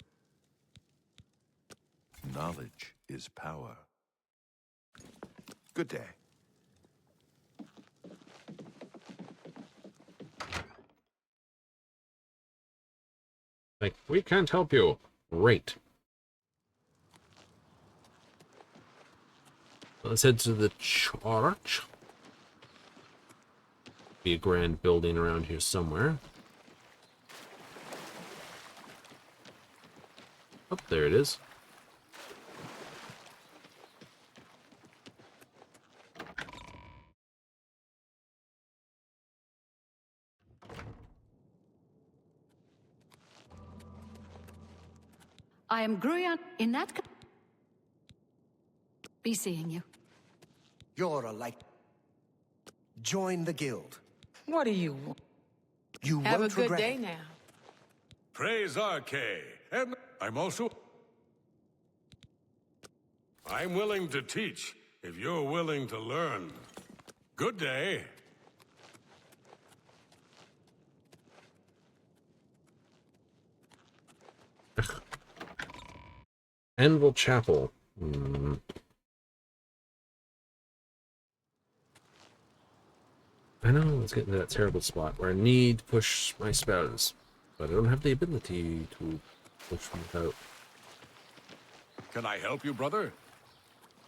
Knowledge is power. Good day. Like, we can't help you. Great. Let's head to the church. Be a grand building around here somewhere. Oh, there it is. I am Gruyan in that. Be seeing you. You're a light. Join the guild. What do you want? You Have a won't good regret day it. now. Praise Arche. And I'm also... I'm willing to teach, if you're willing to learn. Good day. Anvil Chapel. I know, let's get into that terrible spot where I need to push my spells, but I don't have the ability to push them out. Can I help you, brother?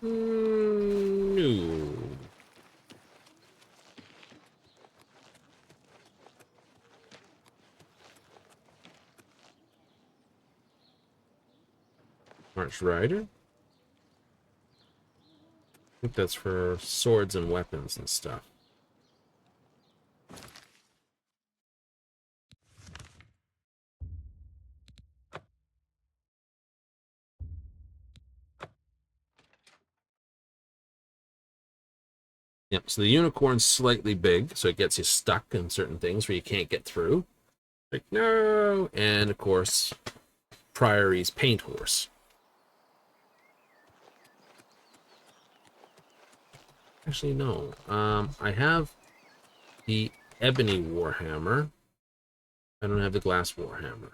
No. March Rider? think that's for swords and weapons and stuff. Yep, so the unicorn's slightly big, so it gets you stuck in certain things where you can't get through. Like, no! And, of course, Priory's paint horse. Actually, no. I have the ebony warhammer. I don't have the glass warhammer.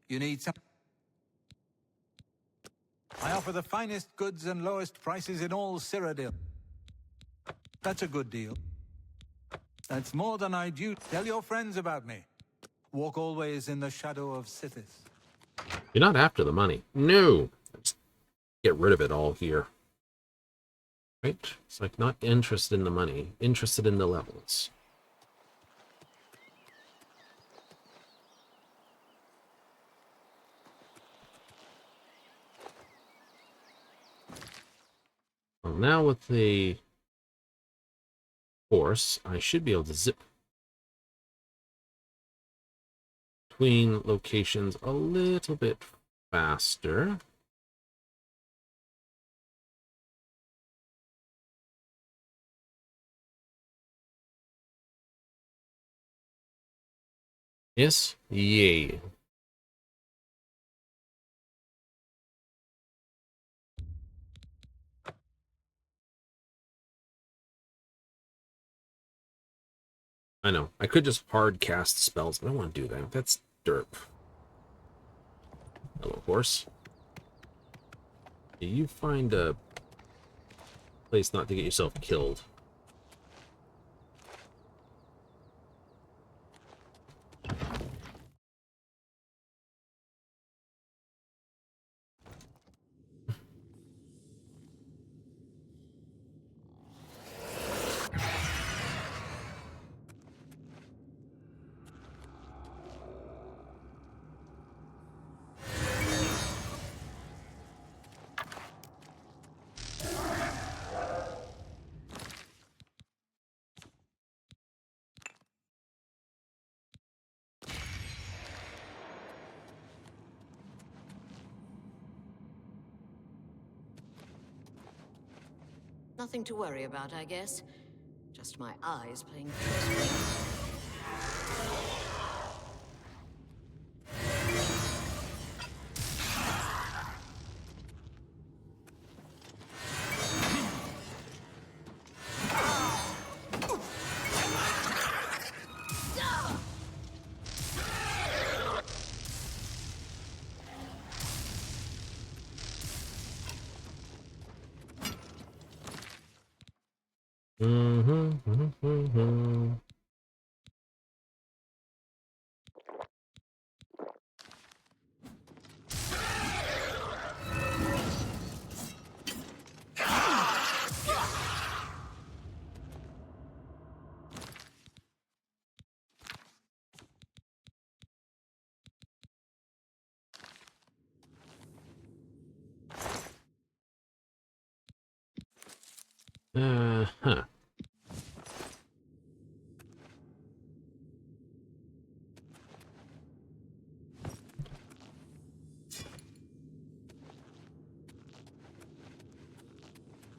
You need some... I offer the finest goods and lowest prices in all Cyrodiil. That's a good deal. That's more than I do. Tell your friends about me. Walk always in the shadow of Sithis. You're not after the money. No! Just get rid of it all here. Right? It's like not interested in the money, interested in the levels. Well, now with the horse, I should be able to zip between locations a little bit faster. Yes? Yay. I know. I could just hard cast spells, but I don't want to do that. That's derp. Hello, horse. You find a place not to get yourself killed. Nothing to worry about, I guess. Just my eyes playing tricks. Huh.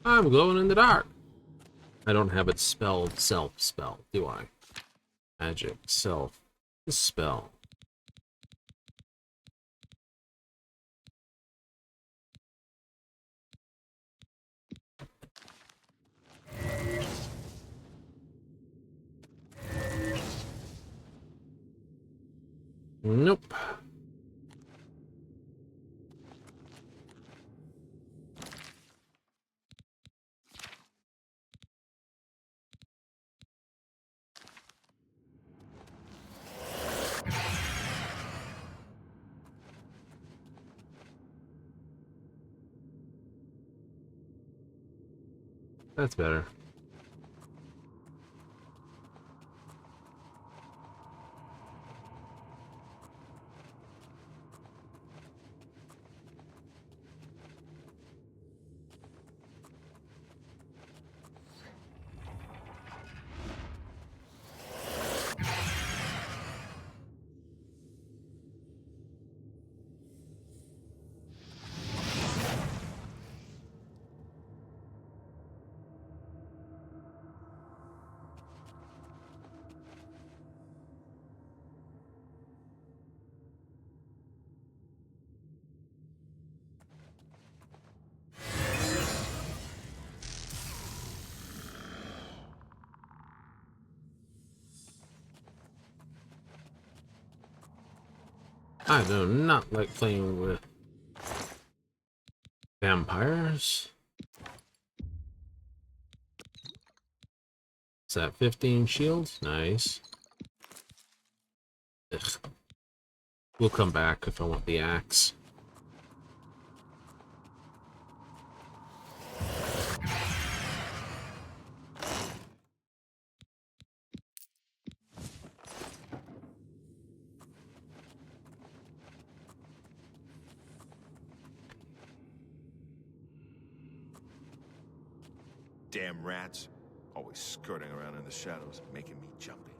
I'm glowing in the dark. I don't have it spelled self-spell, do I? Magic, self, spell. Nope. That's better. I do not like playing with vampires. Is that 15 shields? Nice. Ugh. We'll come back if I want the axe. Damn rats. Always skirting around in the shadows, making me jumpy.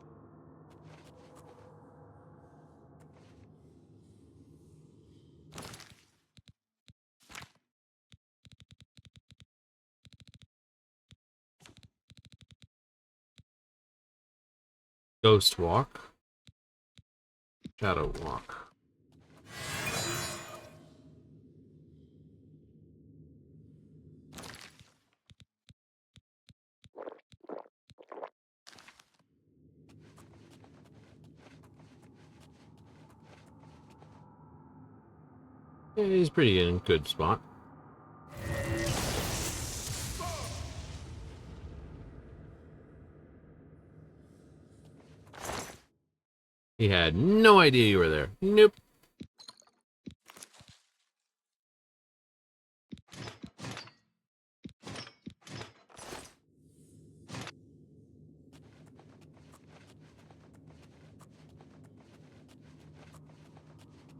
Ghost walk. Shadow walk. Yeah, he's pretty in a good spot. He had no idea you were there. Nope.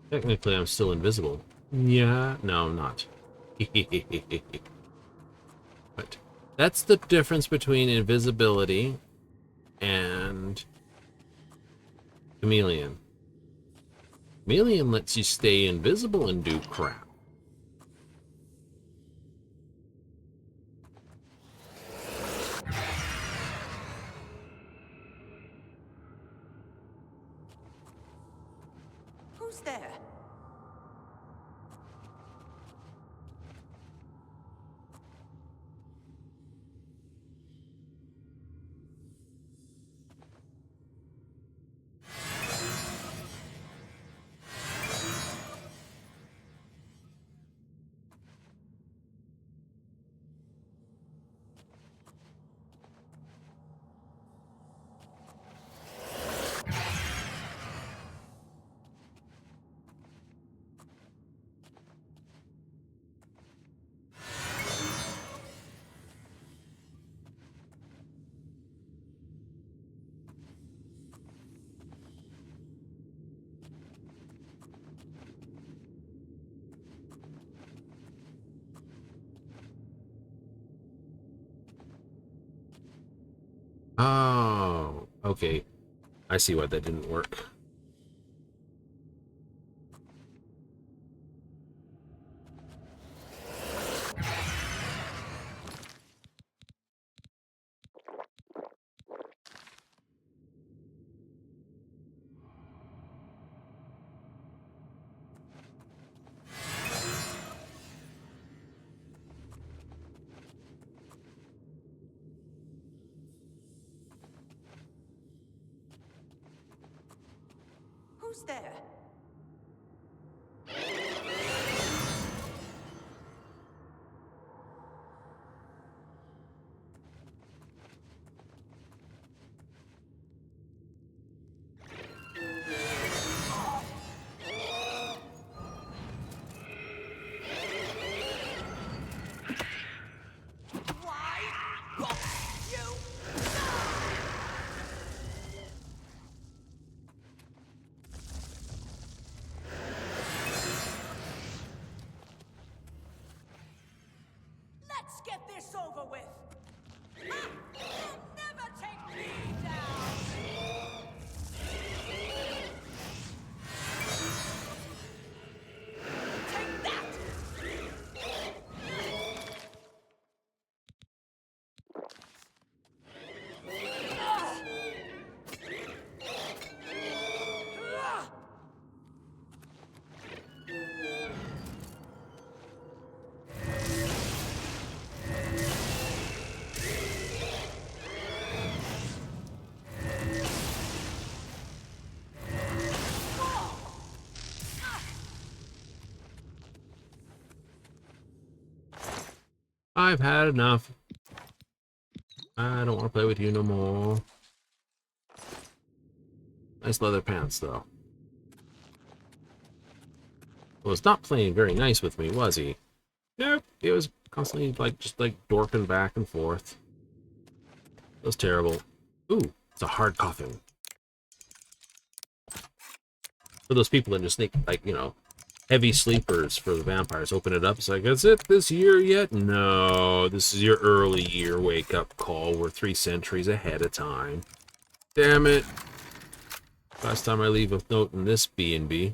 Technically, I'm still invisible. Yeah, no, I'm not. But that's the difference between invisibility and chameleon. Chameleon lets you stay invisible and do crap. Who's there? Oh, okay. I see why that didn't work. Who's there? Let's get this over with. Ah, you'll never take me down. Take that. I've had enough. I don't want to play with you no more. Nice leather pants, though. Was not playing very nice with me, was he? Nope. He was constantly, like, just, like, dorking back and forth. It was terrible. Ooh, it's a hard coffin. For those people that just think, like, you know, heavy sleepers for the vampires, open it up. It's like, is it this year yet? No, this is your early year wake-up call. We're 3 centuries ahead of time. Damn it. Last time I leave a note in this B&B.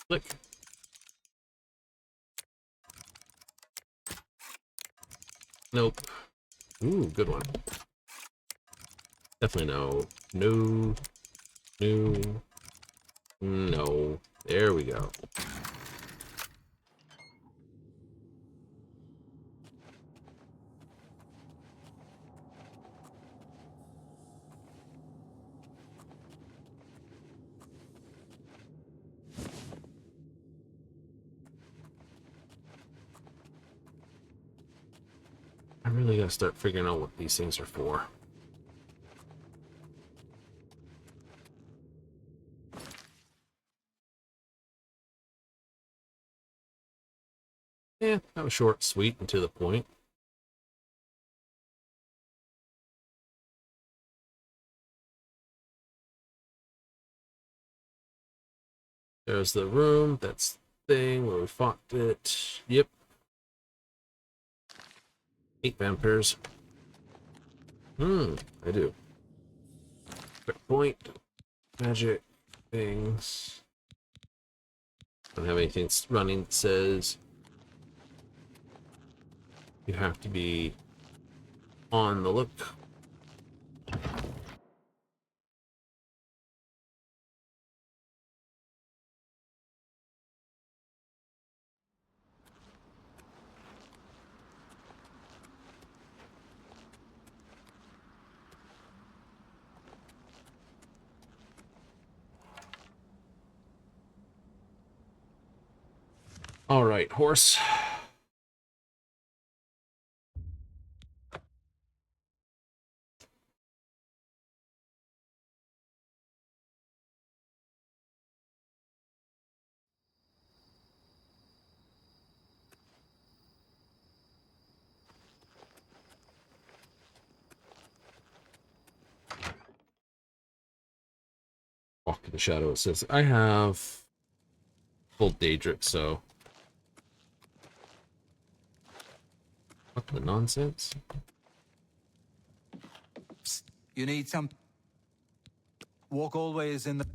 Click. Nope. Ooh, good one. Definitely no. No. No. No. There we go. I really gotta start figuring out what these things are for. Yeah, that was short, sweet, and to the point. There's the room, that's the thing where we fought it. Yep. 8 vampires. I do. Quick point. Magic things. Don't have anything running that says you have to be on the look. All right, horse. Walk in the shadow. It says I have full Daedric, so Fuck the nonsense. Psst. You need some. Walk always in the.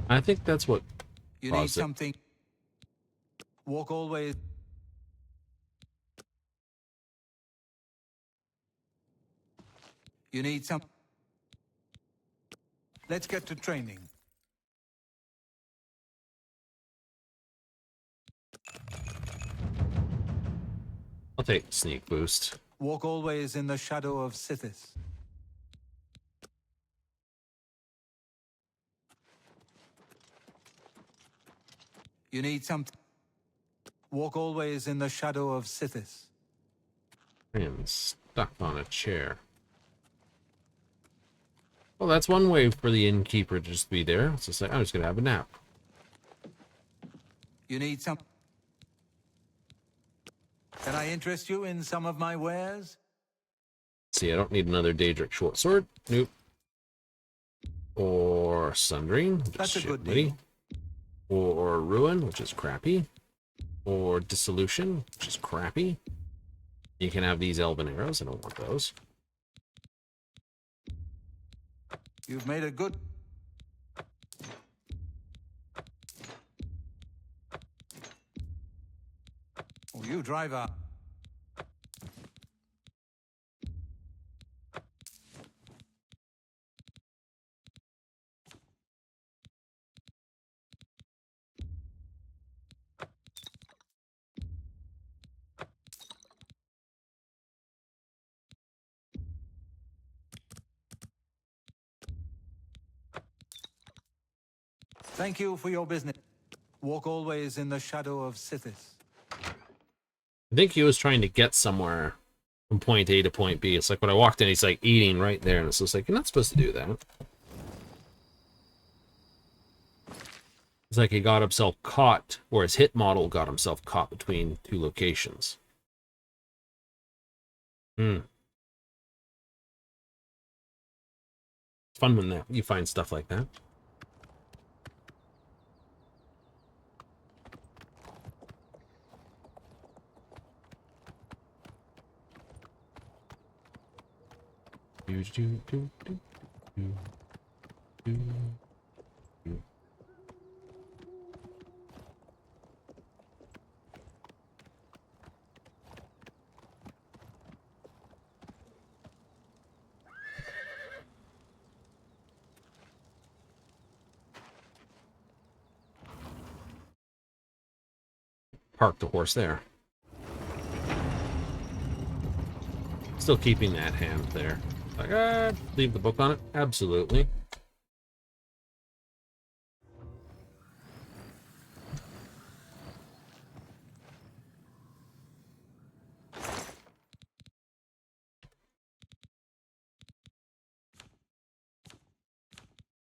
I think that's what You need caused it. something. Walk always. You need some. Let's get to training. I'll take sneak boost. Walk always in the shadow of Sithis. You need something. Walk always in the shadow of Sithis. I am stuck on a chair. Well, that's one way for the innkeeper to just be there. It's just like, I'm just going to have a nap. You need some. Can I interest you in some of my wares? See, I don't need another Daedric short sword. Nope. Or Sundering, which That's is a good shitty. deal. Or Ruin, which is crappy. Or Dissolution, which is crappy. You can have these Elven arrows. I don't want those. You've made a good. Oh, you driver. Thank you for your business. Walk always in the shadow of Sithis. I think he was trying to get somewhere from point A to point B. It's like when I walked in, he's like eating right there. And it's just like, you're not supposed to do that. It's like he got himself caught, or his hit model got himself caught between two locations. It's fun when you find stuff like that. Park the horse there. Still keeping that hand there. Like, leave the book on it? Absolutely.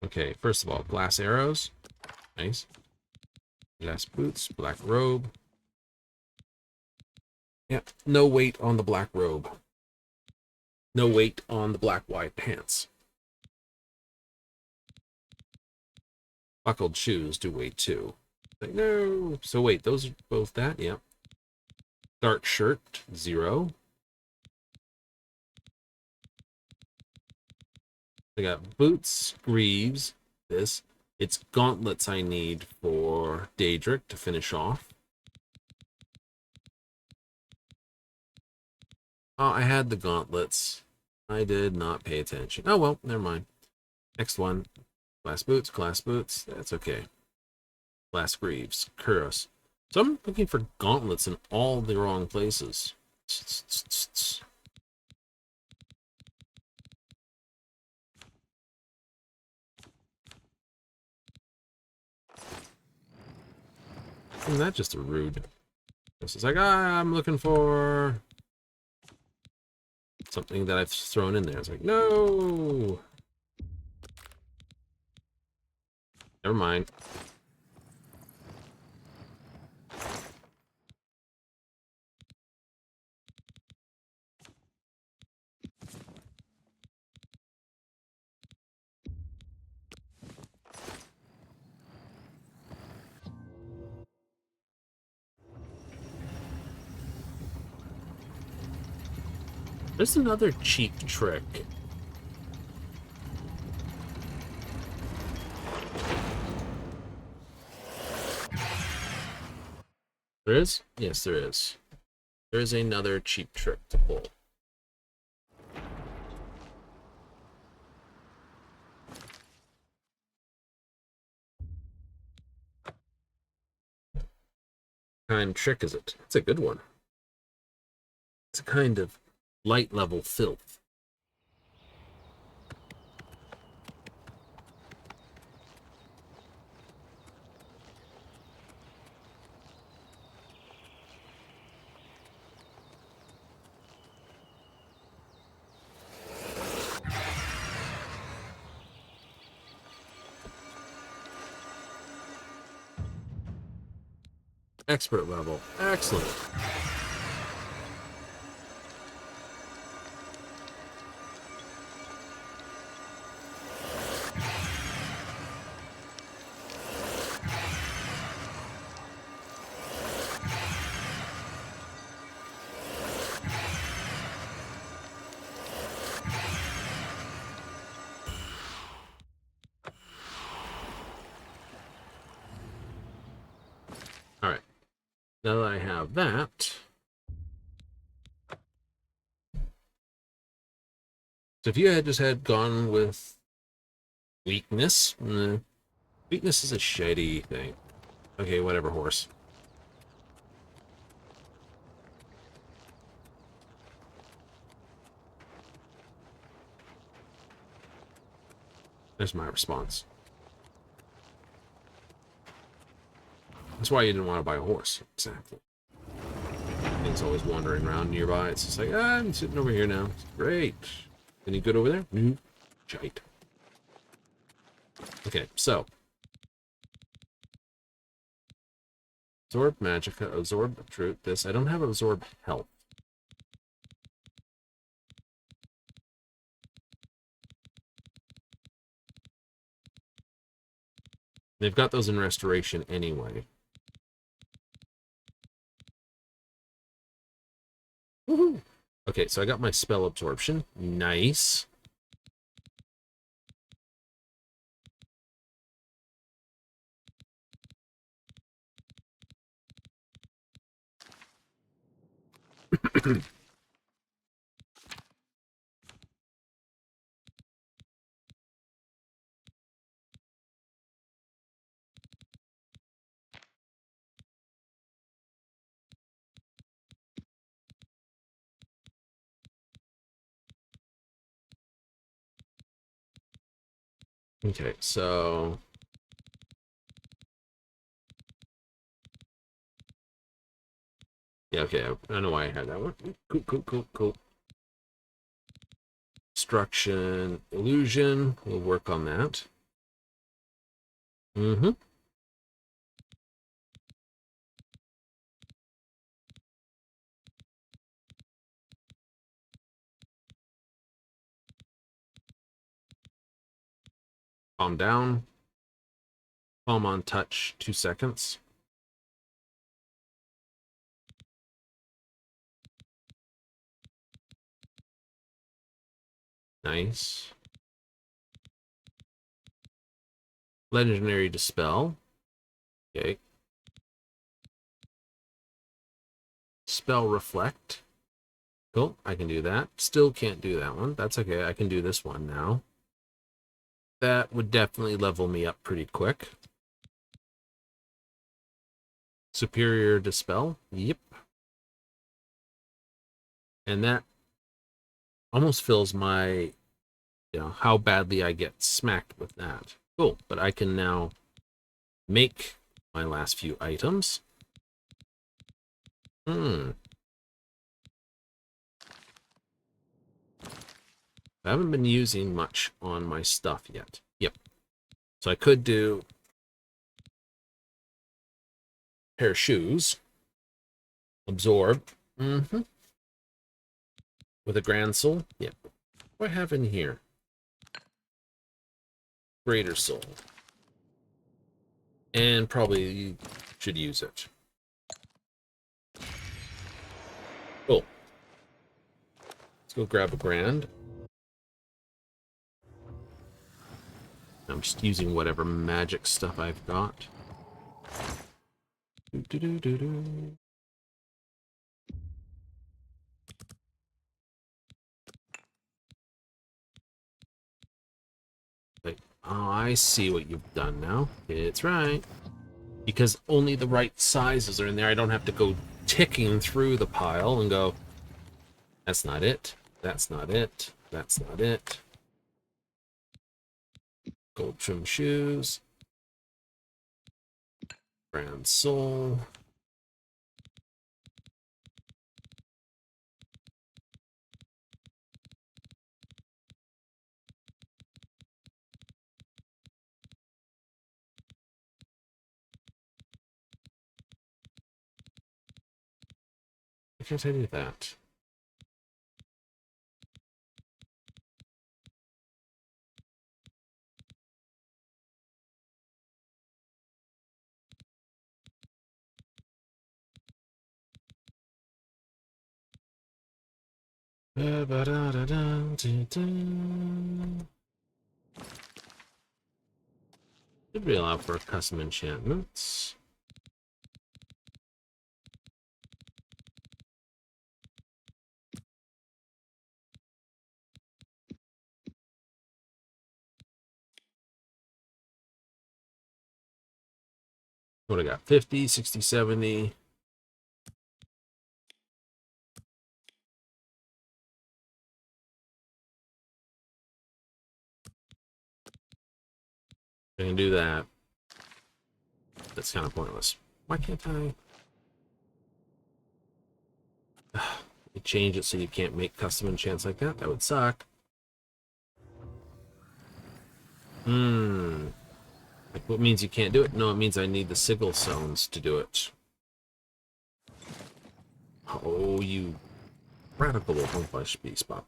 Okay, first of all, glass arrows. Nice. Glass boots, black robe. Yep, no weight on the black robe. No weight on the black wide pants. Buckled shoes do weight too. Like, no. So wait, those are both that? Yep. Dark shirt, 0. I got boots, greaves, this. It's gauntlets I need for Daedric to finish off. Oh, I had the gauntlets. I did not pay attention. Oh, well, never mind. Next one. Glass boots. That's okay. Glass greaves. Kuros. So I'm looking for gauntlets in all the wrong places. Isn't that just a rude? This is like, I'm looking for something that I've thrown in there. It's like, no. Never mind. There's another cheap trick. There is? Yes, there is. There is another cheap trick to pull. What kind of trick is it? It's a good one. It's a kind of light level filth. Expert level. Excellent. All right. Now that I have that, so if you had gone with weakness, weakness is a shitty thing. Okay, whatever, horse. There's my response. That's why you didn't want to buy a horse. Exactly. Things always wandering around nearby. It's just like, I'm sitting over here now. It's great. Any good over there? Mm-hmm. Shite. Okay, so. Absorb Magicka, absorb Truth. This. I don't have absorb health. They've got those in restoration anyway. Woohoo! Okay, so I got my spell absorption. Nice. Okay, so yeah, okay, I know why I had that one. Cool. Destruction, illusion, we'll work on that. Mm-hmm. Calm down. Palm on touch, 2 seconds. Nice. Legendary Dispel. Okay. Spell Reflect. Cool, I can do that. Still can't do that one. That's okay, I can do this one now. That would definitely level me up pretty quick. Superior Dispel. Yep. And that almost fills my, how badly I get smacked with that. Cool, but I can now make my last few items. I haven't been using much on my stuff yet. Yep. So I could do a pair of shoes. Absorb. With a Grand Soul. Yep. What do I have in here? Greater Soul. And probably should use it. Cool. Let's go grab a grand. I'm just using whatever magic stuff I've got. Like, oh, I see what you've done now. It's right. Because only the right sizes are in there. I don't have to go ticking through the pile and go, that's not it. That's not it. That's not it. Gold trim shoes. Brand soul. Why can't I do that? Should be allowed for custom enchantments. What I got? 50, 60, 70. I can do that. That's kind of pointless. Why can't I? You change it so you can't make custom enchants like that? That would suck. Like, what means you can't do it? No, it means I need the sigil stones to do it. Oh, you radical homeflesh beast, Bob.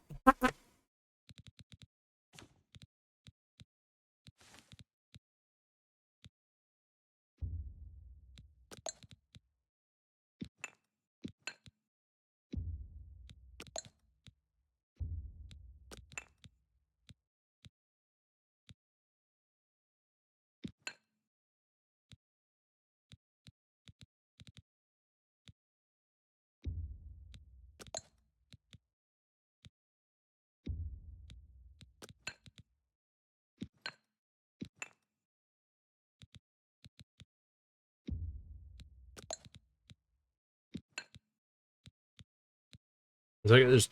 There's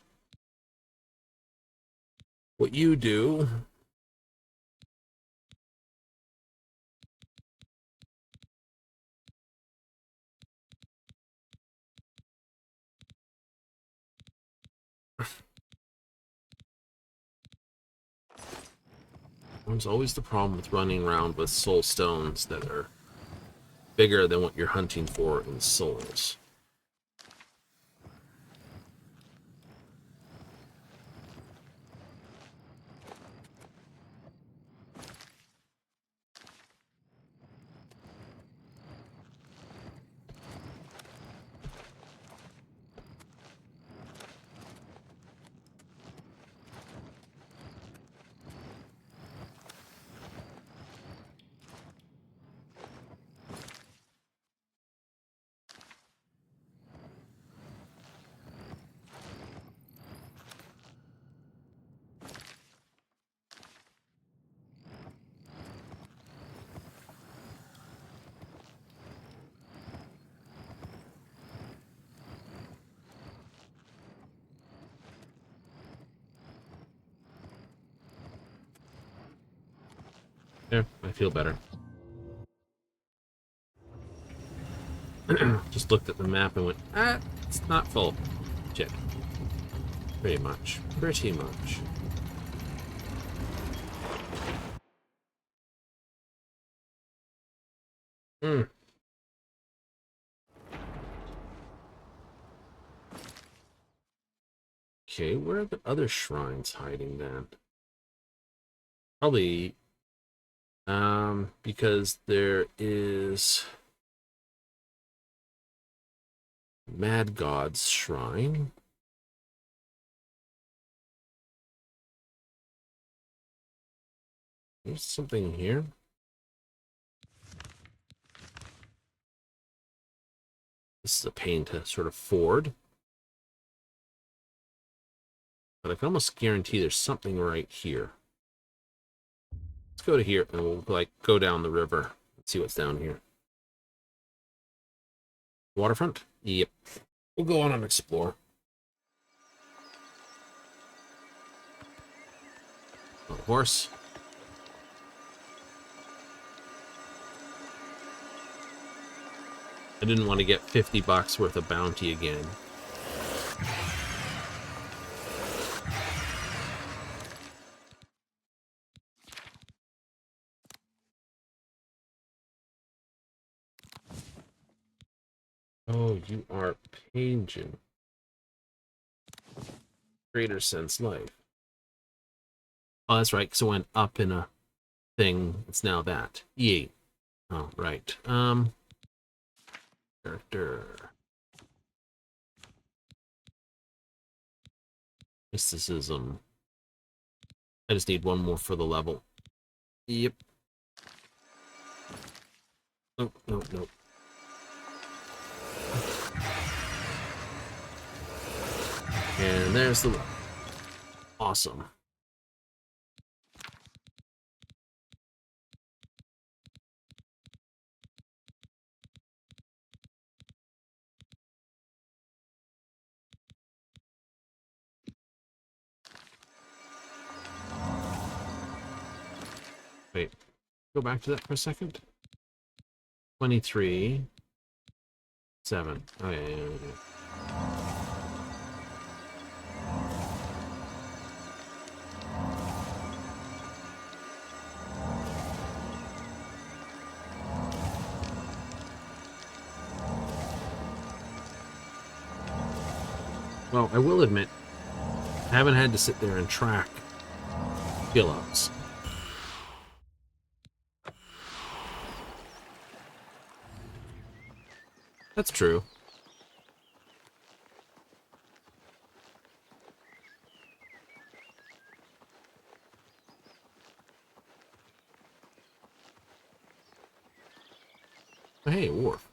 what you do. There's always the problem with running around with soul stones that are bigger than what you're hunting for in souls. Yeah, I feel better. Just looked at the map and went, it's not full. Shit. Pretty much. Pretty much. Okay, where are the other shrines hiding then? Probably because there is Mad God's shrine. There's something here. This is a pain to sort of ford. But I can almost guarantee there's something right here. Let's go to here and we'll like go down the river and see what's down here. Waterfront? Yep. We'll go on and explore. Oh, horse. I didn't want to get $50 worth of bounty again. Oh, you are paging. Greater sense life. Oh, that's right, because it went up in a thing. It's now that. E8. Oh, right. Character. Mysticism. I just need one more for the level. Yep. Oh, no, no. And there's the level. Awesome. Wait, go back to that for a second. 23. 7. Oh, yeah, yeah, yeah. Well, I will admit, I haven't had to sit there and track skill ups. That's true. But hey, Wharf.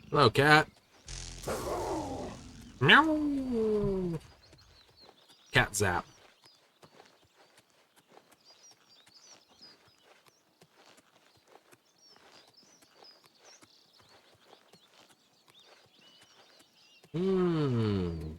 Hello, cat. Meow. Cat zap. Hmm.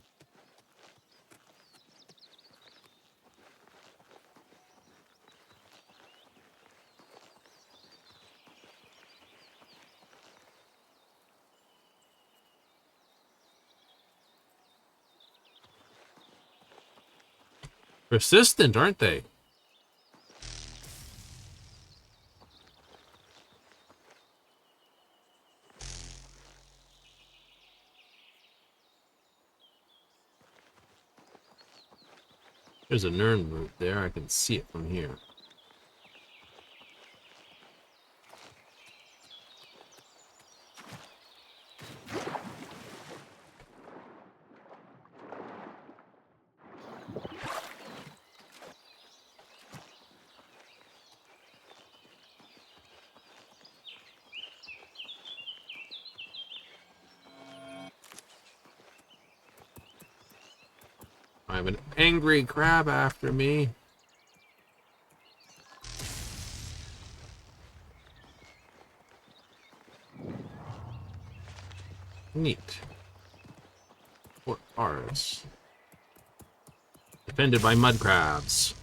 Persistent, aren't they? There's a Nern route there. I can see it from here. I have an angry crab after me. Neat. Fort Aris. Defended by mud crabs.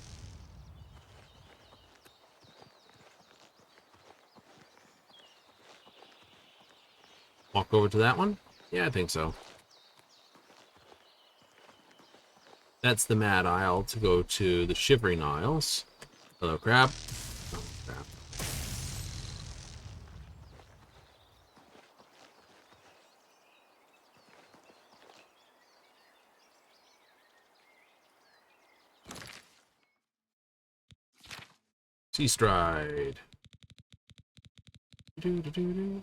Walk over to that one? Yeah, I think so. That's the Mad Isle to go to the Shivering Isles. Hello, crab. Oh, crap. Sea Stride. Do-do-do-do.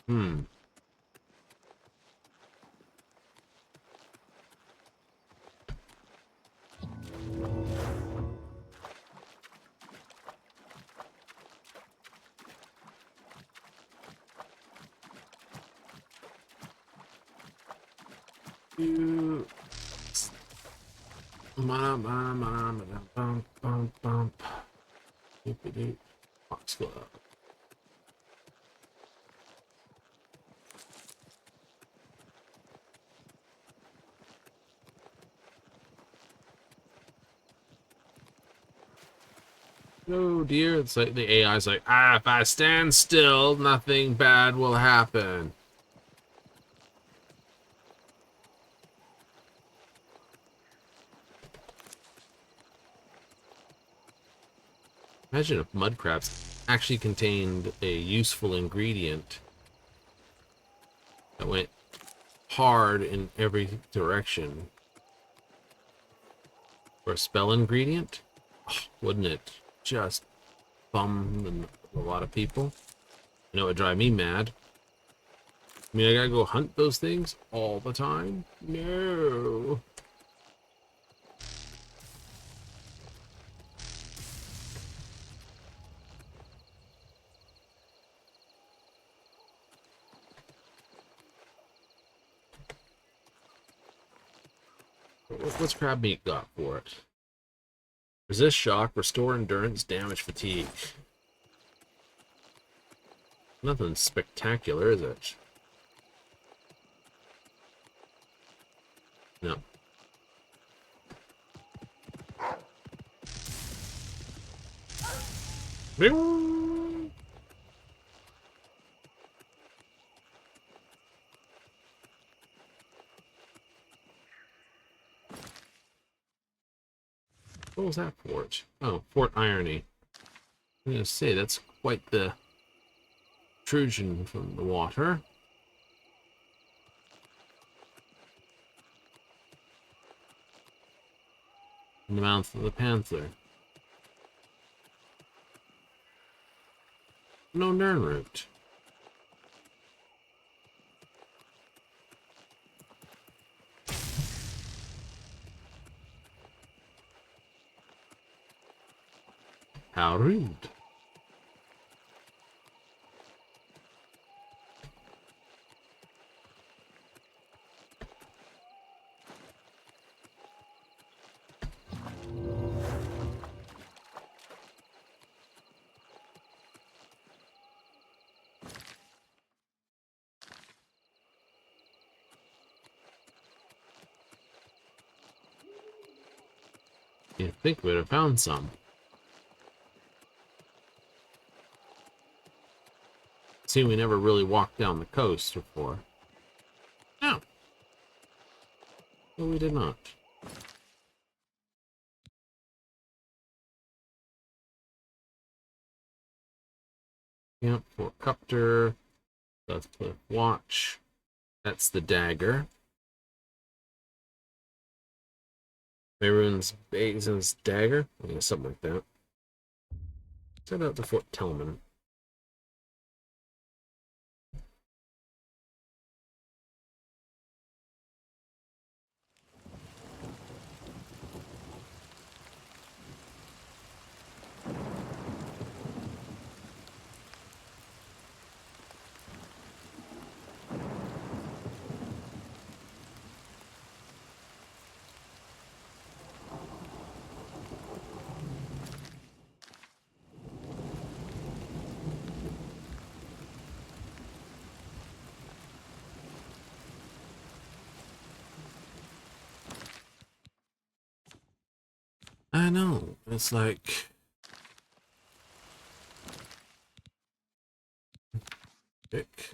Hmm. Bump. Fox Club. Oh dear, it's like the AI's like, if I stand still, nothing bad will happen. Imagine if mud crabs actually contained a useful ingredient that went hard in every direction. For a spell ingredient? Oh, wouldn't it just bum a lot of people? You know, it would drive me mad. I mean, I gotta go hunt those things all the time? No. What's crab meat got for it? Resist shock, restore endurance, damage fatigue. Nothing spectacular, is it? No. What was that fort? Oh, Fort Irony. I'm gonna say that's quite the intrusion from the water. In the mouth of the panther. No Nern root. How rude. You'd think we'd have found some. See, we never really walked down the coast before. No. No, we did not. Yep, Fort Cupter. That's the watch. That's the dagger. Mayrune's Basin's dagger? Yeah, something like that. Send out to Fort Tellman. I know. It's like... Pick.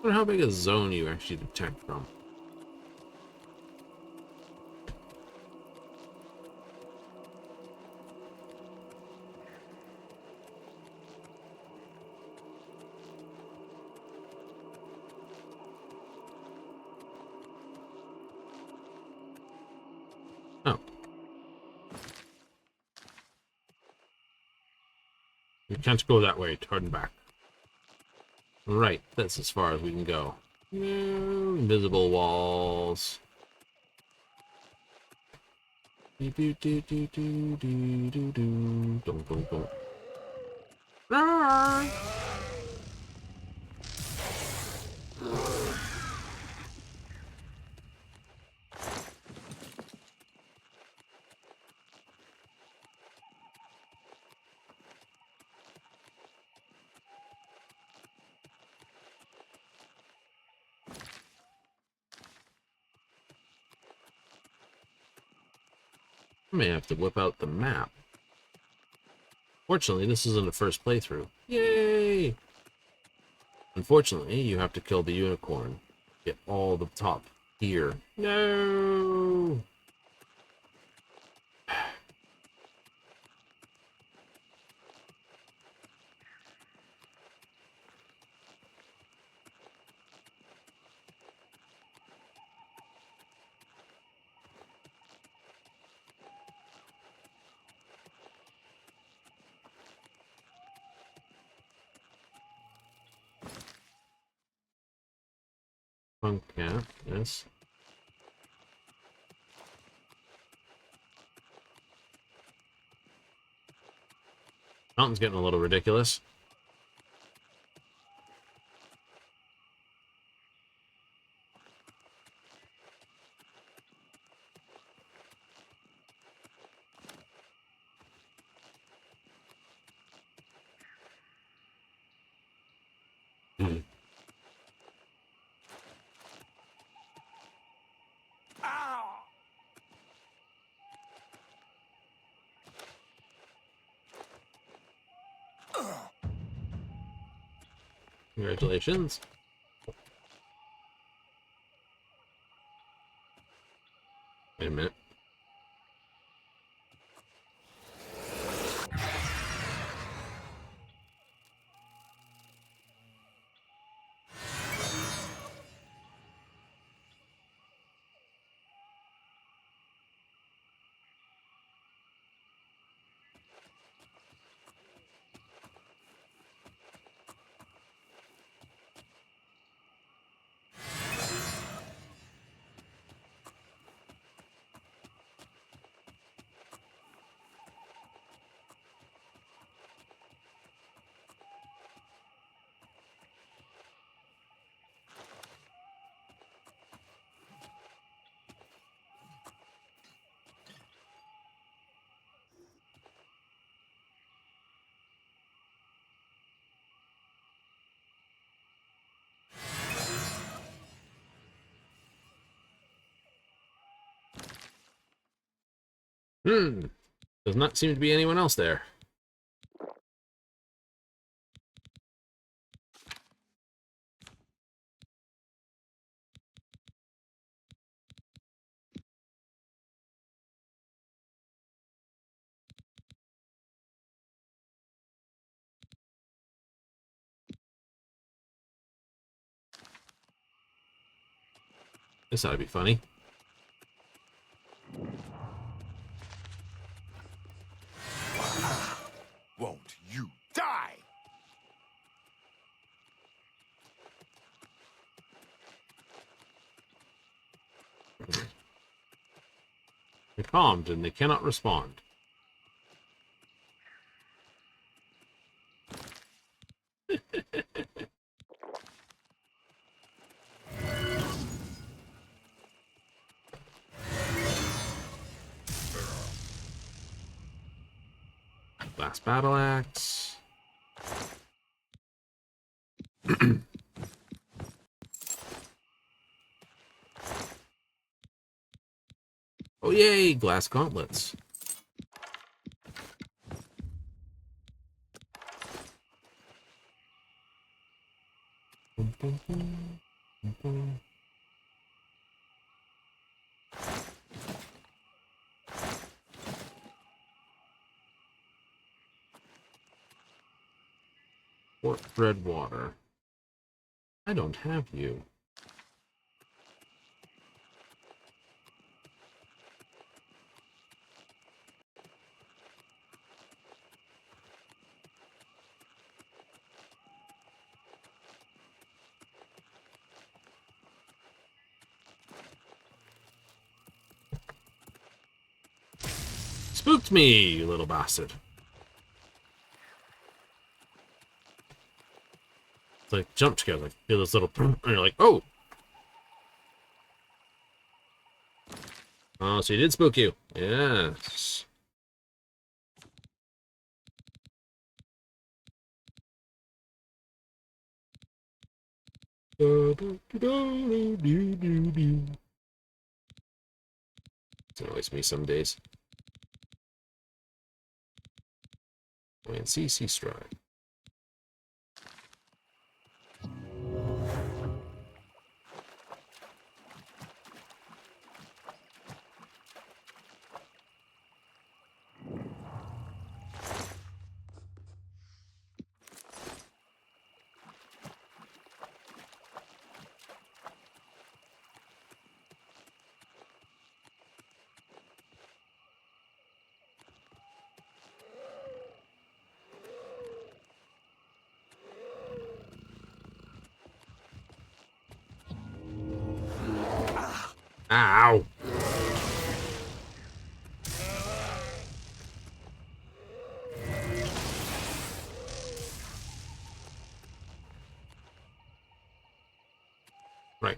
I wonder how big a zone you actually detect from. Oh. We can't go that way. Turn back. Right, that's as far as we can go. No, invisible walls. Do do do do do do do do. Don't. Ah! I may have to whip out the map. Fortunately, this isn't a first playthrough. Yay! Unfortunately, you have to kill the unicorn. Get all the top here. No! Punk cat, yes. Mountain's getting a little ridiculous. Congratulations. Wait a minute. Does not seem to be anyone else there. This ought to be funny. Won't you die? They're calmed and they cannot respond. Last battle axe. Oh yay, glass gauntlets. Fort Redwater. I don't have you. Spooked me, you little bastard. It's like jump scare, like feel this little and you're like, oh! Oh, so he did spook you. Yes. It's always me some days. And CC Stride. Ow! Right.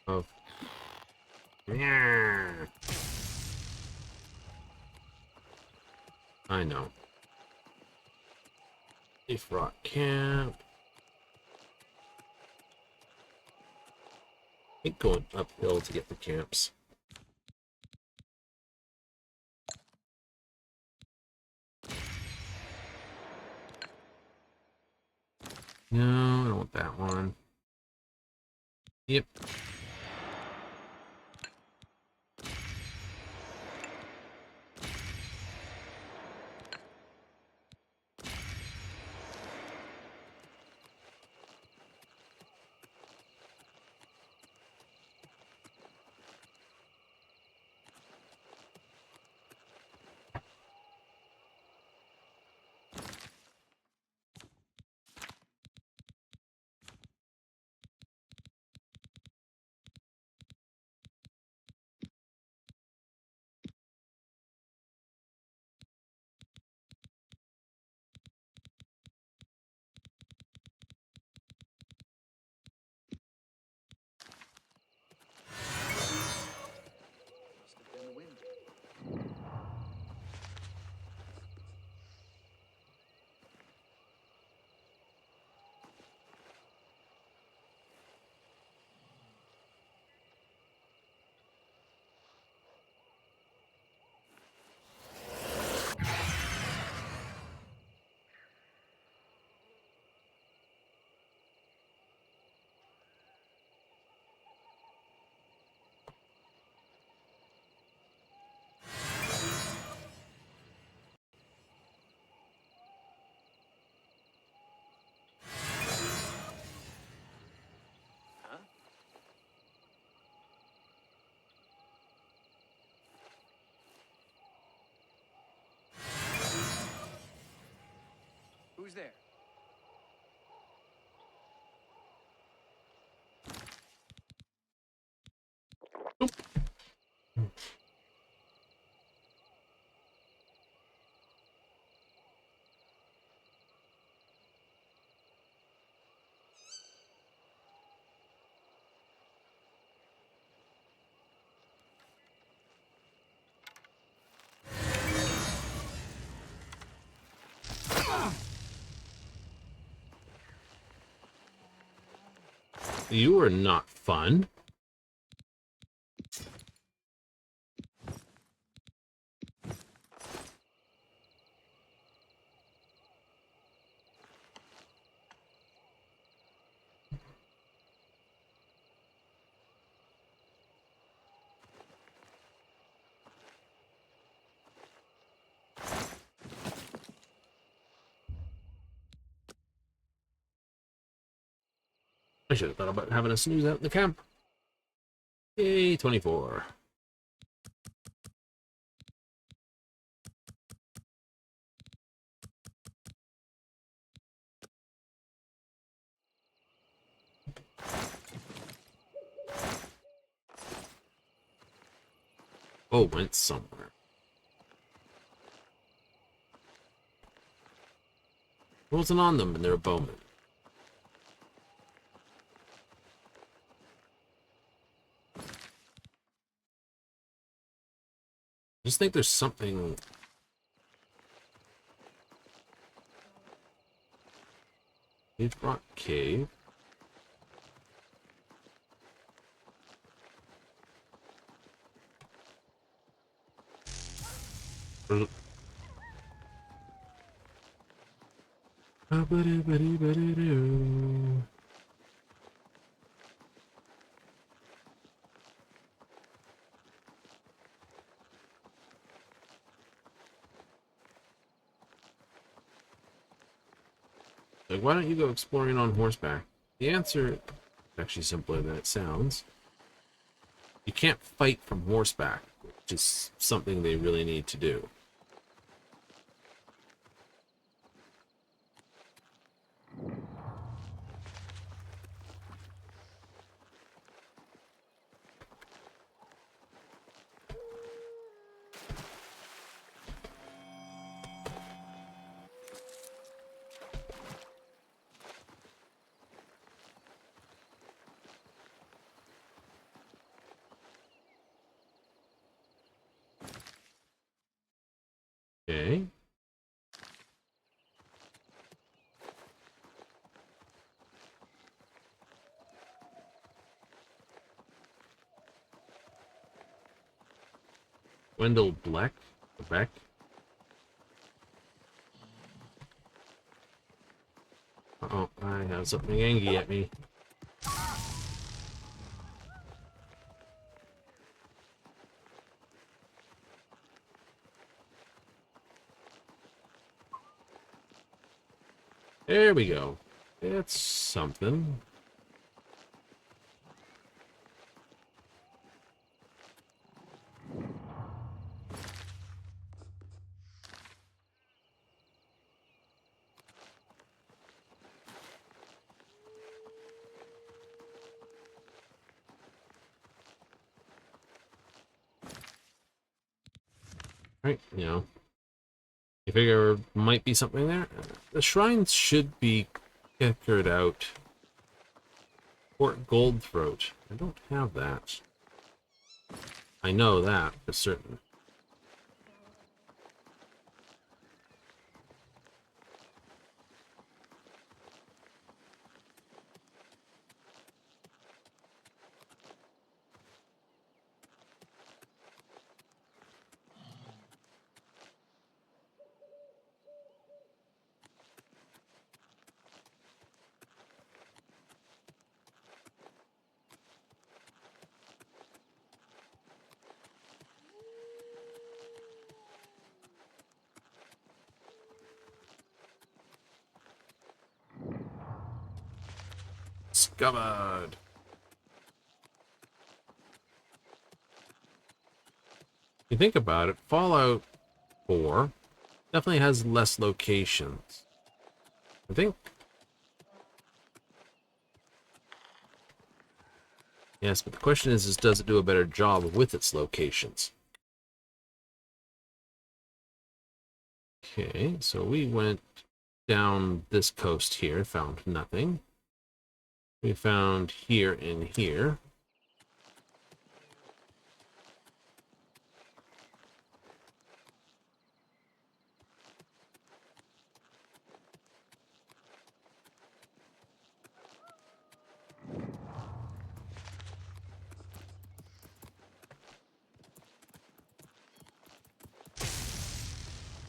Oh. Yeah. I know. Leaf Rock Camp. I think going uphill to get the camps. No, I don't want that one. Yep. You are not fun. I should have thought about having a snooze out in the camp. Yay, 24. Oh, went somewhere. What wasn't on them and they're a bowman? I just think there's something. Cave Rock Cave. Like, why don't you go exploring on horseback? The answer is actually simpler than it sounds. You can't fight from horseback, which is something they really need to do. Okay. Wendell Black? Quebec? Uh-oh, I have something angry at me. There we go. It's something. Right, you know. You figure there might be something there? The shrines should be figured out. Fort Goldthroat. I don't have that. I know that for certain. Discovered. You think about it, Fallout 4 definitely has less locations. I think Yes, but the question is does it do a better job with its locations? Okay, so we went down this coast here, found nothing. We found here and here.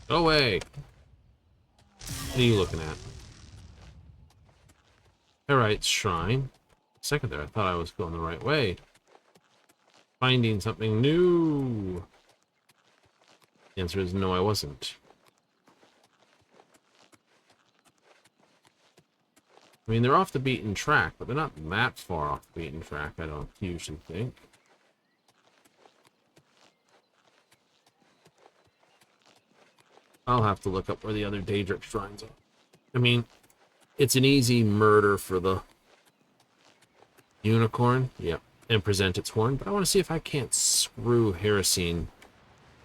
Go away! What are you looking at? Alright, shrine. Second there, I thought I was going the right way. Finding something new. The answer is no, I wasn't. I mean, they're off the beaten track, but they're not that far off the beaten track, I don't usually think. I'll have to look up where the other Daedric shrines are. I mean, it's an easy murder for the unicorn, yep, and present its horn, but I want to see if I can't screw Heracine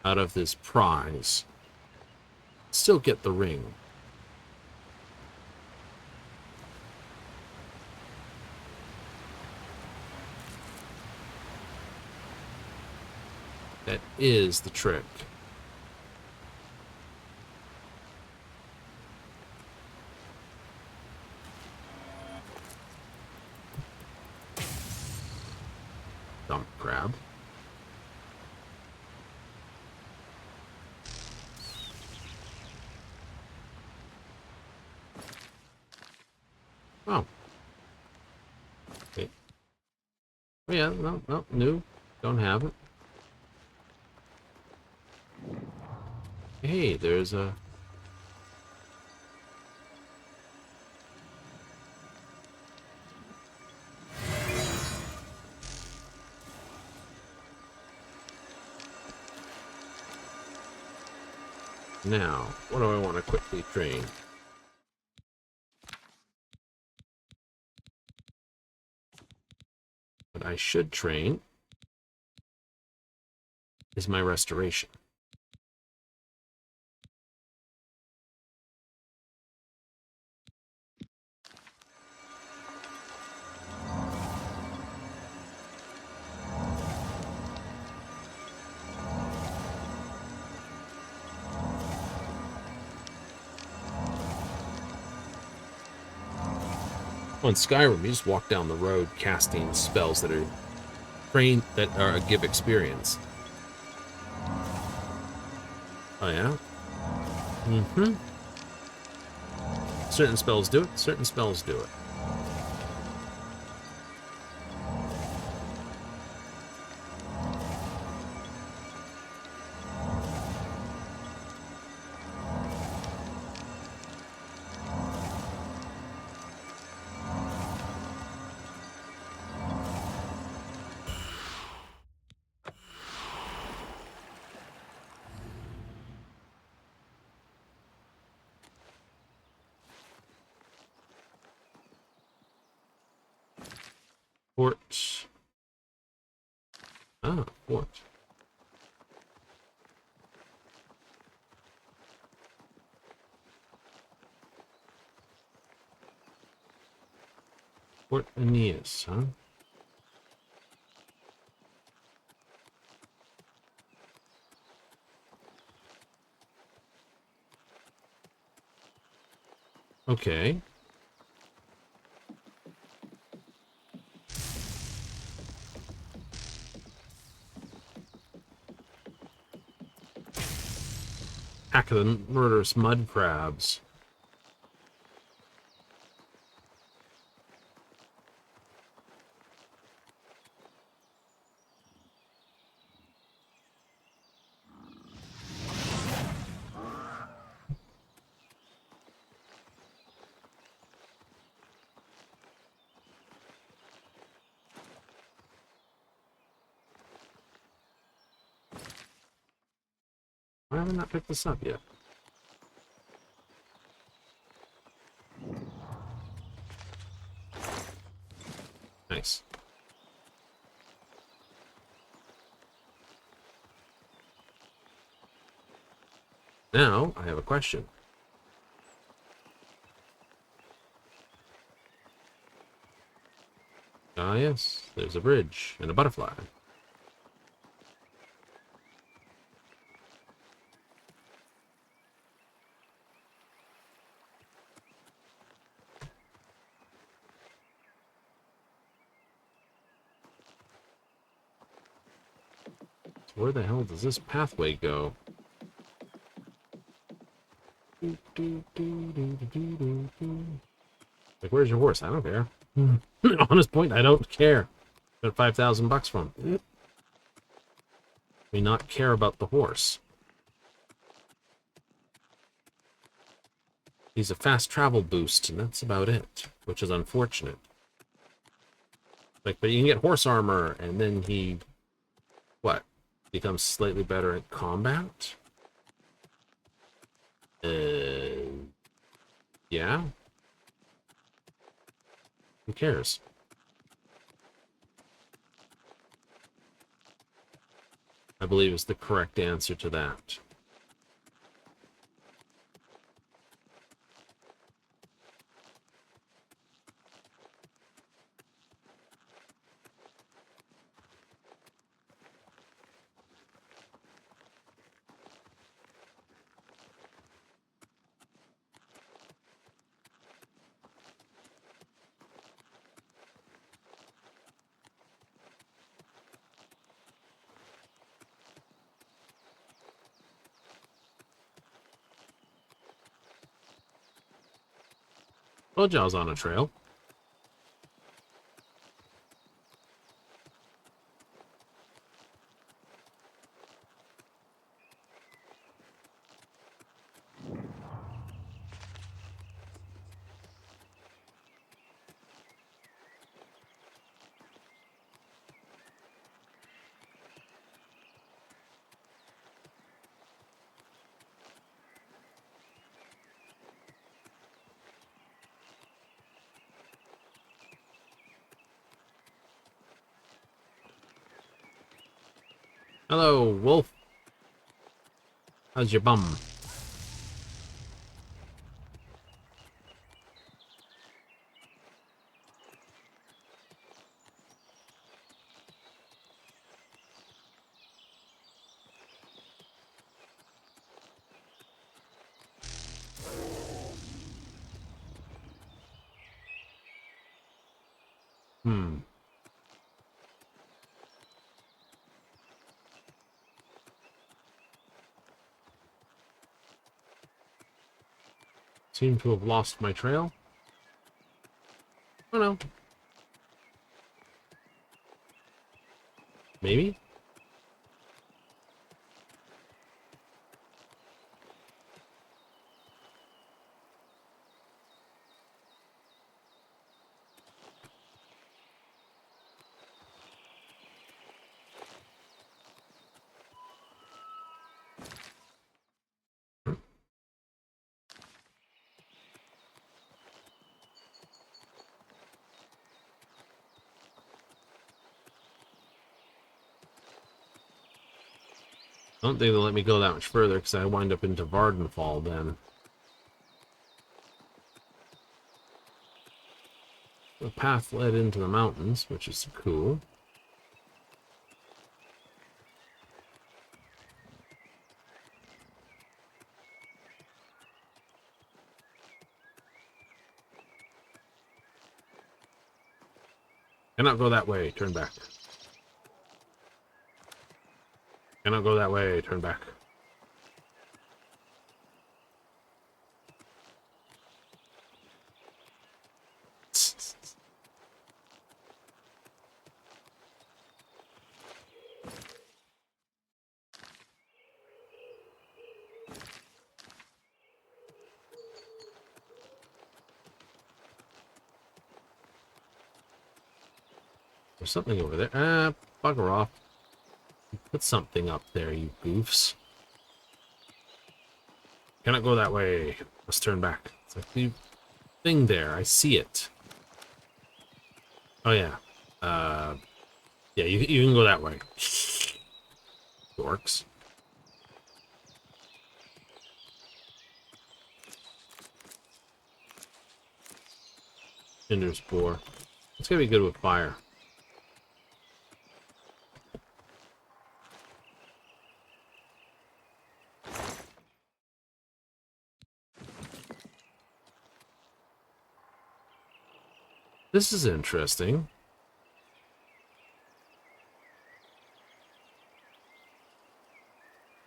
out of this prize. Still get the ring. That is the trick. Dump crab. Oh. Okay. Oh yeah, no, new. Don't have it. Hey, there's a... Now, what do I want to quickly train? What I should train is my restoration. On Skyrim, you just walk down the road casting spells that are trained, that are give experience. Oh yeah? Mm-hmm. Certain spells do it, certain spells do it. Fort. Ah, fort. Fort Aeneas, huh? Okay. Pack of the murderous mud crabs. Why have I not picked this up yet? Nice. Now, I have a question. Ah, yes, there's a bridge and a butterfly. So where the hell does this pathway go? Like, where's your horse? I don't care. Honest point, I don't care. Got $5,000 from. We not care about the horse. He's a fast travel boost, and that's about it, which is unfortunate. Like, but you can get horse armor, and then he, what, becomes slightly better at combat? Yeah? Who cares? I believe is the correct answer to that. Well, Jaw's on a trail. Hello, wolf. How's your bum? Seem to have lost my trail. Oh no. Maybe? I don't think they'll let me go that much further because I wind up into Vardenfall then. The path led into the mountains, which is cool. Cannot go that way, turn back. Cannot go that way, turn back. There's something over there. Ah, bugger off. Put something up there, you goofs. Cannot go that way. Let's turn back. It's like the thing there. I see it. Oh, yeah. Yeah, you can go that way. Dorks. Cinder Spore. It's gonna be good with fire. This is interesting.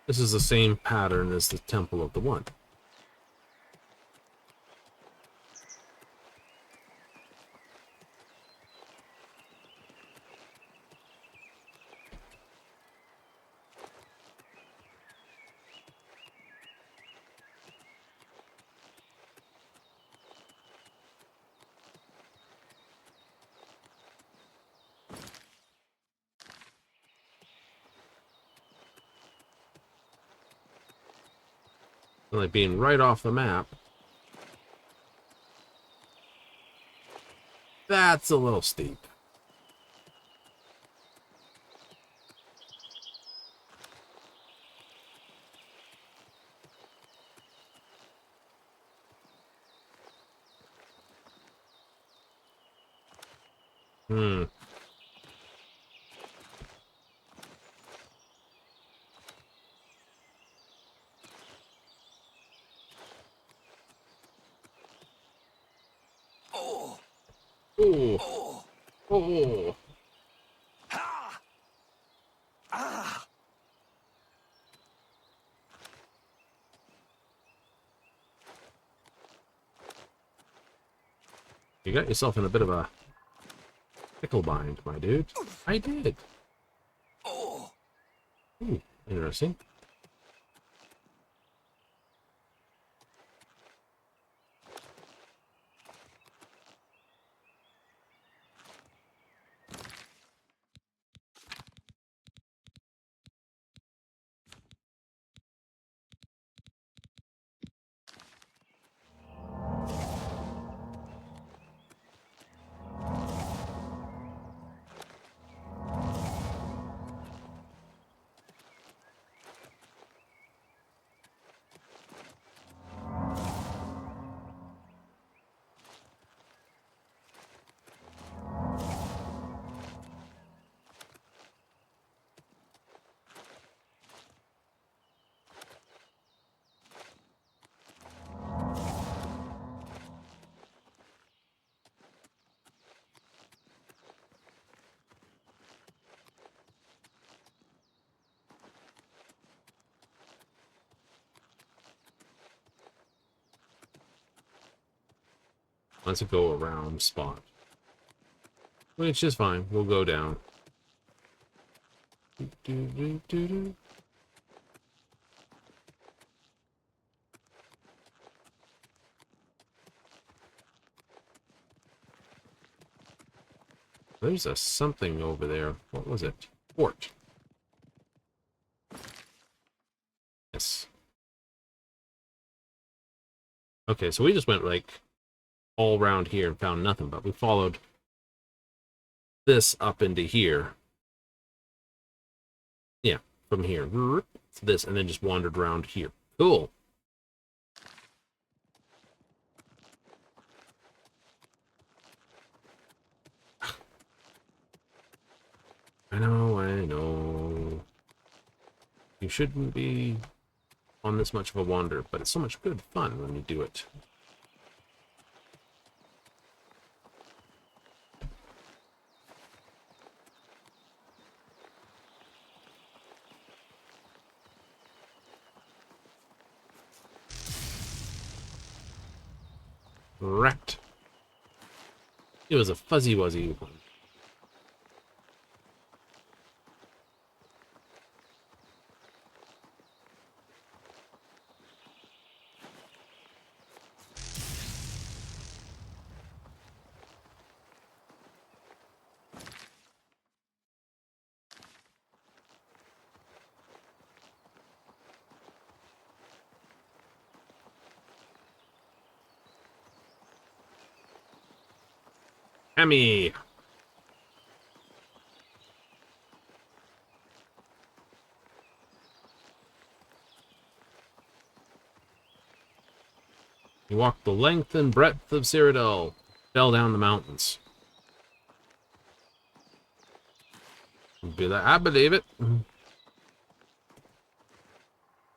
This is the same pattern as the Temple of the One. Like being right off the map. That's a little steep. Hmm. Oh. Ooh. Oh. Oh. Ha. Ah. You got yourself in a bit of a pickle bind, my dude. I did. Oh. Ooh, interesting. Let's go around spot. Which is fine. We'll go down. There's a something over there. What was it? Fort. Yes. Okay, so we just went like all around here and found nothing, but we followed this up into here. Yeah, from here. To this, and then just wandered around here. Cool. I know, I know. You shouldn't be on this much of a wander, but it's so much good fun when you do it. Rat. It was a fuzzy wuzzy one. Hammy. You walk the length and breadth of Cyrodiil. fell down the mountains. Be like, I believe it. Not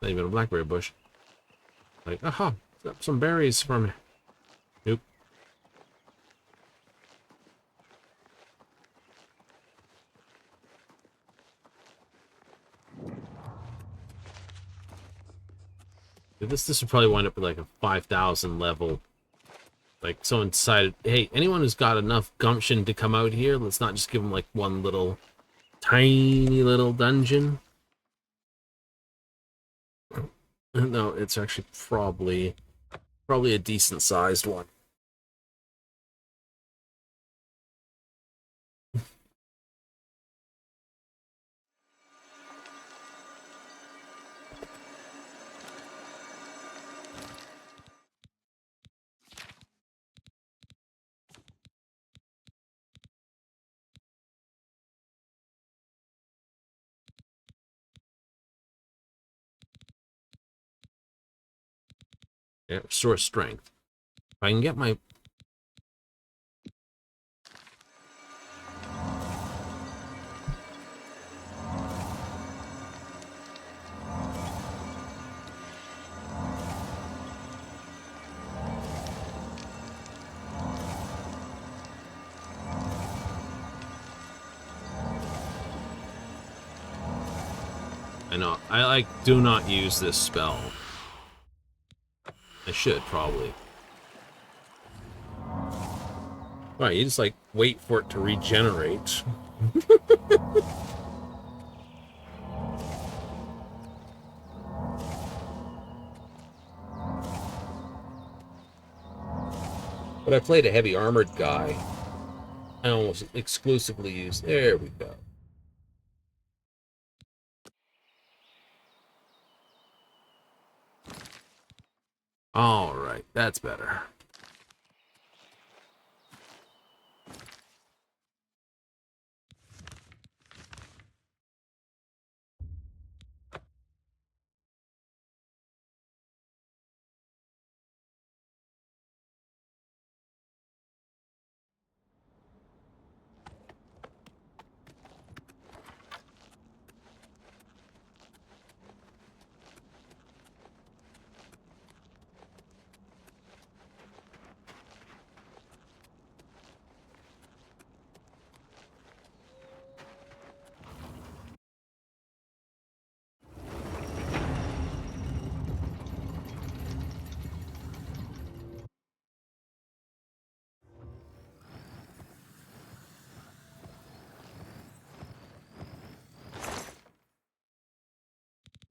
even a blackberry bush. Like, aha, got some berries for me. Nope. This would probably wind up with like a 5,000 level. Like someone decided, hey, anyone who's got enough gumption to come out here, let's not just give them like one little tiny little dungeon. No, it's actually probably a decent sized one. Yeah, restore strength. If I can get my... I know, I like do not use this spell. I should probably. Right, you just like wait for it to regenerate. But I played a heavy armored guy. I almost exclusively use. There we go. All right, that's better.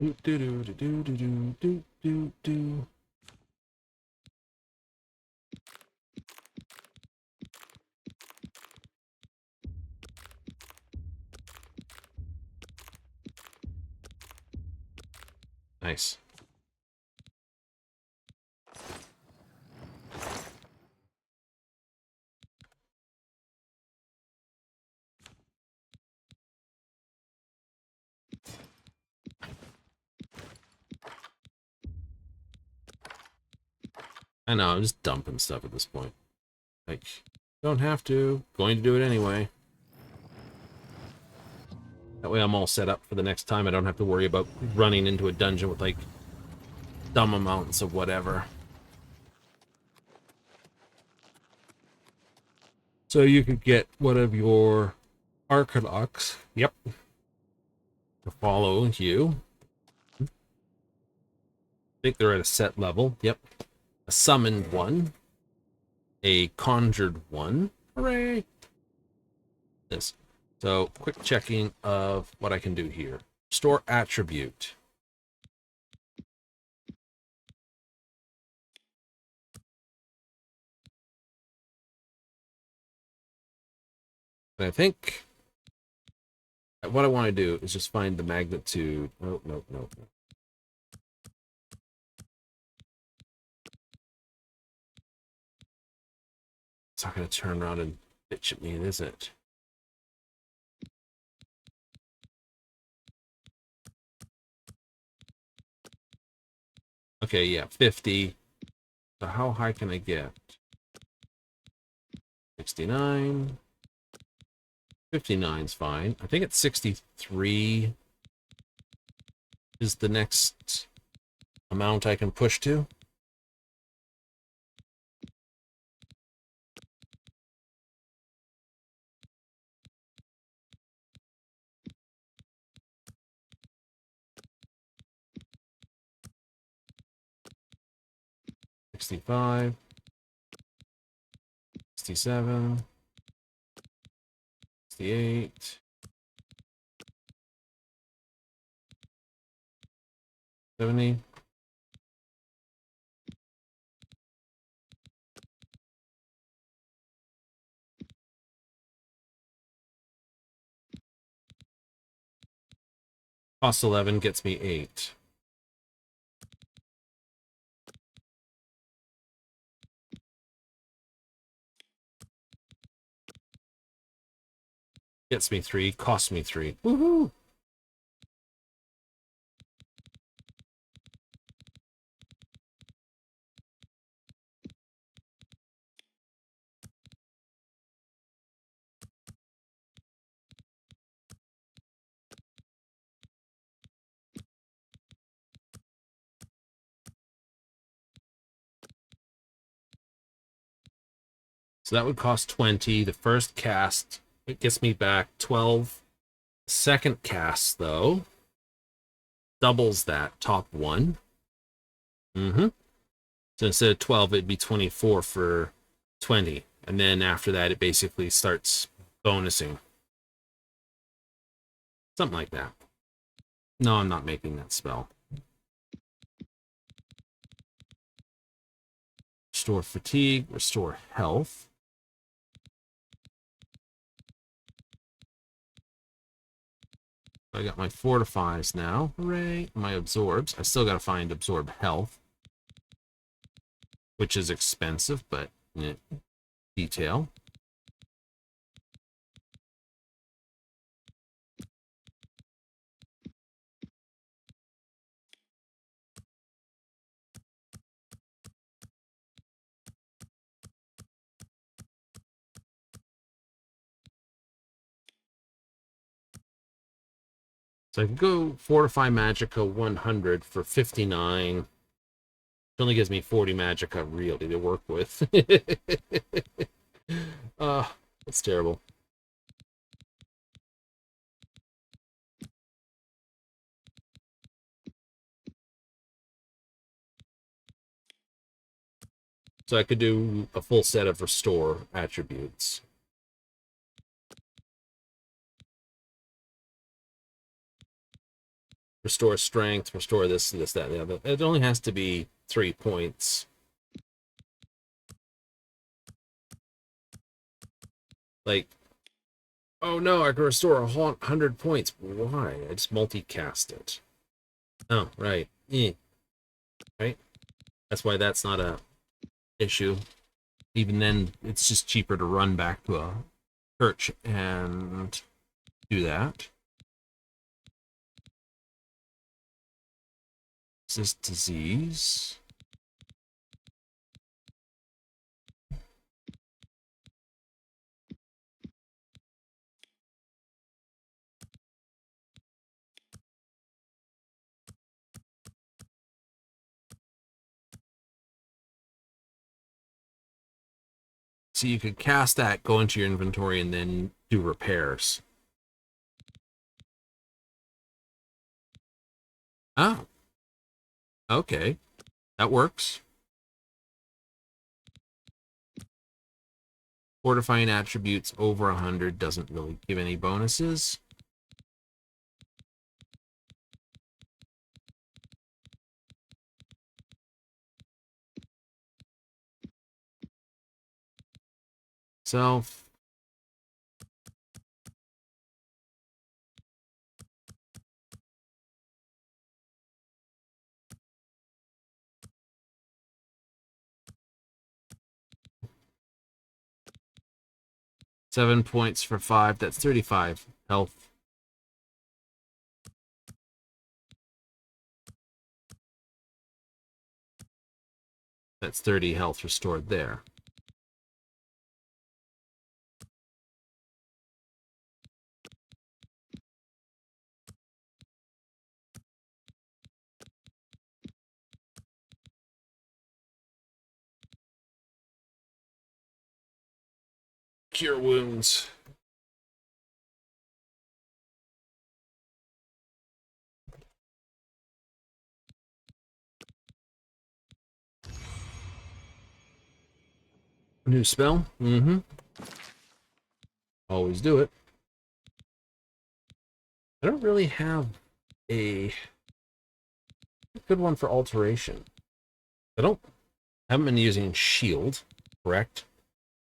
Do do do do do do do do do. Nice. I know, I'm just dumping stuff at this point. Like, don't have to. Going to do it anyway. That way I'm all set up for the next time. I don't have to worry about running into a dungeon with, like, dumb amounts of whatever. So you could get one of your Arcanauts. Yep. To follow you. I think they're at a set level. Yep. A summoned one. A conjured one. Hooray! This. So, quick checking of what I can do here. Store attribute. And I think what I want to do is just find the magnitude. Oh, no, no, no. It's not going to turn around and bitch at me, is it? Okay, yeah, 50. So how high can I get? 69. 59's fine. I think it's 63 is the next amount I can push to. $65, $67, $68, $70. Cost 11 gets me 8. Gets me 3, costs me 3. Woohoo! So that would cost 20. The first cast, it gets me back 12. Second cast, though, doubles that top one. So instead of 12, it'd be 24 for 20. And then after that, it basically starts bonusing. Something like that. No, I'm not making that spell. Restore fatigue, restore health. I got my fortifies now. Hooray. My absorbs. I still got to find absorb health, which is expensive, but detail. So I can go Fortify Magicka 100 for 59. It only gives me 40 Magicka really to work with. That's terrible. So I could do a full set of restore attributes. Restore strength, restore this, that, and the other. It only has to be 3 points. Like, oh no, I can restore 100 points. Why? I just multicast it. Oh, right. Right? That's why that's not a issue. Even then, it's just cheaper to run back to a church and do that. Resist disease. So you could cast that, go into your inventory, and then do repairs. Oh. Okay. That works. Fortifying attributes over 100 doesn't really give any bonuses. Self. Seven points for 5. That's 35 health. That's 30 health restored there. Cure wounds. New spell? Mm-hmm. Always do it. I don't really have a good one for alteration. I haven't been using shield, correct?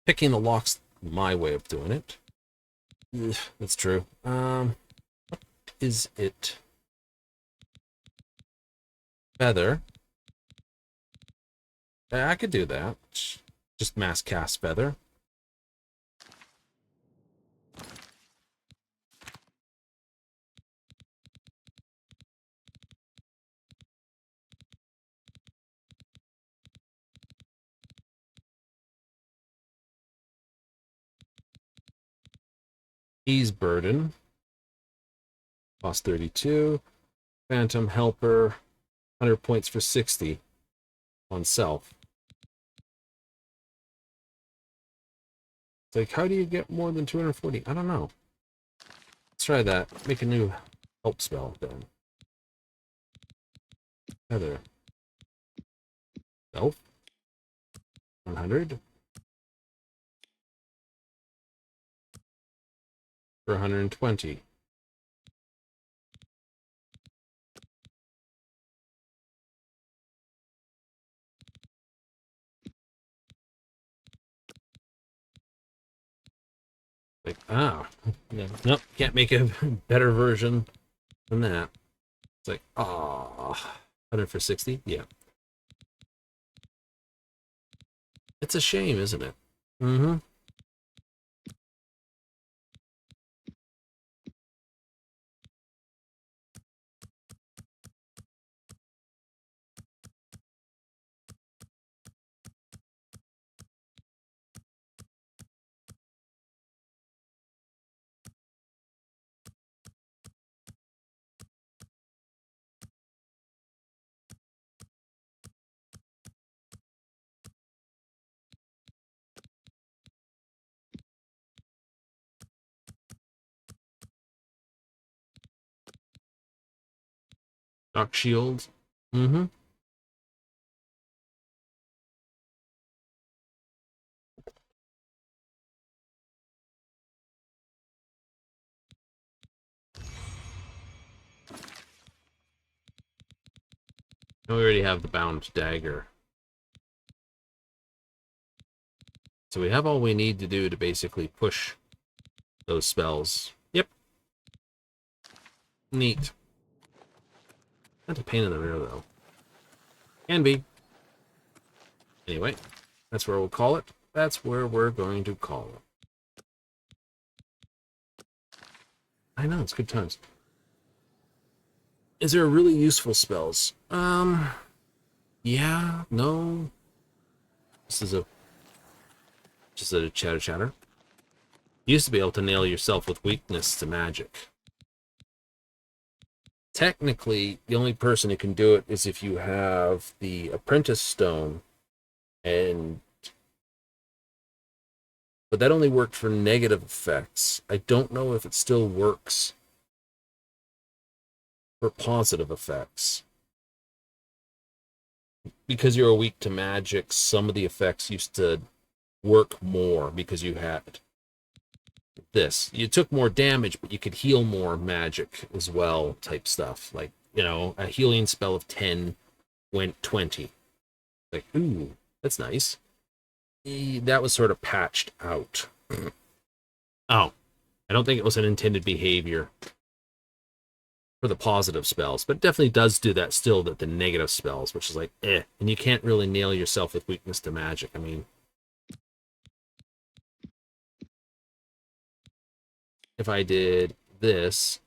Picking the lock's my way of doing it. Ugh, that's true. What is it? Feather. I could do that. Just mass cast feather. Ease burden. Cost 32. Phantom helper. 100 points for 60 on self. It's like, how do you get more than 240? I don't know. Let's try that. Make a new help spell then. Feather. Self. 100. For 120. Like, yeah, nope, can't make a better version than that. It's like, 100 for 60? Yeah. It's a shame, isn't it? Mm-hmm. Dark shield. Mm-hmm. We already have the bound dagger. So we have all we need to do to basically push those spells. Yep. Neat. Not a pain in the rear, though. Can be. Anyway, that's where we'll call it. That's where we're going to call it. I know, it's good times. Is there really useful spells? Yeah, no. This is just a chatter. You used to be able to nail yourself with weakness to magic. Technically, the only person who can do it is if you have the apprentice stone, but that only worked for negative effects. I don't know if it still works for positive effects. Because you're weak to magic, some of the effects used to work more because you had this. You took more damage, but you could heal more magic as well, type stuff. Like, a healing spell of 10 went 20. Like, ooh, that's nice. That was sort of patched out. Oh, I don't think it was an intended behavior for the positive spells, but it definitely does do that still, that the negative spells, which is like, and you can't really nail yourself with weakness to magic. I mean, if I did this,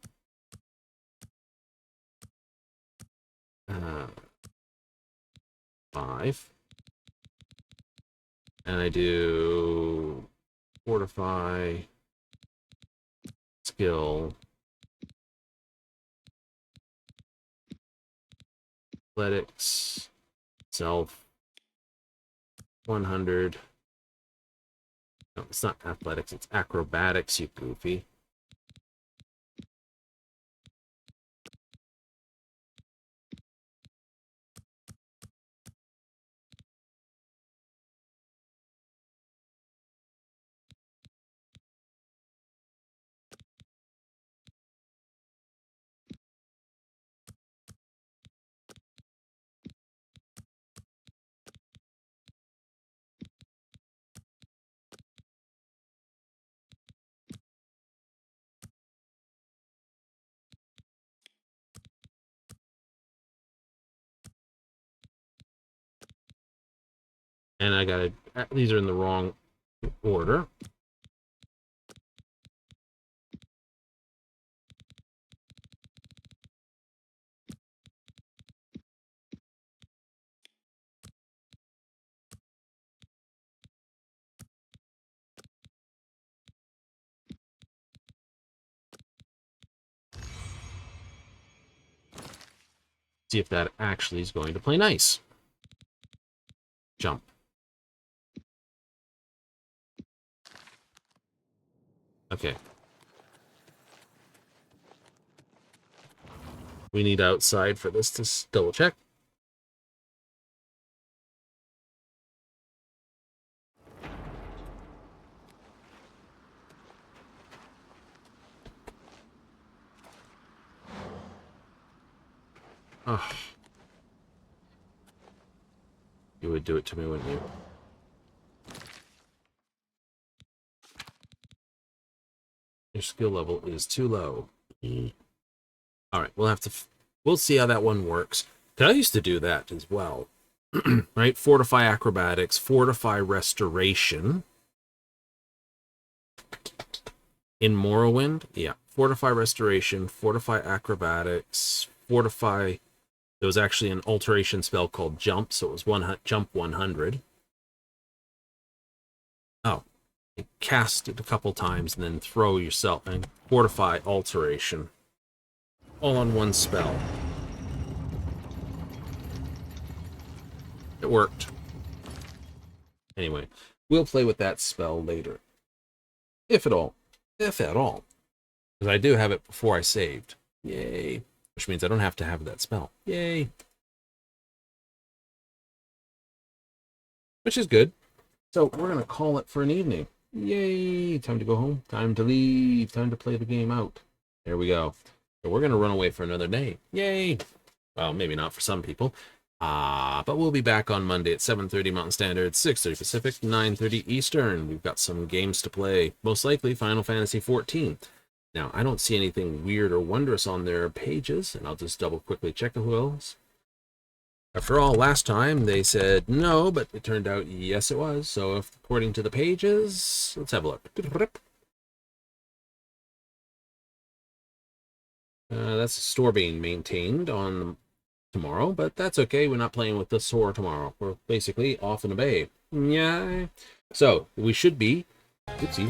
5, and I do fortify, skill, athletics, self, 100, No, it's not athletics, it's acrobatics, you goofy. And I gotta, these are in the wrong order. See if that actually is going to play nice. Jump. Okay. We need outside for this to double check. Oh. You would do it to me, wouldn't you? Your skill level is too low. All right, we'll see how that one works. I used to do that as well. Right? Fortify acrobatics, fortify restoration. In Morrowind, yeah. Fortify restoration, fortify acrobatics, fortify. There was actually an alteration spell called jump, so it was jump 100. Oh, you cast it a couple times and then throw yourself and fortify alteration. All on one spell. It worked. Anyway, we'll play with that spell later. If at all. If at all. Because I do have it before I saved. Yay. Which means I don't have to have that spell. Yay. Which is good. So we're going to call it for an evening. Yay. Time to go home. Time to leave. Time to play the game out. There we go. So we're going to run away for another day. Yay. Well, maybe not for some people. But we'll be back on Monday at 7:30 Mountain Standard, 6:30 Pacific, 9:30 Eastern. We've got some games to play. Most likely Final Fantasy XIV. Now, I don't see anything weird or wondrous on their pages, and I'll just double quickly check who else. After all, last time they said no, but it turned out yes it was. So if according to the pages, let's have a look. That's a store being maintained on tomorrow, but that's okay. We're not playing with the store tomorrow. We're basically off in a bay. Yeah. So we should be. Oopsie.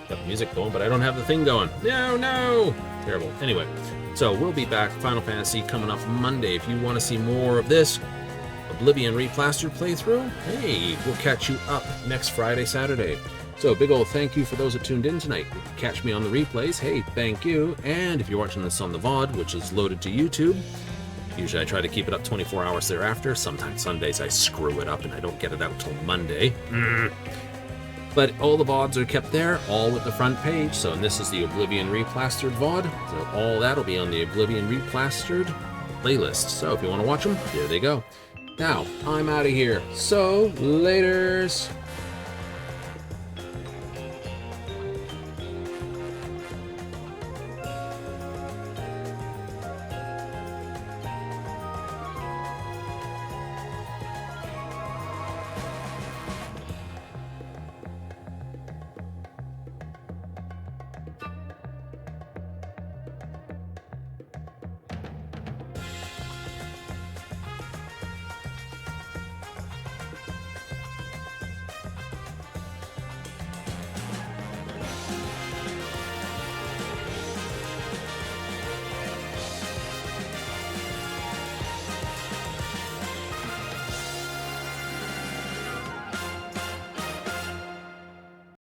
Got the music going, but I don't have the thing going. No. Terrible. Anyway, so we'll be back. Final Fantasy coming up Monday. If you want to see more of this Oblivion Replastered playthrough, hey, we'll catch you up next Friday, Saturday. So big old thank you for those that tuned in tonight. Catch me on the replays. Hey, thank you. And if you're watching this on the VOD, which is loaded to YouTube, usually I try to keep it up 24 hours thereafter. Sometimes Sundays I screw it up and I don't get it out till Monday. But all the VODs are kept there, all with the front page. So this is the Oblivion Replastered VOD. So all that will be on the Oblivion Replastered playlist. So if you want to watch them, there they go. Now, I'm out of here. So, laters.